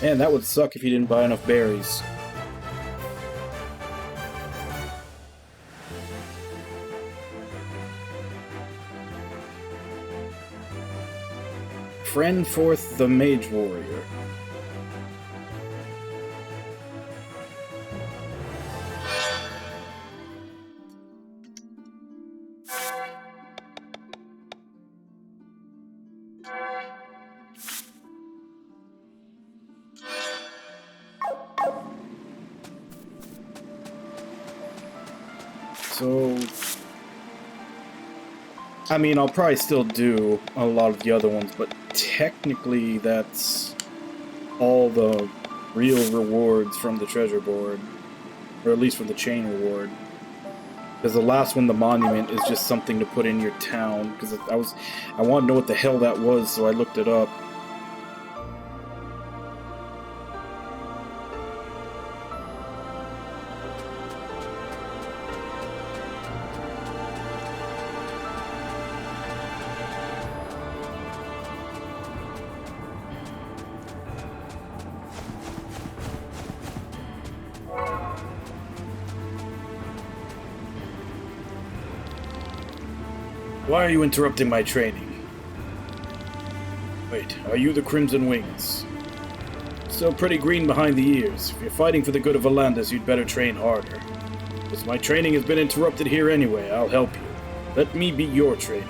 Man, that would suck if you didn't buy enough berries. Friend Forth the Mage Warrior. So, I mean, I'll probably still do a lot of the other ones, but technically that's all the real rewards from the treasure board, or at least from the chain reward. Because the last one, the monument, is just something to put in your town. Because I wanted to know what the hell that was, so I looked it up. Why are you interrupting my training? Wait, are you the Crimson Wings? Still pretty green behind the ears. If you're fighting for the good of Valandis, you'd better train harder. Because my training has been interrupted here anyway, I'll help you. Let me be your trainer.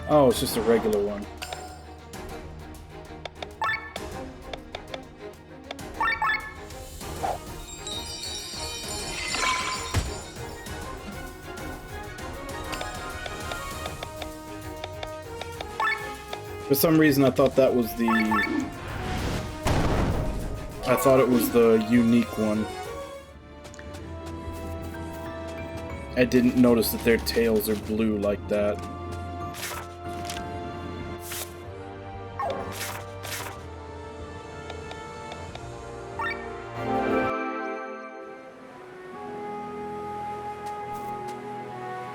Oh, it's just a regular one. For some reason, I thought that was the... I thought it was the unique one. I didn't notice that their tails are blue like that.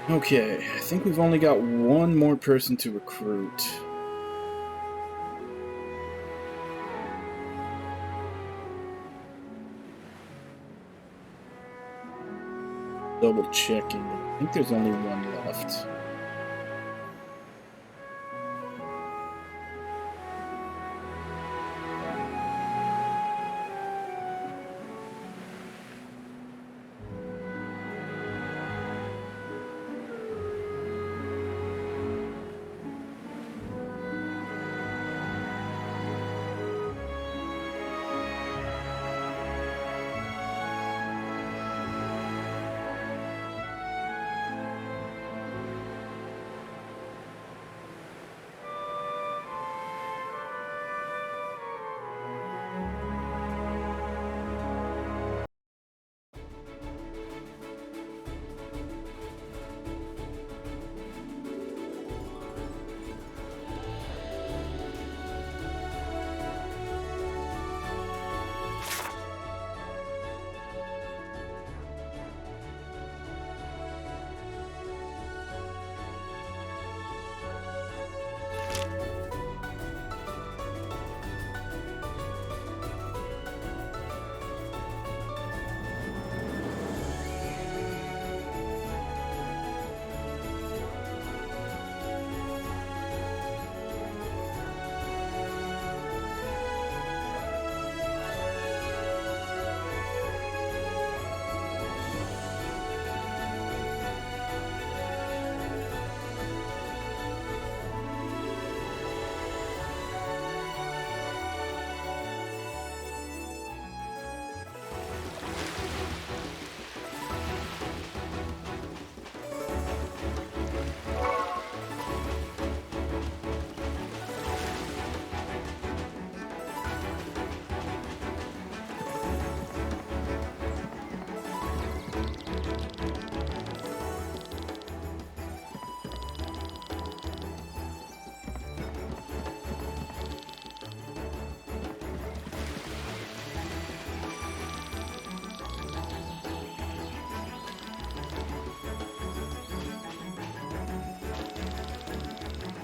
Okay, I think we've only got one more person to recruit. Double checking. I think there's only one left.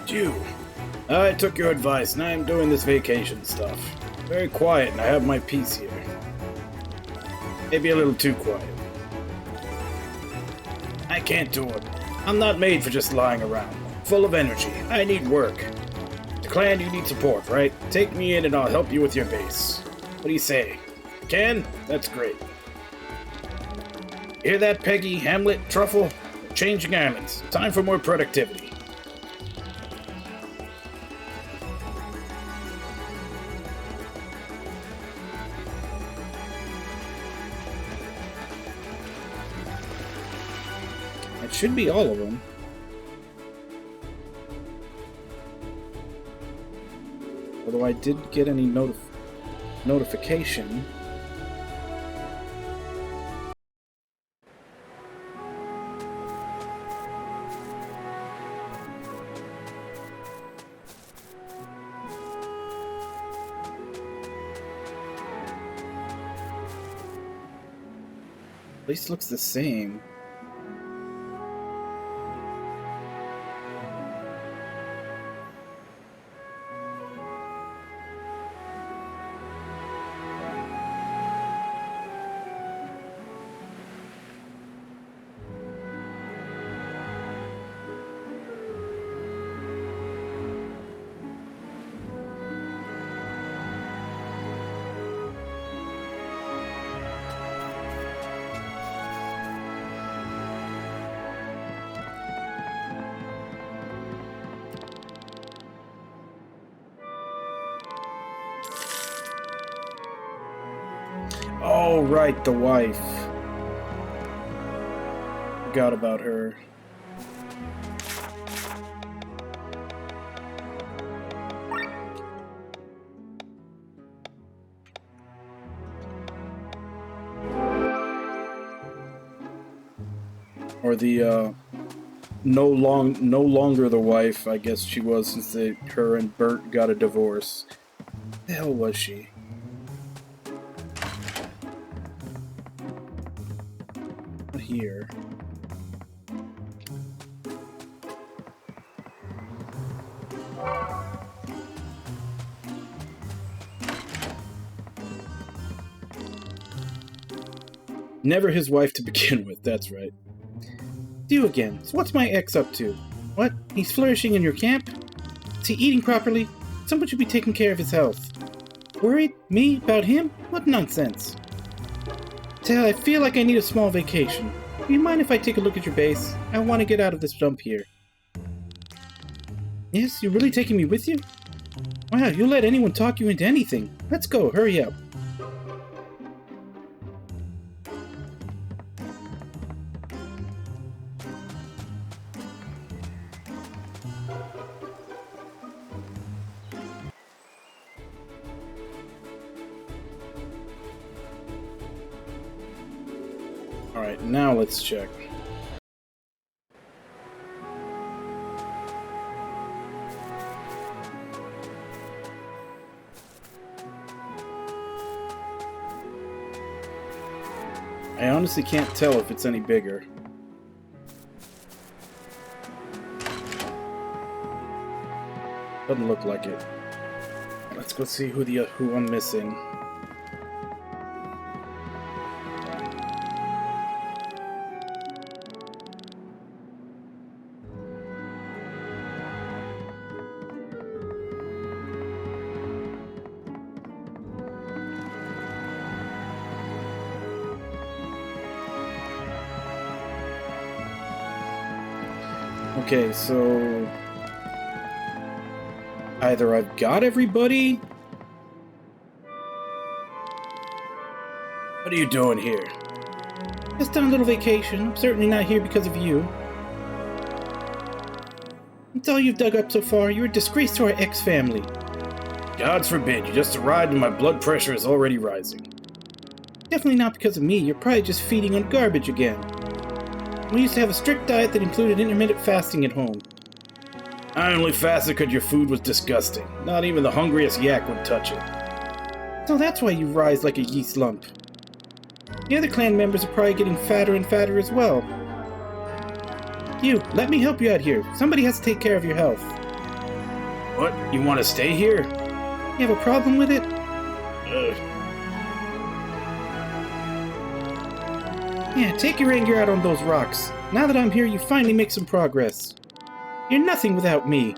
You. I took your advice, and I am doing this vacation stuff. Very quiet, and I have my peace here. Maybe a little too quiet. I can't do it. I'm not made for just lying around. Full of energy. I need work. The clan, you need support, right? Take me in and I'll help you with your base. What do you say? Can? That's great. Hear that, Peggy, Hamlet, Truffle? We're changing islands. Time for more productivity. It should be all of them. Although I did get any notification. At least looks the same. Oh, right, the wife. Forgot about her. Or the, no longer the wife, I guess she was, since her and Bert got a divorce. The hell was she? Here. Never his wife to begin with, that's right. You again. So what's my ex up to? What? He's flourishing in your camp? Is he eating properly? Someone should be taking care of his health. Worried? Me? About him? What nonsense. I feel like I need a small vacation. Do you mind if I take a look at your base? I want to get out of this dump here. Yes, you're really taking me with you? Wow, you'll let anyone talk you into anything. Let's go, hurry up. Alright, now let's check. I honestly can't tell if it's any bigger. Doesn't look like it. Let's go see who I'm missing. Okay, so either I've got everybody. What are you doing here? Just on a little vacation. I'm certainly not here because of you. That's all you've dug up so far. You're a disgrace to our ex-family. Gods forbid, you just arrived and my blood pressure is already rising. Definitely not because of me. You're probably just feeding on garbage again. We used to have a strict diet that included intermittent fasting at home. I only fasted because your food was disgusting. Not even the hungriest yak would touch it. So that's why you rise like a yeast lump. The other clan members are probably getting fatter and fatter as well. You, let me help you out here. Somebody has to take care of your health. What? You want to stay here? You have a problem with it? Yeah, take your anger out on those rocks. Now that I'm here, you finally make some progress. You're nothing without me.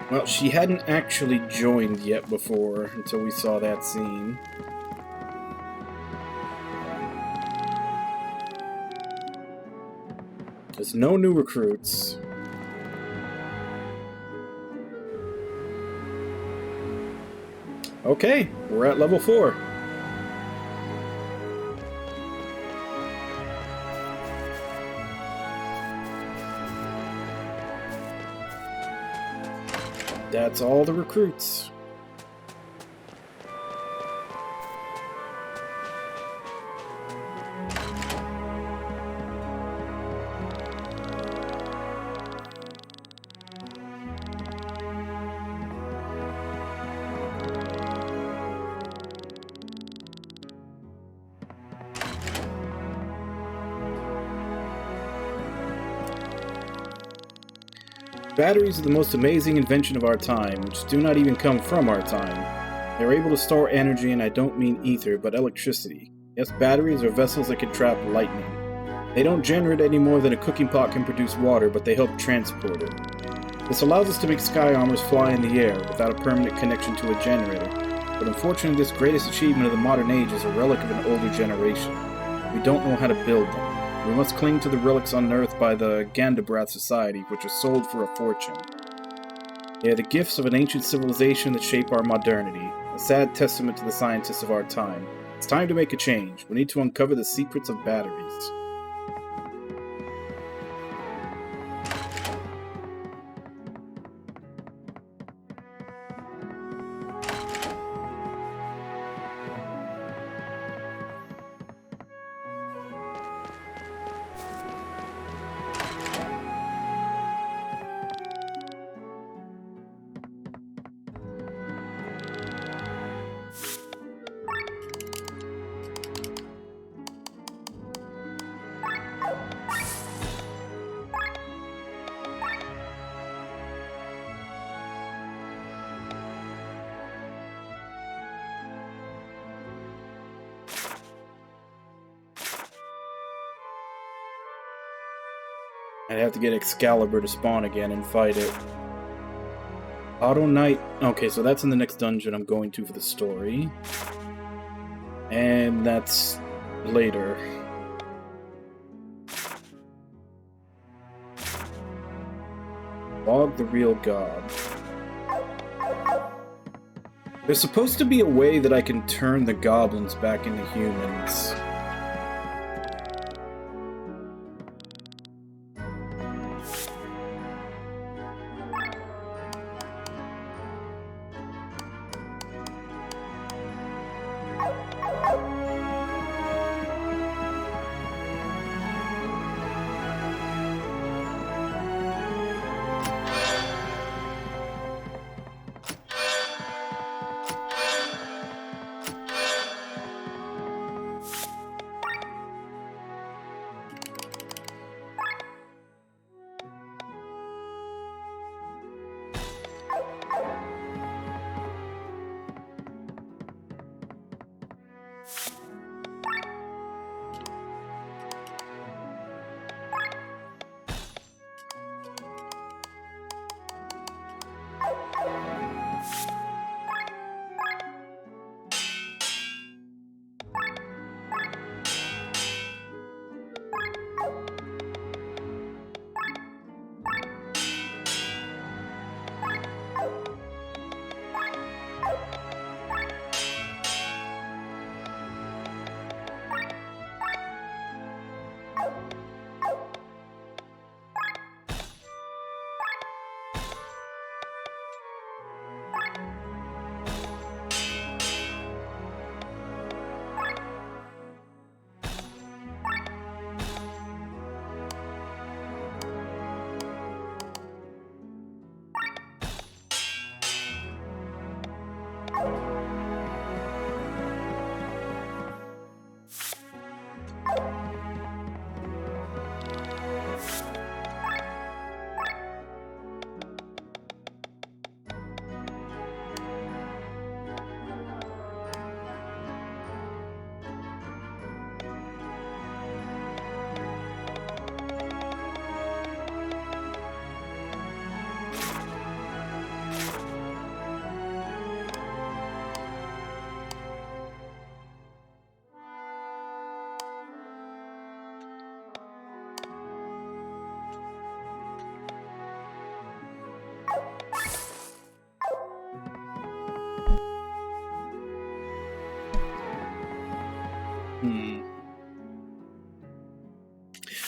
Well, she hadn't actually joined yet before until we saw that scene. There's no new recruits. Okay, we're at level 4. That's all the recruits. Batteries are the most amazing invention of our time, which do not even come from our time. They're able to store energy, and I don't mean ether, but electricity. Yes, batteries are vessels that can trap lightning. They don't generate any more than a cooking pot can produce water, but they help transport it. This allows us to make sky armors fly in the air, without a permanent connection to a generator. But unfortunately, this greatest achievement of the modern age is a relic of an older generation. We don't know how to build them. We must cling to the relics unearthed by the Gandabrath Society, which are sold for a fortune. They are the gifts of an ancient civilization that shape our modernity, a sad testament to the scientists of our time. It's time to make a change. We need to uncover the secrets of batteries. I'd have to get Excalibur to spawn again and fight it. Auto Knight. Okay, so that's in the next dungeon I'm going to for the story. And that's later. Log the real god. There's supposed to be a way that I can turn the goblins back into humans.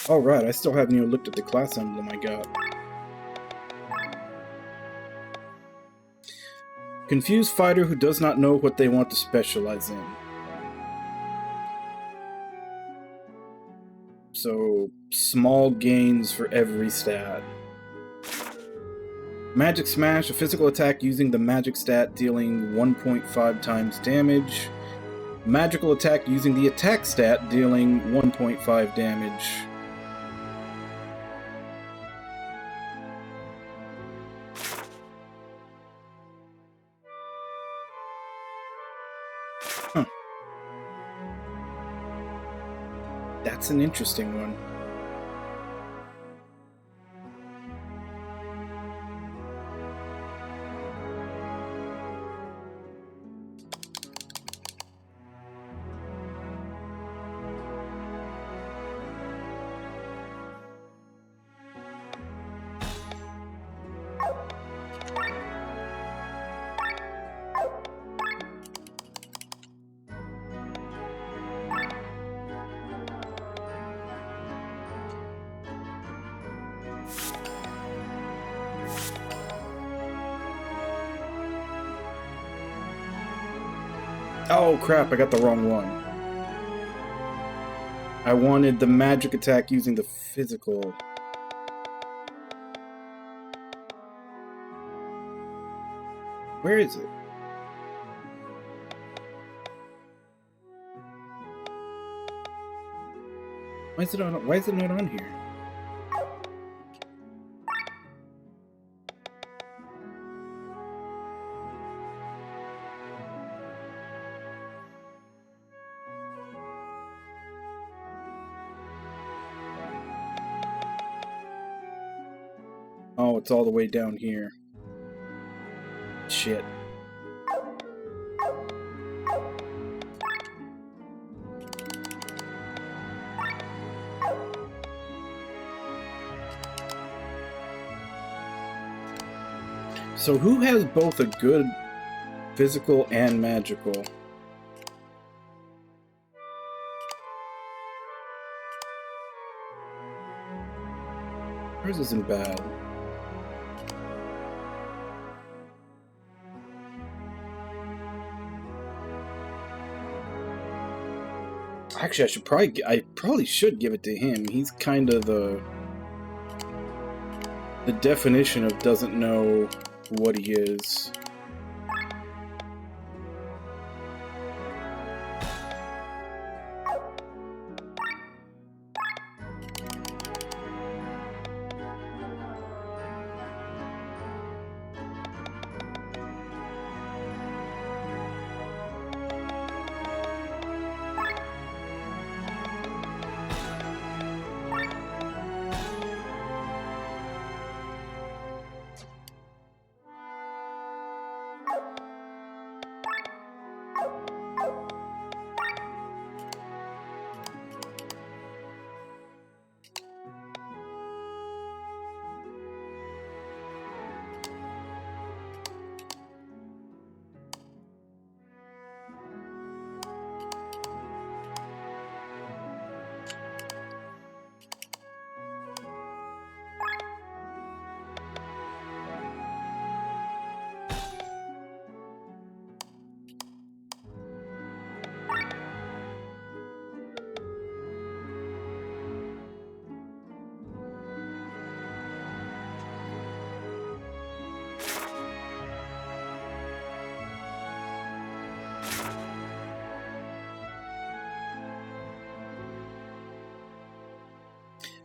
Alright, I still haven't even looked at the class emblem I got. Confused fighter who does not know what they want to specialize in. So, small gains for every stat. Magic Smash, a physical attack using the magic stat dealing 1.5 times damage. Magical attack using the attack stat dealing 1.5 damage. Huh. That's an interesting one. Oh crap, I got the wrong one. I wanted the magic attack using the physical. Where is it? Why is it not on here? Oh, it's all the way down here. Shit. So who has both a good physical and magical? Hers isn't bad. Actually, I probably should give it to him. He's kind of the definition of doesn't know what he is.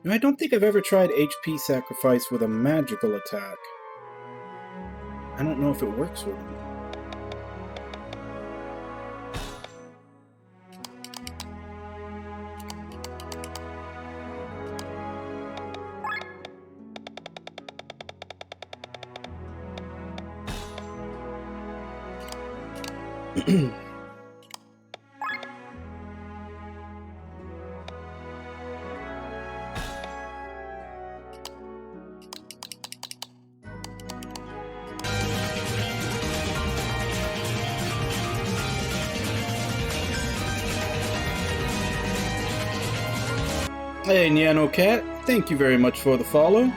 Now, I don't think I've ever tried HP sacrifice with a magical attack. I don't know if it works with him. Hey, Nyano Cat, thank you very much for the follow.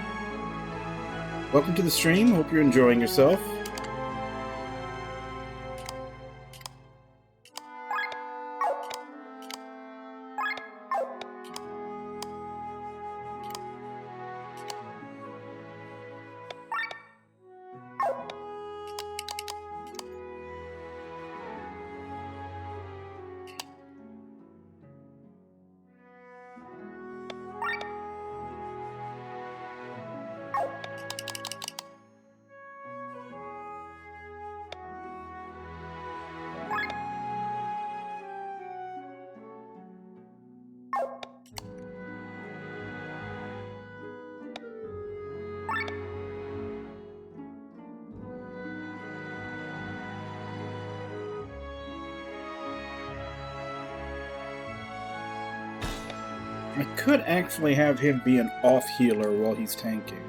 Welcome to the stream, hope you're enjoying yourself. I could actually have him be an off healer while he's tanking.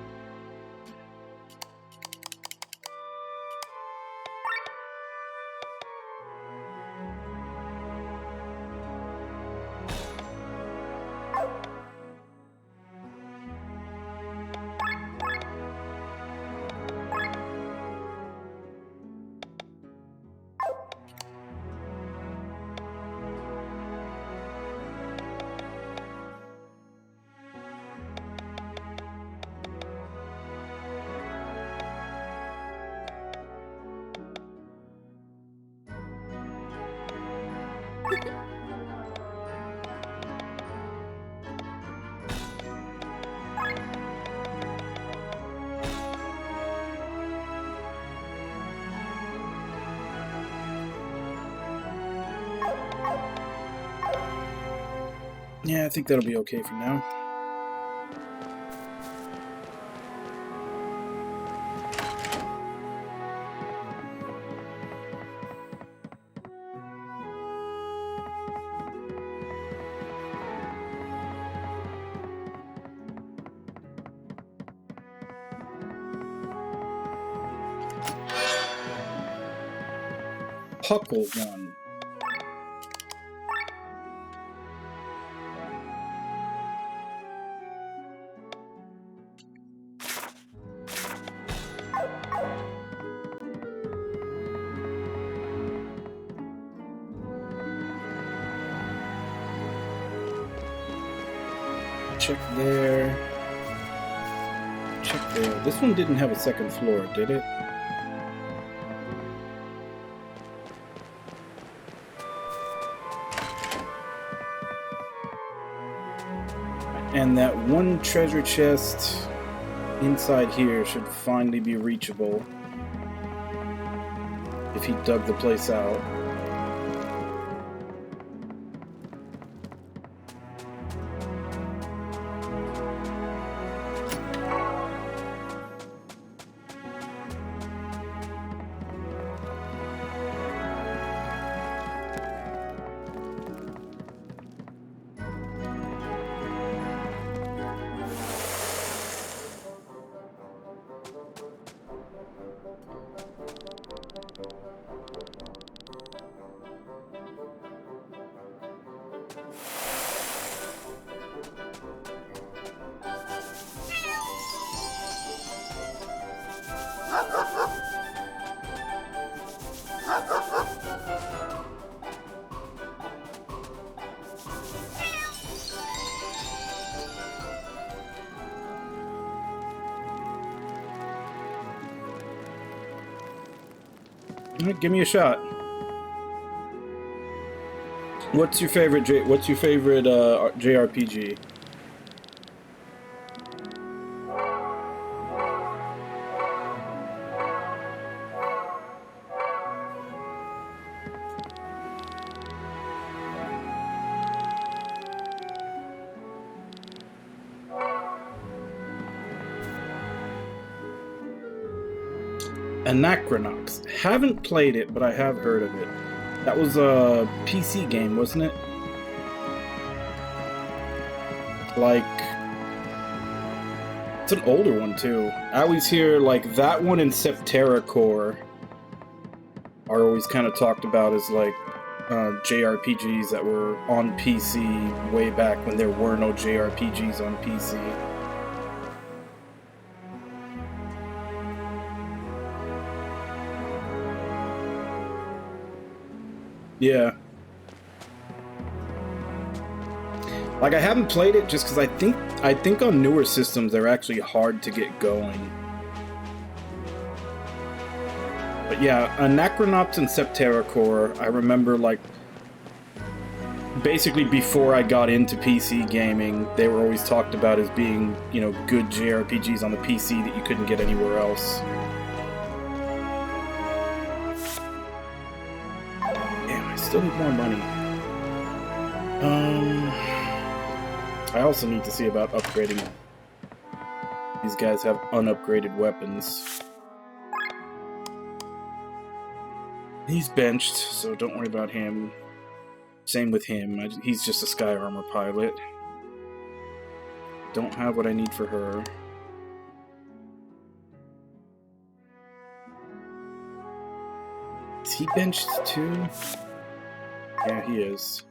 Yeah, I think that'll be okay for now. Puckle one. Check there. Check there. This one didn't have a second floor, did it? And that one treasure chest inside here should finally be reachable if he dug the place out. Give me a shot. What's your favorite JRPG? Anachronox. Haven't played it, but I have heard of it. That was a PC game, wasn't it? Like, it's an older one too. I always hear like that one and Septerra Core are always kind of talked about as like JRPGs that were on PC way back when there were no JRPGs on PC. Yeah. Like, I haven't played it just because I think on newer systems they're actually hard to get going. But yeah, Anachronauts and Septerra Core, I remember, like, basically before I got into PC gaming, they were always talked about as being, you know, good JRPGs on the PC that you couldn't get anywhere else. Damn, I still need more money. I also need to see about upgrading. These guys have unupgraded weapons. He's benched, so don't worry about him. Same with him. He's just a Sky Armor pilot. Don't have what I need for her. Is he benched too? Yeah, he is.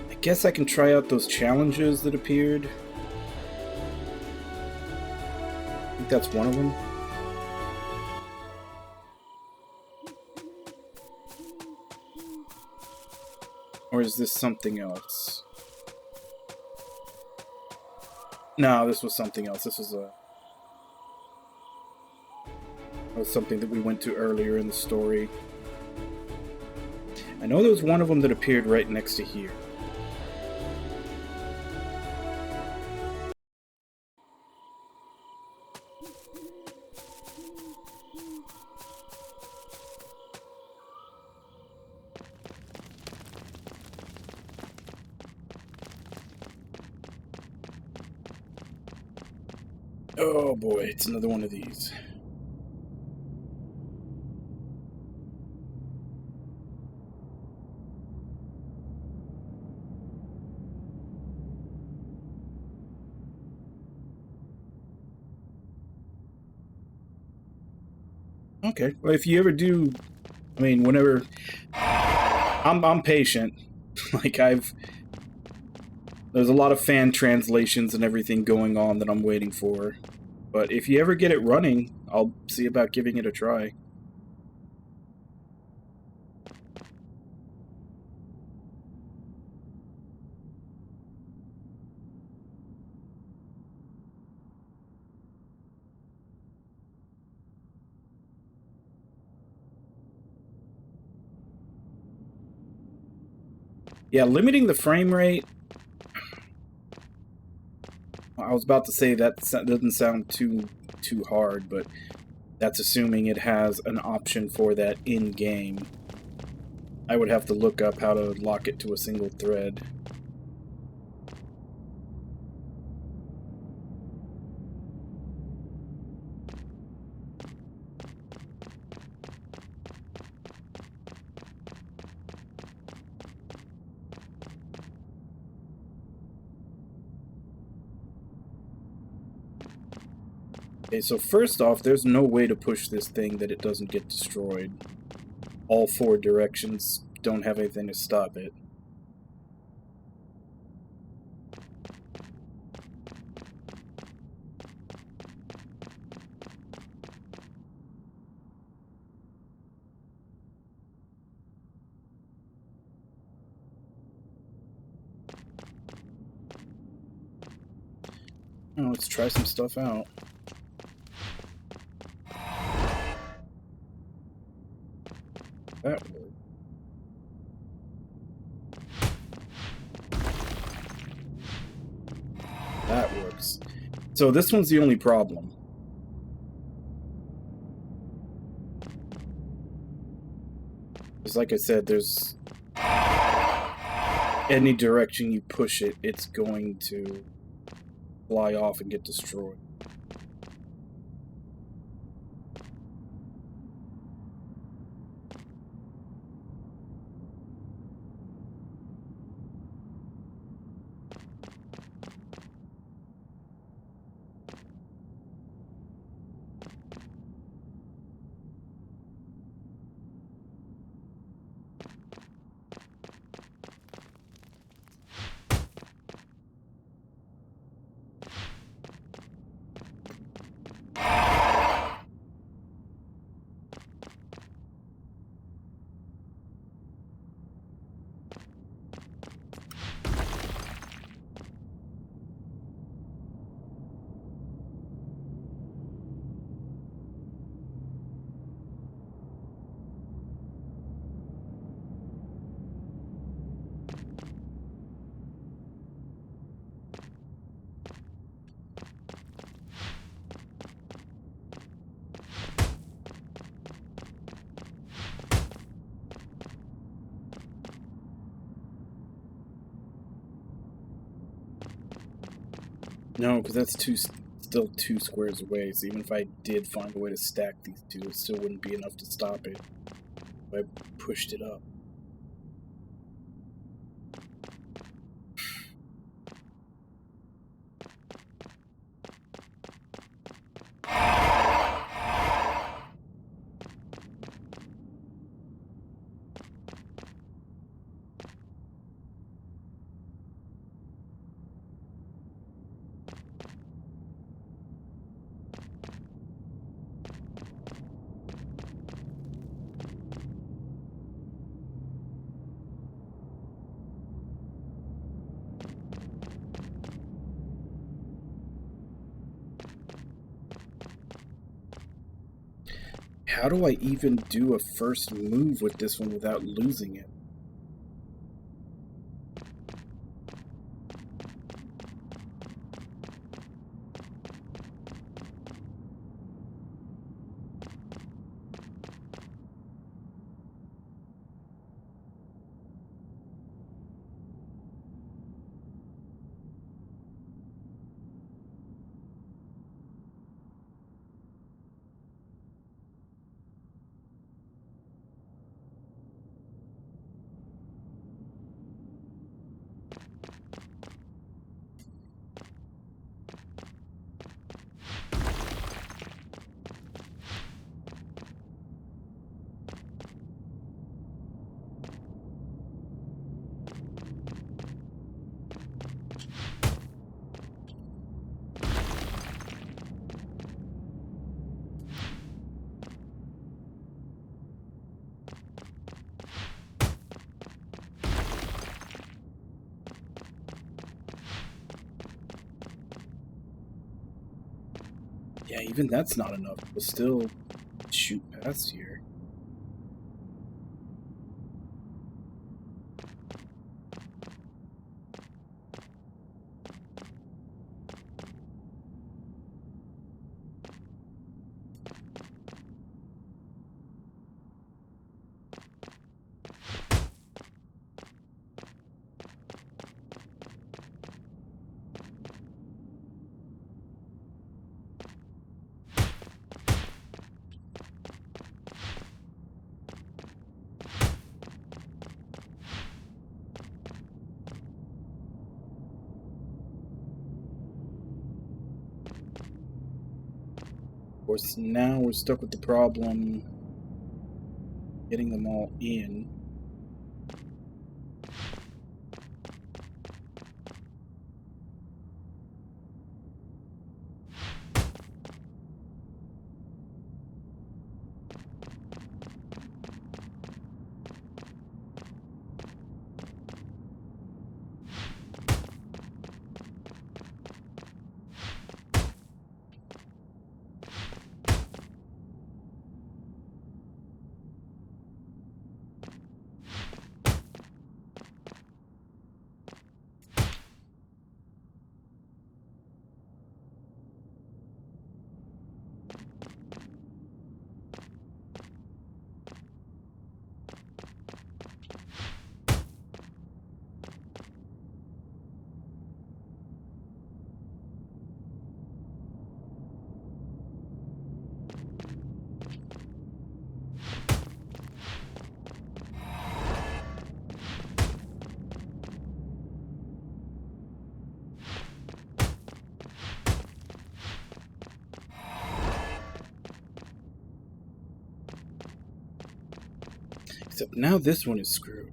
I guess I can try out those challenges that appeared. I think that's one of them. Or is this something else? No, this was something else. This was something that we went to earlier in the story. I know there was one of them that appeared right next to here. Oh boy, it's another one of these. Okay, well, if you ever do, I mean, whenever, I'm patient. Like, there's a lot of fan translations and everything going on that I'm waiting for. But if you ever get it running, I'll see about giving it a try. Yeah, limiting the frame rate, I was about to say that doesn't sound too hard, but that's assuming it has an option for that in-game. I would have to look up how to lock it to a single thread. Okay, so first off, there's no way to push this thing that it doesn't get destroyed. All four directions don't have anything to stop it. Oh, let's try some stuff out. That worked. That works. So this one's the only problem. Because like I said, there's... any direction you push it, it's going to fly off and get destroyed. No, because that's still 2 squares away, so even if I did find a way to stack these two, it still wouldn't be enough to stop it if I pushed it up. How do I even do a first move with this one without losing it? Yeah, even that's not enough. We'll still shoot past here. Of course, now we're stuck with the problem getting them all in. Except now this one is screwed.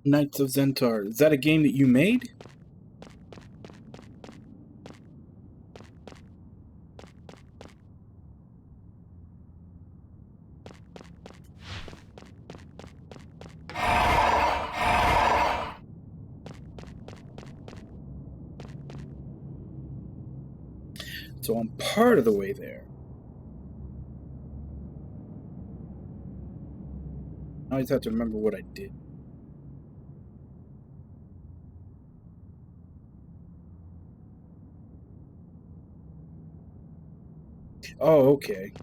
Knights of Zentar. Is that a game that you made? So I'm part of the way there. I just have to remember what I did. Oh, okay.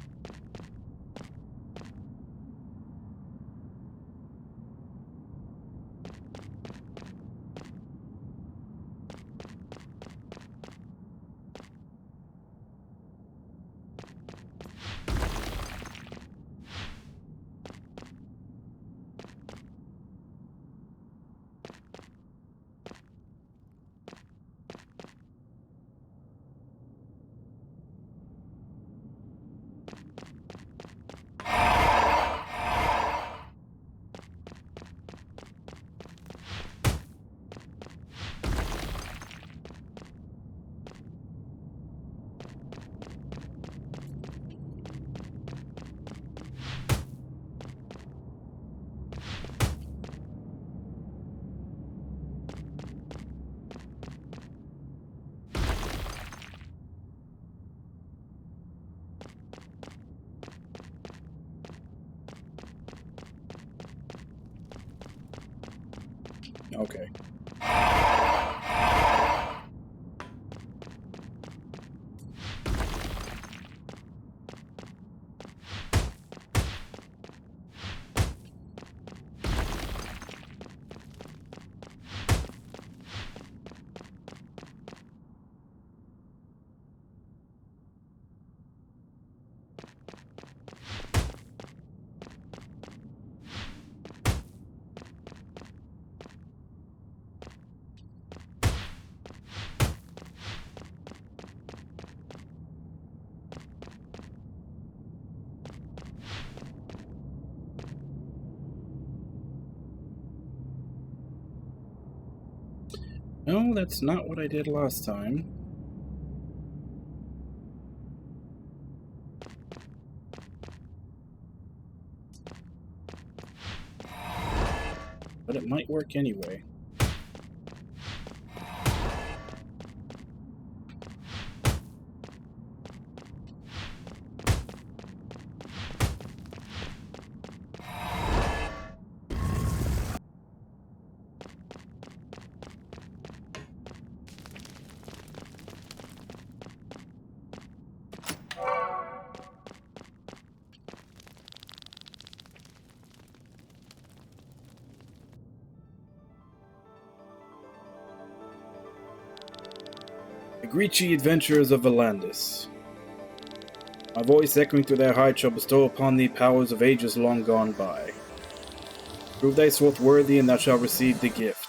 Okay. No, that's not what I did last time. But it might work anyway. The Grecian adventurers of Valandis. My voice echoing through their height shall bestow upon thee powers of ages long gone by. Prove thyself worthy, and thou shalt receive the gift.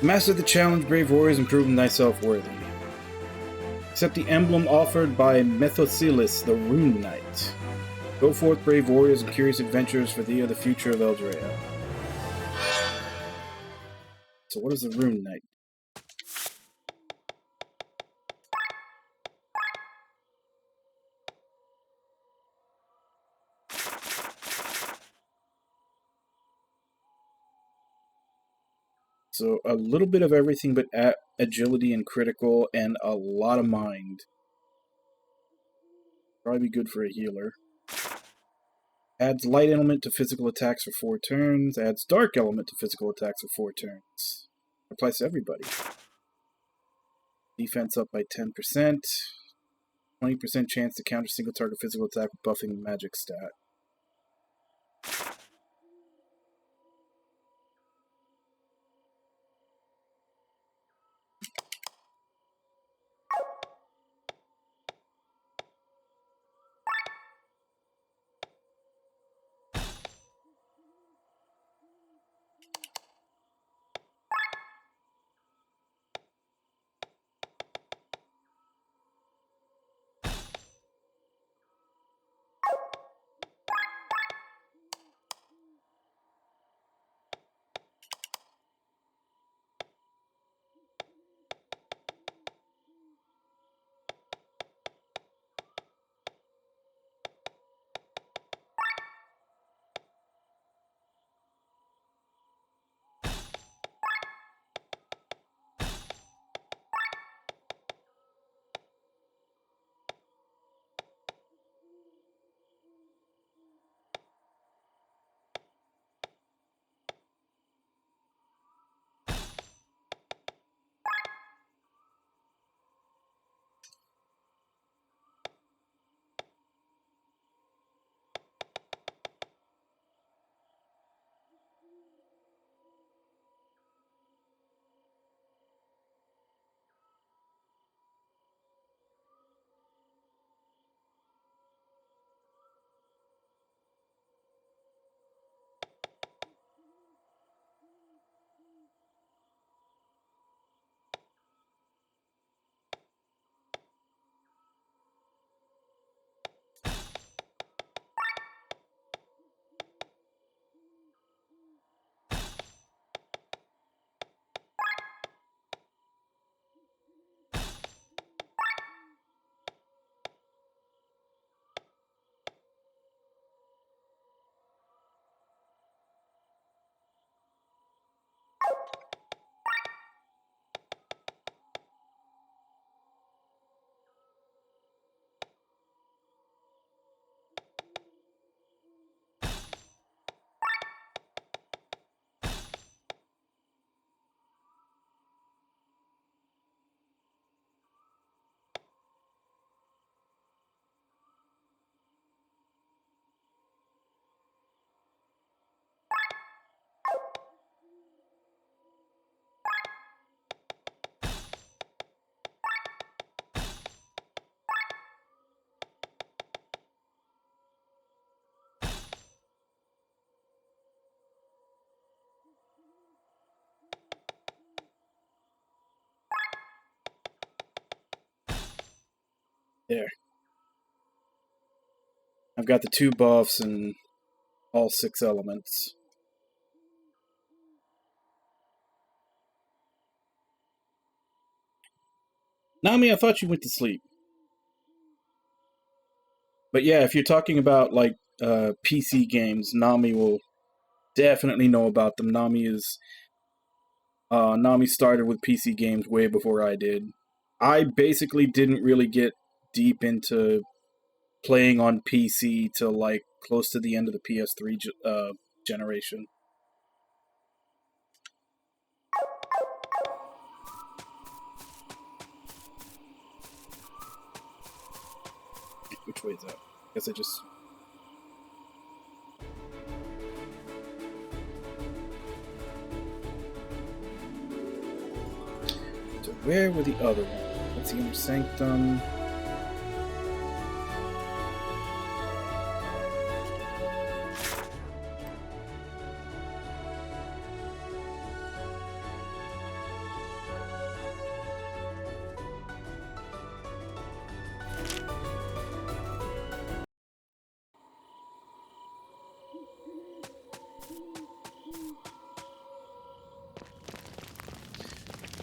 Master the challenge, brave warriors, and prove thyself worthy. Accept the emblem offered by Methosilus, the Rune Knight. Go forth, brave warriors, and curious adventurers, for thee are the future of Eldrea. So what is the Rune Knight? So a little bit of everything but agility and critical and a lot of mind. Probably be good for a healer. Adds light element to physical attacks for 4 turns. Adds dark element to physical attacks for 4 turns. Applies to everybody. Defense up by 10%. 20% chance to counter single target physical attack with buffing magic stat. There. I've got the 2 buffs and all 6 elements. Nami, I thought you went to sleep. But yeah, if you're talking about like PC games, Nami will definitely know about them. Nami started with PC games way before I did. I basically didn't really get deep into playing on PC till like close to the end of the PS3 generation. Which way is that? Guess I just... So where were the other ones? Let's see, Inner Sanctum.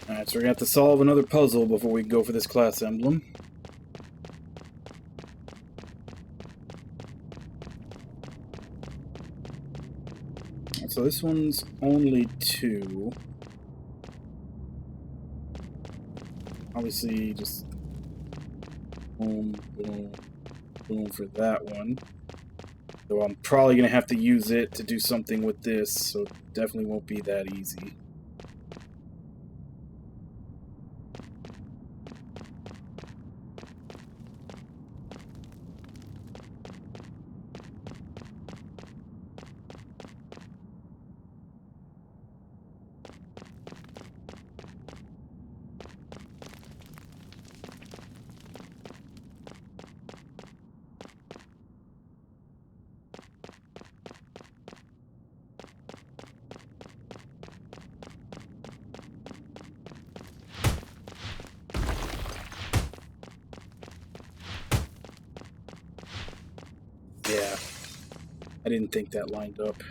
Alright, so we're gonna have to solve another puzzle before we go for this class emblem. So this one's only 2. Obviously, just boom, boom, boom for that one. So I'm probably going to have to use it to do something with this, so it definitely won't be that easy. Yeah, I didn't think that lined up.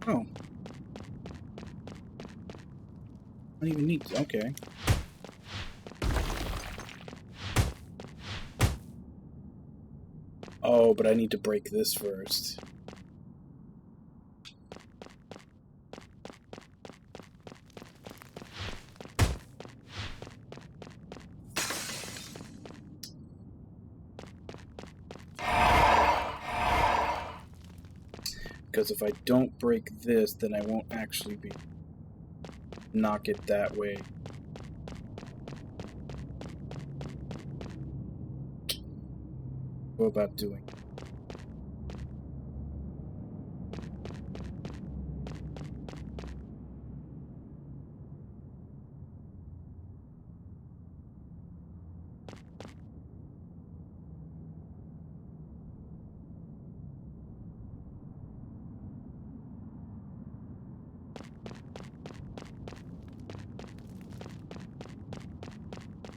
Oh. I don't even need to. Okay. Oh, but I need to break this first. Because if I don't break this, then I won't actually knock it that way. Go about doing.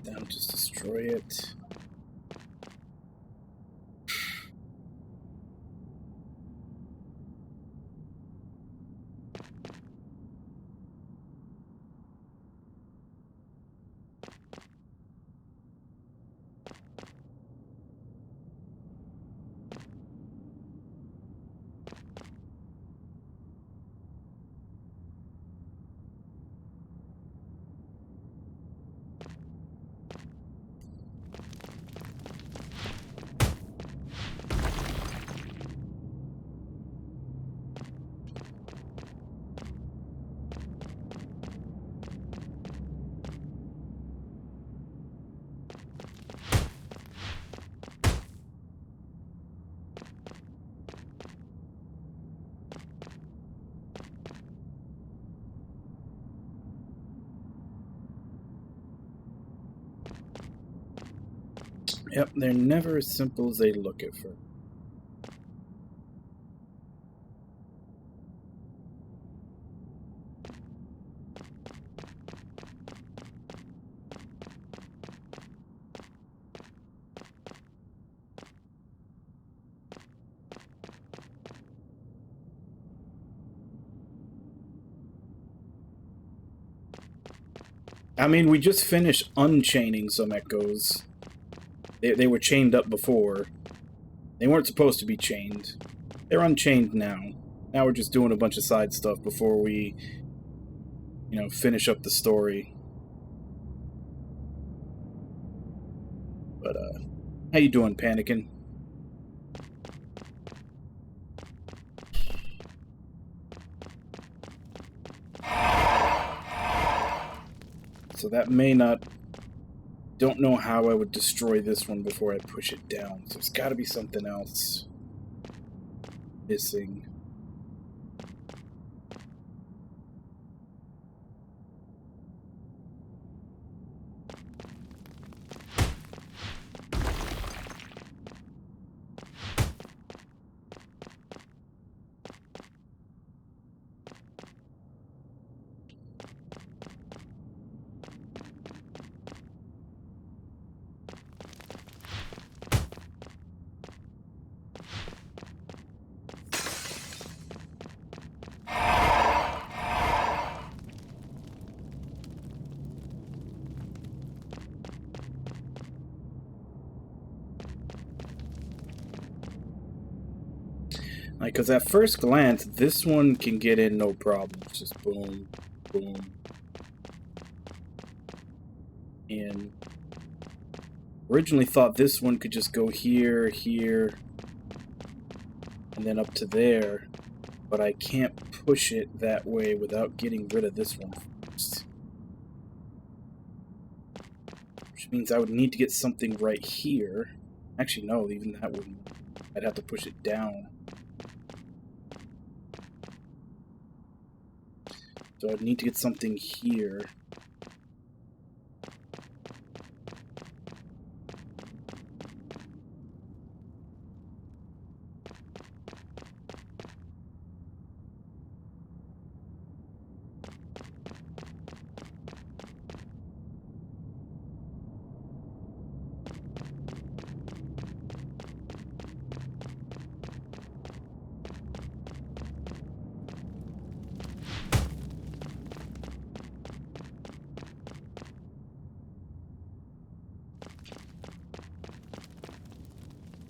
Then just destroy it. Yep, they're never as simple as they look at first. I mean, we just finished unchaining some echoes. They were chained up before. They weren't supposed to be chained. They're unchained now. Now we're just doing a bunch of side stuff before we, finish up the story. But, how you doing, Panicking? So that may not... Don't know how I would destroy this one before I push it down. So there's gotta be something else missing. Like, because at first glance, this one can get in no problem. It's just boom, boom. And originally thought this one could just go here, here, and then up to there. But I can't push it that way without getting rid of this one first. Which means I would need to get something right here. Actually, no, even that wouldn't. I'd have to push it down. So I'd need to get something here.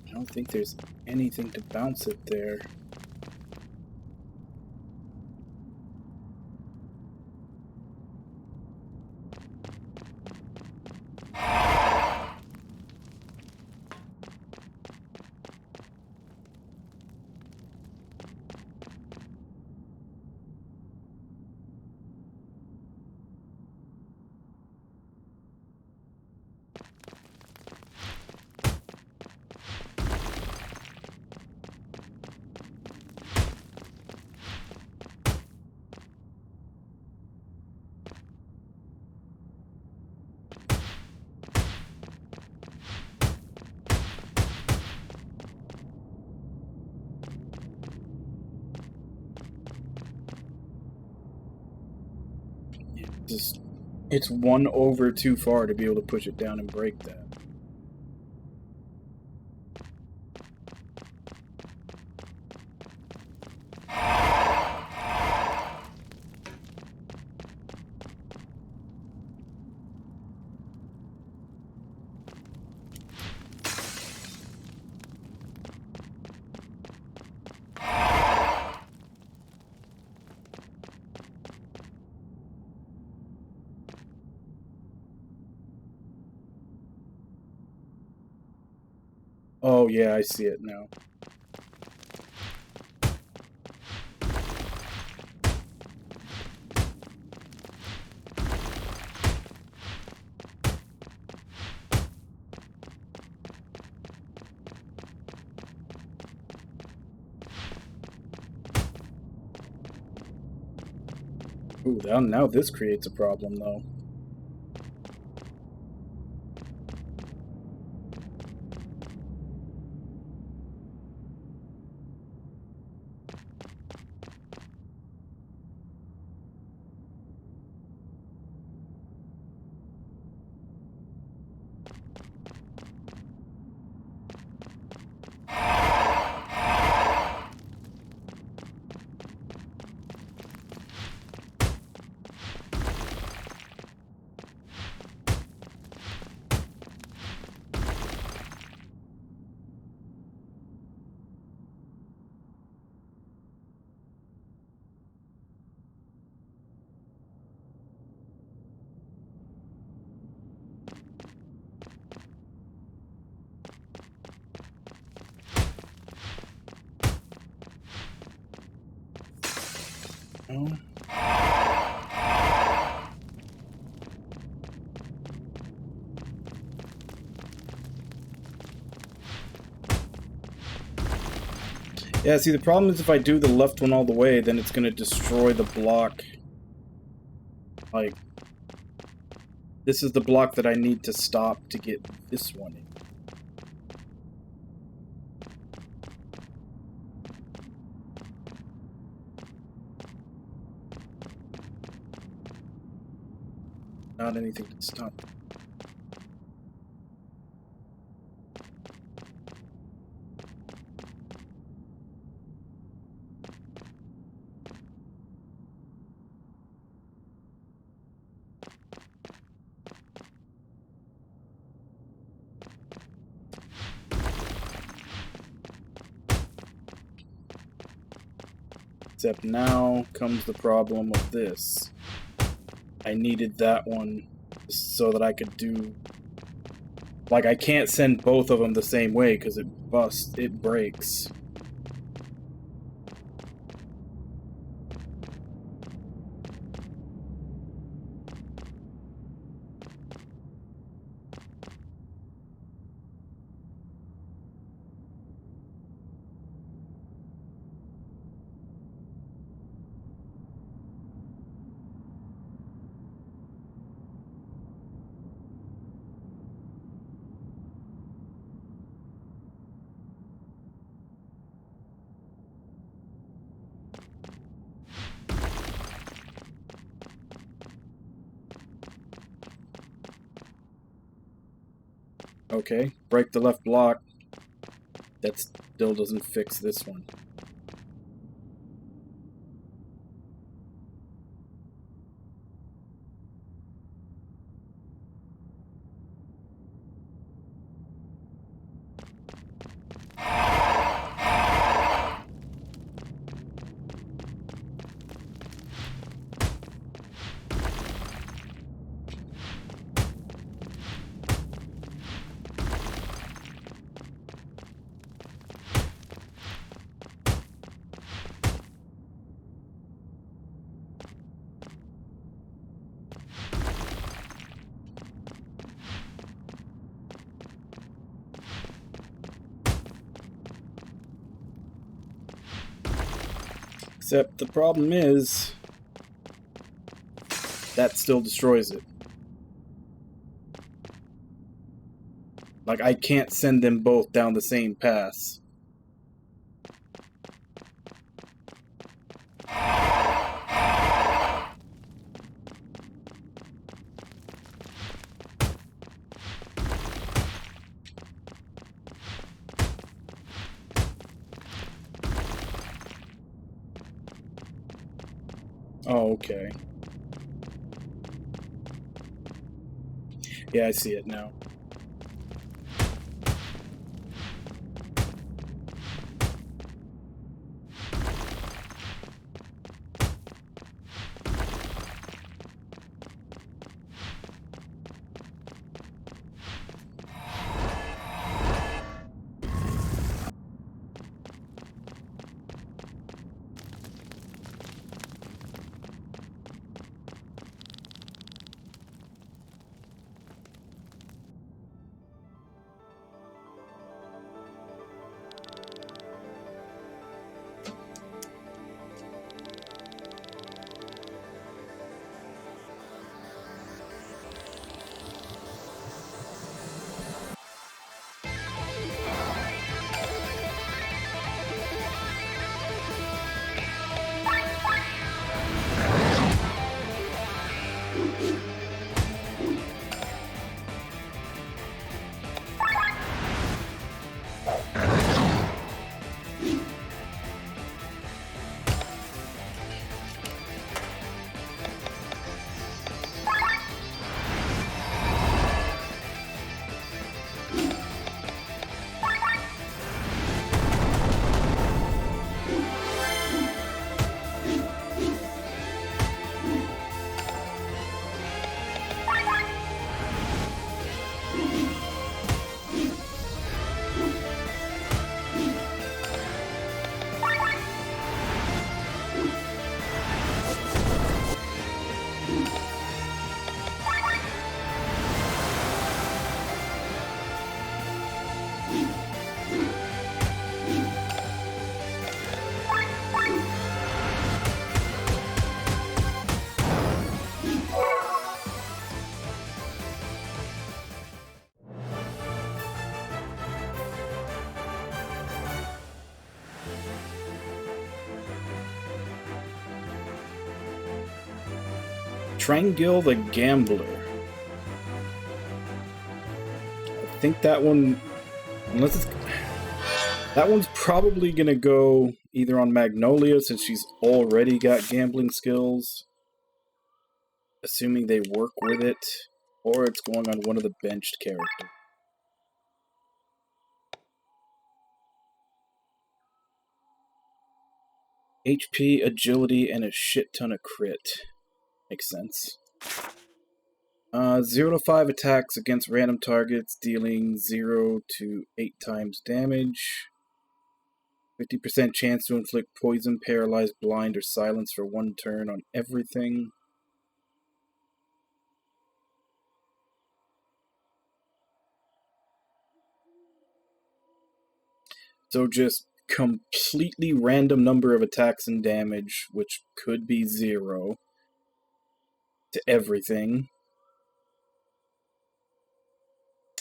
I don't think there's anything to bounce it there. It's one over too far to be able to push it down and break that. Oh yeah, I see it now. Ooh, now this creates a problem though. No. Yeah, see, the problem is if I do the left one all the way, then it's going to destroy the block. Like, This is the block that I need to stop to get this one in. Not anything to stop. Except now comes the problem of this. I needed that one so that I could do... Like, I can't send both of them the same way because it breaks. Okay, break the left block. That still doesn't fix this one. Except the problem is... that still destroys it. Like, I can't send them both down the same path. Oh, okay. Yeah, I see it now. Trangil the Gambler. I think that one, unless it's... That one's probably gonna go either on Magnolia, since she's already got gambling skills, assuming they work with it, or it's going on one of the benched characters. HP, agility, and a shit ton of crit. Makes sense. 0 to 5 attacks against random targets, dealing 0 to 8 times damage. 50% chance to inflict poison, paralyze, blind, or silence for 1 turn on everything. So just completely random number of attacks and damage, which could be 0 to everything.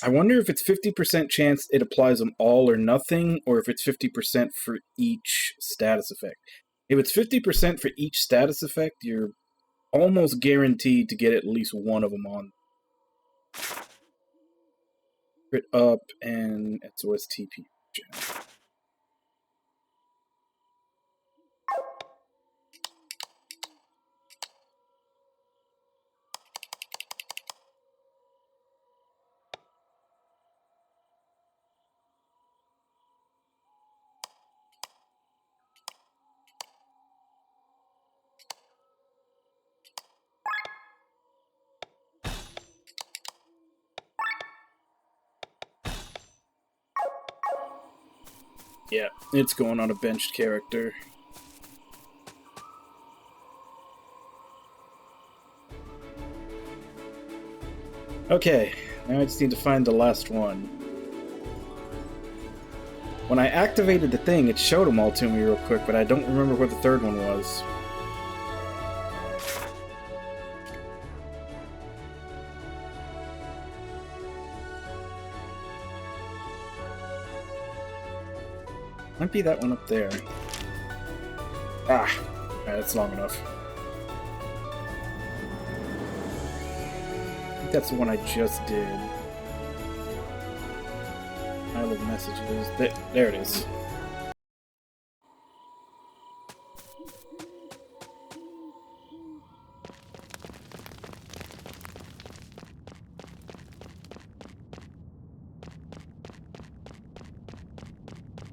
I wonder if it's 50% chance it applies them all or nothing, or if it's 50% for each status effect. If it's 50% for each status effect, you're almost guaranteed to get at least one of them on. Crit up and SOS TP. Yeah, it's going on a benched character. Okay, now I just need to find the last one. When I activated the thing, it showed them all to me real quick, but I don't remember where the third one was. Might be that one up there. Ah, that's long enough. I think that's the one I just did. Pile of messages. There it is.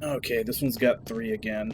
Okay, this one's got 3 again.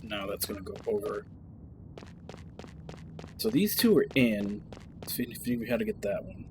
Now that's gonna go over. So these 2 are in. Let's figure out how to get that one.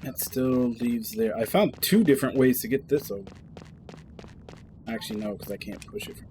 That still leaves there. I found 2 different ways to get this over. Actually, no, because I can't push it from.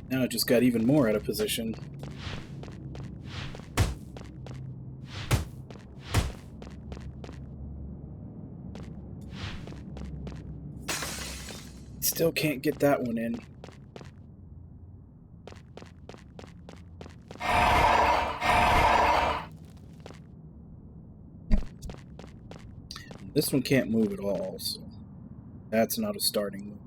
Now I just got even more out of position. Still can't get that one in. This one can't move at all, so that's not a starting move.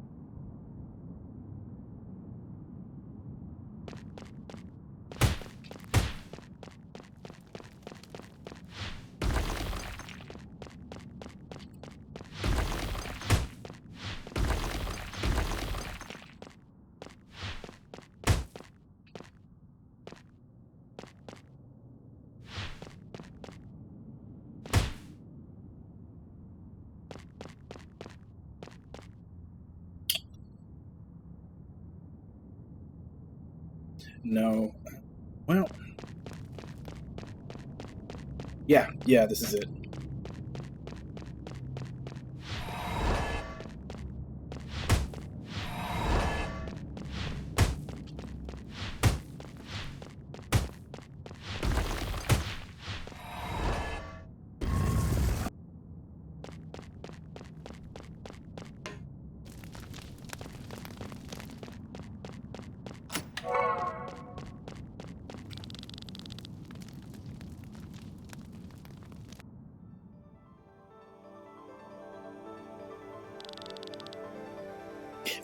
No. Well. Yeah, this is it.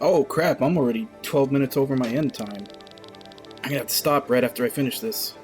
Oh crap, I'm already 12 minutes over my end time. I'm gonna have to stop right after I finish this.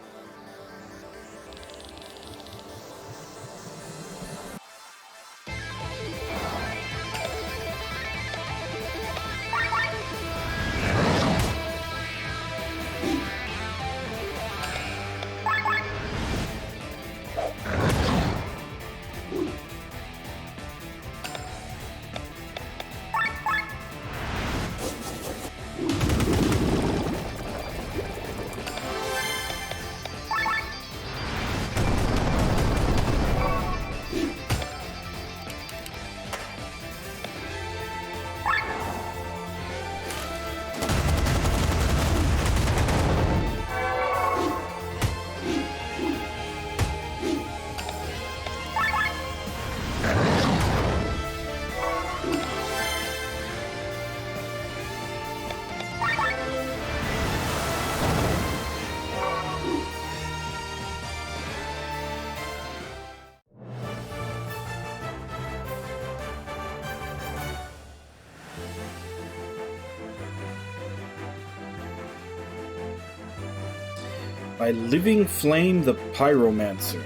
By Living Flame the Pyromancer.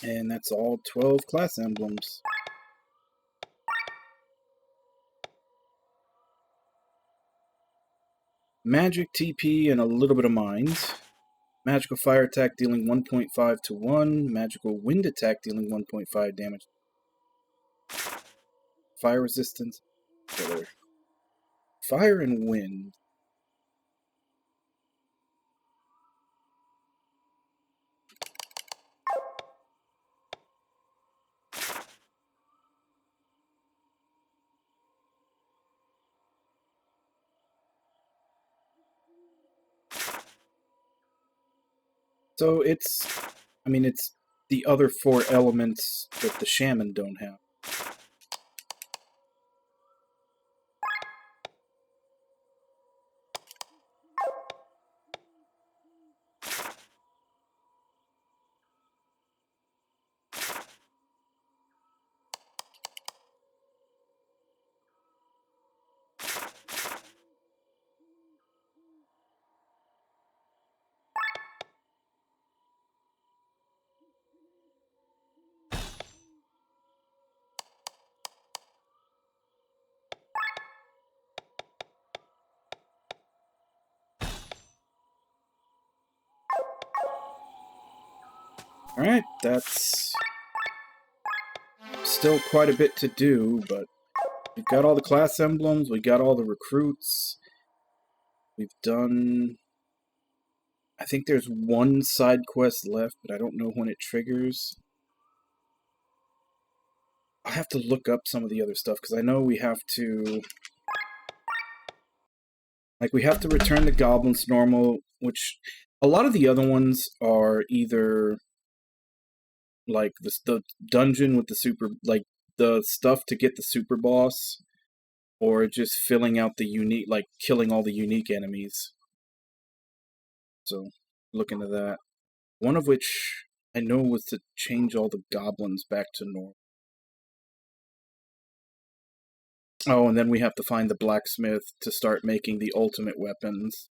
And that's all 12 class emblems. Magic TP and a little bit of Mind. Magical Fire attack dealing 1.5 to 1. Magical Wind attack dealing 1.5 damage. Fire resistance. Killer. Fire and Wind. So it's the other 4 elements that the Shaman don't have. Alright, that's still quite a bit to do, but we've got all the class emblems, we got all the recruits, we've done... I think there's one side quest left, but I don't know when it triggers. I'll have to look up some of the other stuff, because I know we have to... we have to return the goblins to normal, which... A lot of the other ones are either... the dungeon with the super... the stuff to get the super boss, or just filling out the unique... killing all the unique enemies. So, look into that. One of which I know was to change all the goblins back to normal. Oh, and then we have to find the blacksmith to start making the ultimate weapons.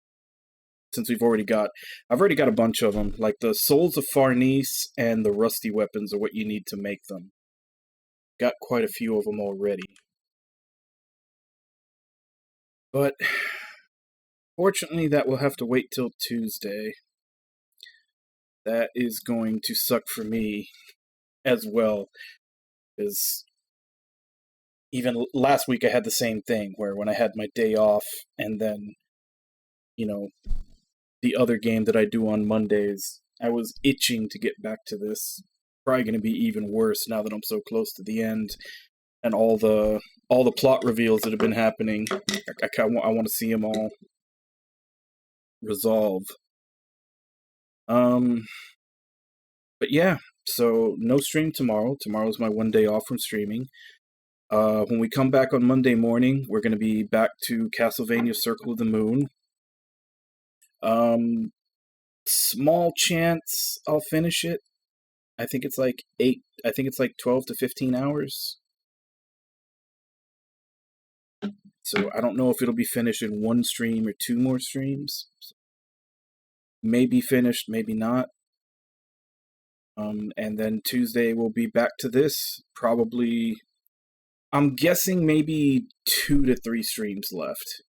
Since I've already got a bunch of them. Like the Souls of Farnese and the rusty weapons are what you need to make them. Got quite a few of them already. But, fortunately, that will have to wait till Tuesday. That is going to suck for me as well. Because even last week I had the same thing, where when I had my day off, and then, the other game that I do on Mondays, I was itching to get back to this. Probably going to be even worse now that I'm so close to the end, and all the plot reveals that have been happening. I want to see them all resolve. But yeah, so no stream tomorrow. Tomorrow's my one day off from streaming. When we come back on Monday morning, we're going to be back to Castlevania Circle of the Moon. Small chance I'll finish it. I think it's like 12 to 15 hours. So I don't know if it'll be finished in one stream or 2 more streams. Maybe finished, maybe not. And then Tuesday we'll be back to this. Probably, I'm guessing maybe 2 to 3 streams left.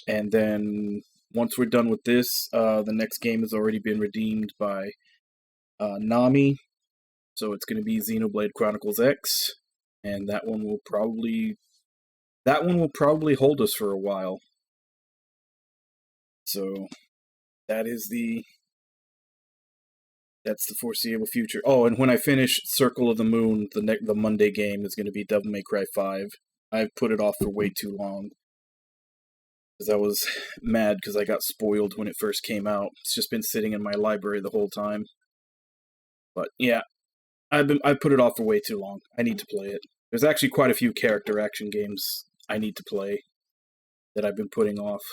And then once we're done with this, the next game has already been redeemed by Nami. So it's going to be Xenoblade Chronicles X. And that one will probably hold us for a while. So that's the foreseeable future. Oh, and when I finish Circle of the Moon, the Monday game is going to be Devil May Cry 5. I've put it off for way too long. Because I was mad because I got spoiled when it first came out. It's just been sitting in my library the whole time. But yeah, I've put it off for way too long. I need to play it. There's actually quite a few character action games I need to play that I've been putting off.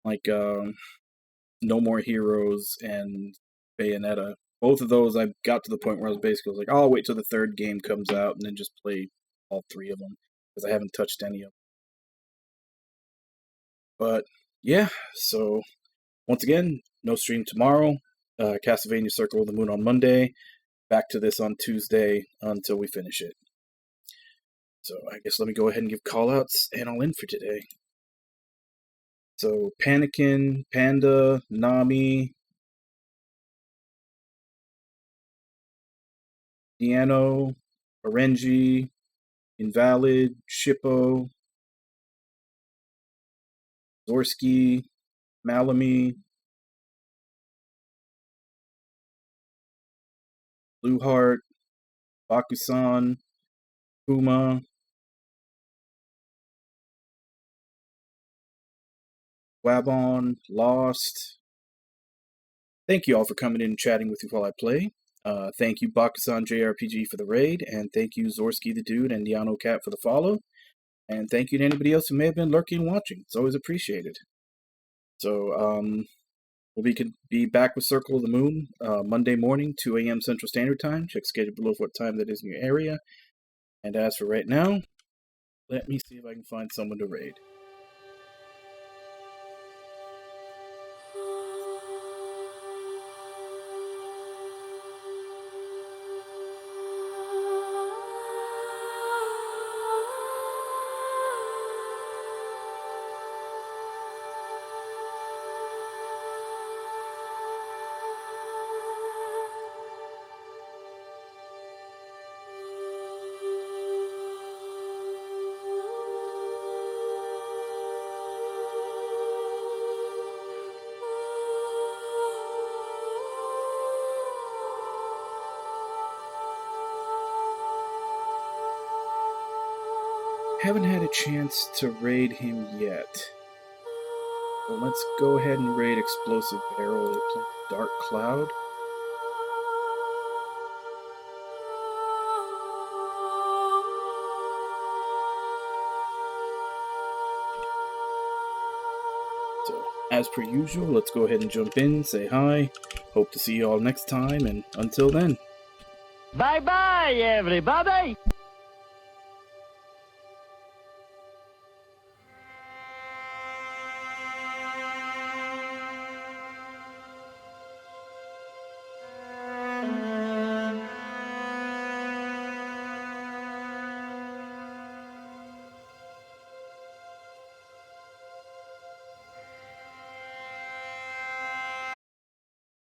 Like No More Heroes and Bayonetta. Both of those I got to the point where I was basically like, oh, I'll wait till the 3rd game comes out and then just play all 3 of them. Because I haven't touched any of them. But yeah, so once again, no stream tomorrow. Castlevania Circle of the Moon on Monday. Back to this on Tuesday until we finish it. So I guess let me go ahead and give callouts, and I'll end for today. So Panikin, Panda, Nami, Diano, Orenji, Invalid, Shippo, Zorsky, Malamy, Blueheart, Bakusan, Puma, Wabon, Lost. Thank you all for coming in and chatting with you while I play. Thank you, Bakusan JRPG, for the raid, and thank you, Zorsky the Dude and Diano Cat for the follow. And thank you to anybody else who may have been lurking and watching. It's always appreciated. So, we could be back with Circle of the Moon Monday morning, 2 a.m. Central Standard Time. Check schedule below for what time that is in your area. And as for right now, let me see if I can find someone to raid. Haven't had a chance to raid him yet. So let's go ahead and raid Explosive Barrel. They play Dark Cloud. So, as per usual, let's go ahead and jump in, say hi. Hope to see you all next time, and until then. Bye-bye, everybody!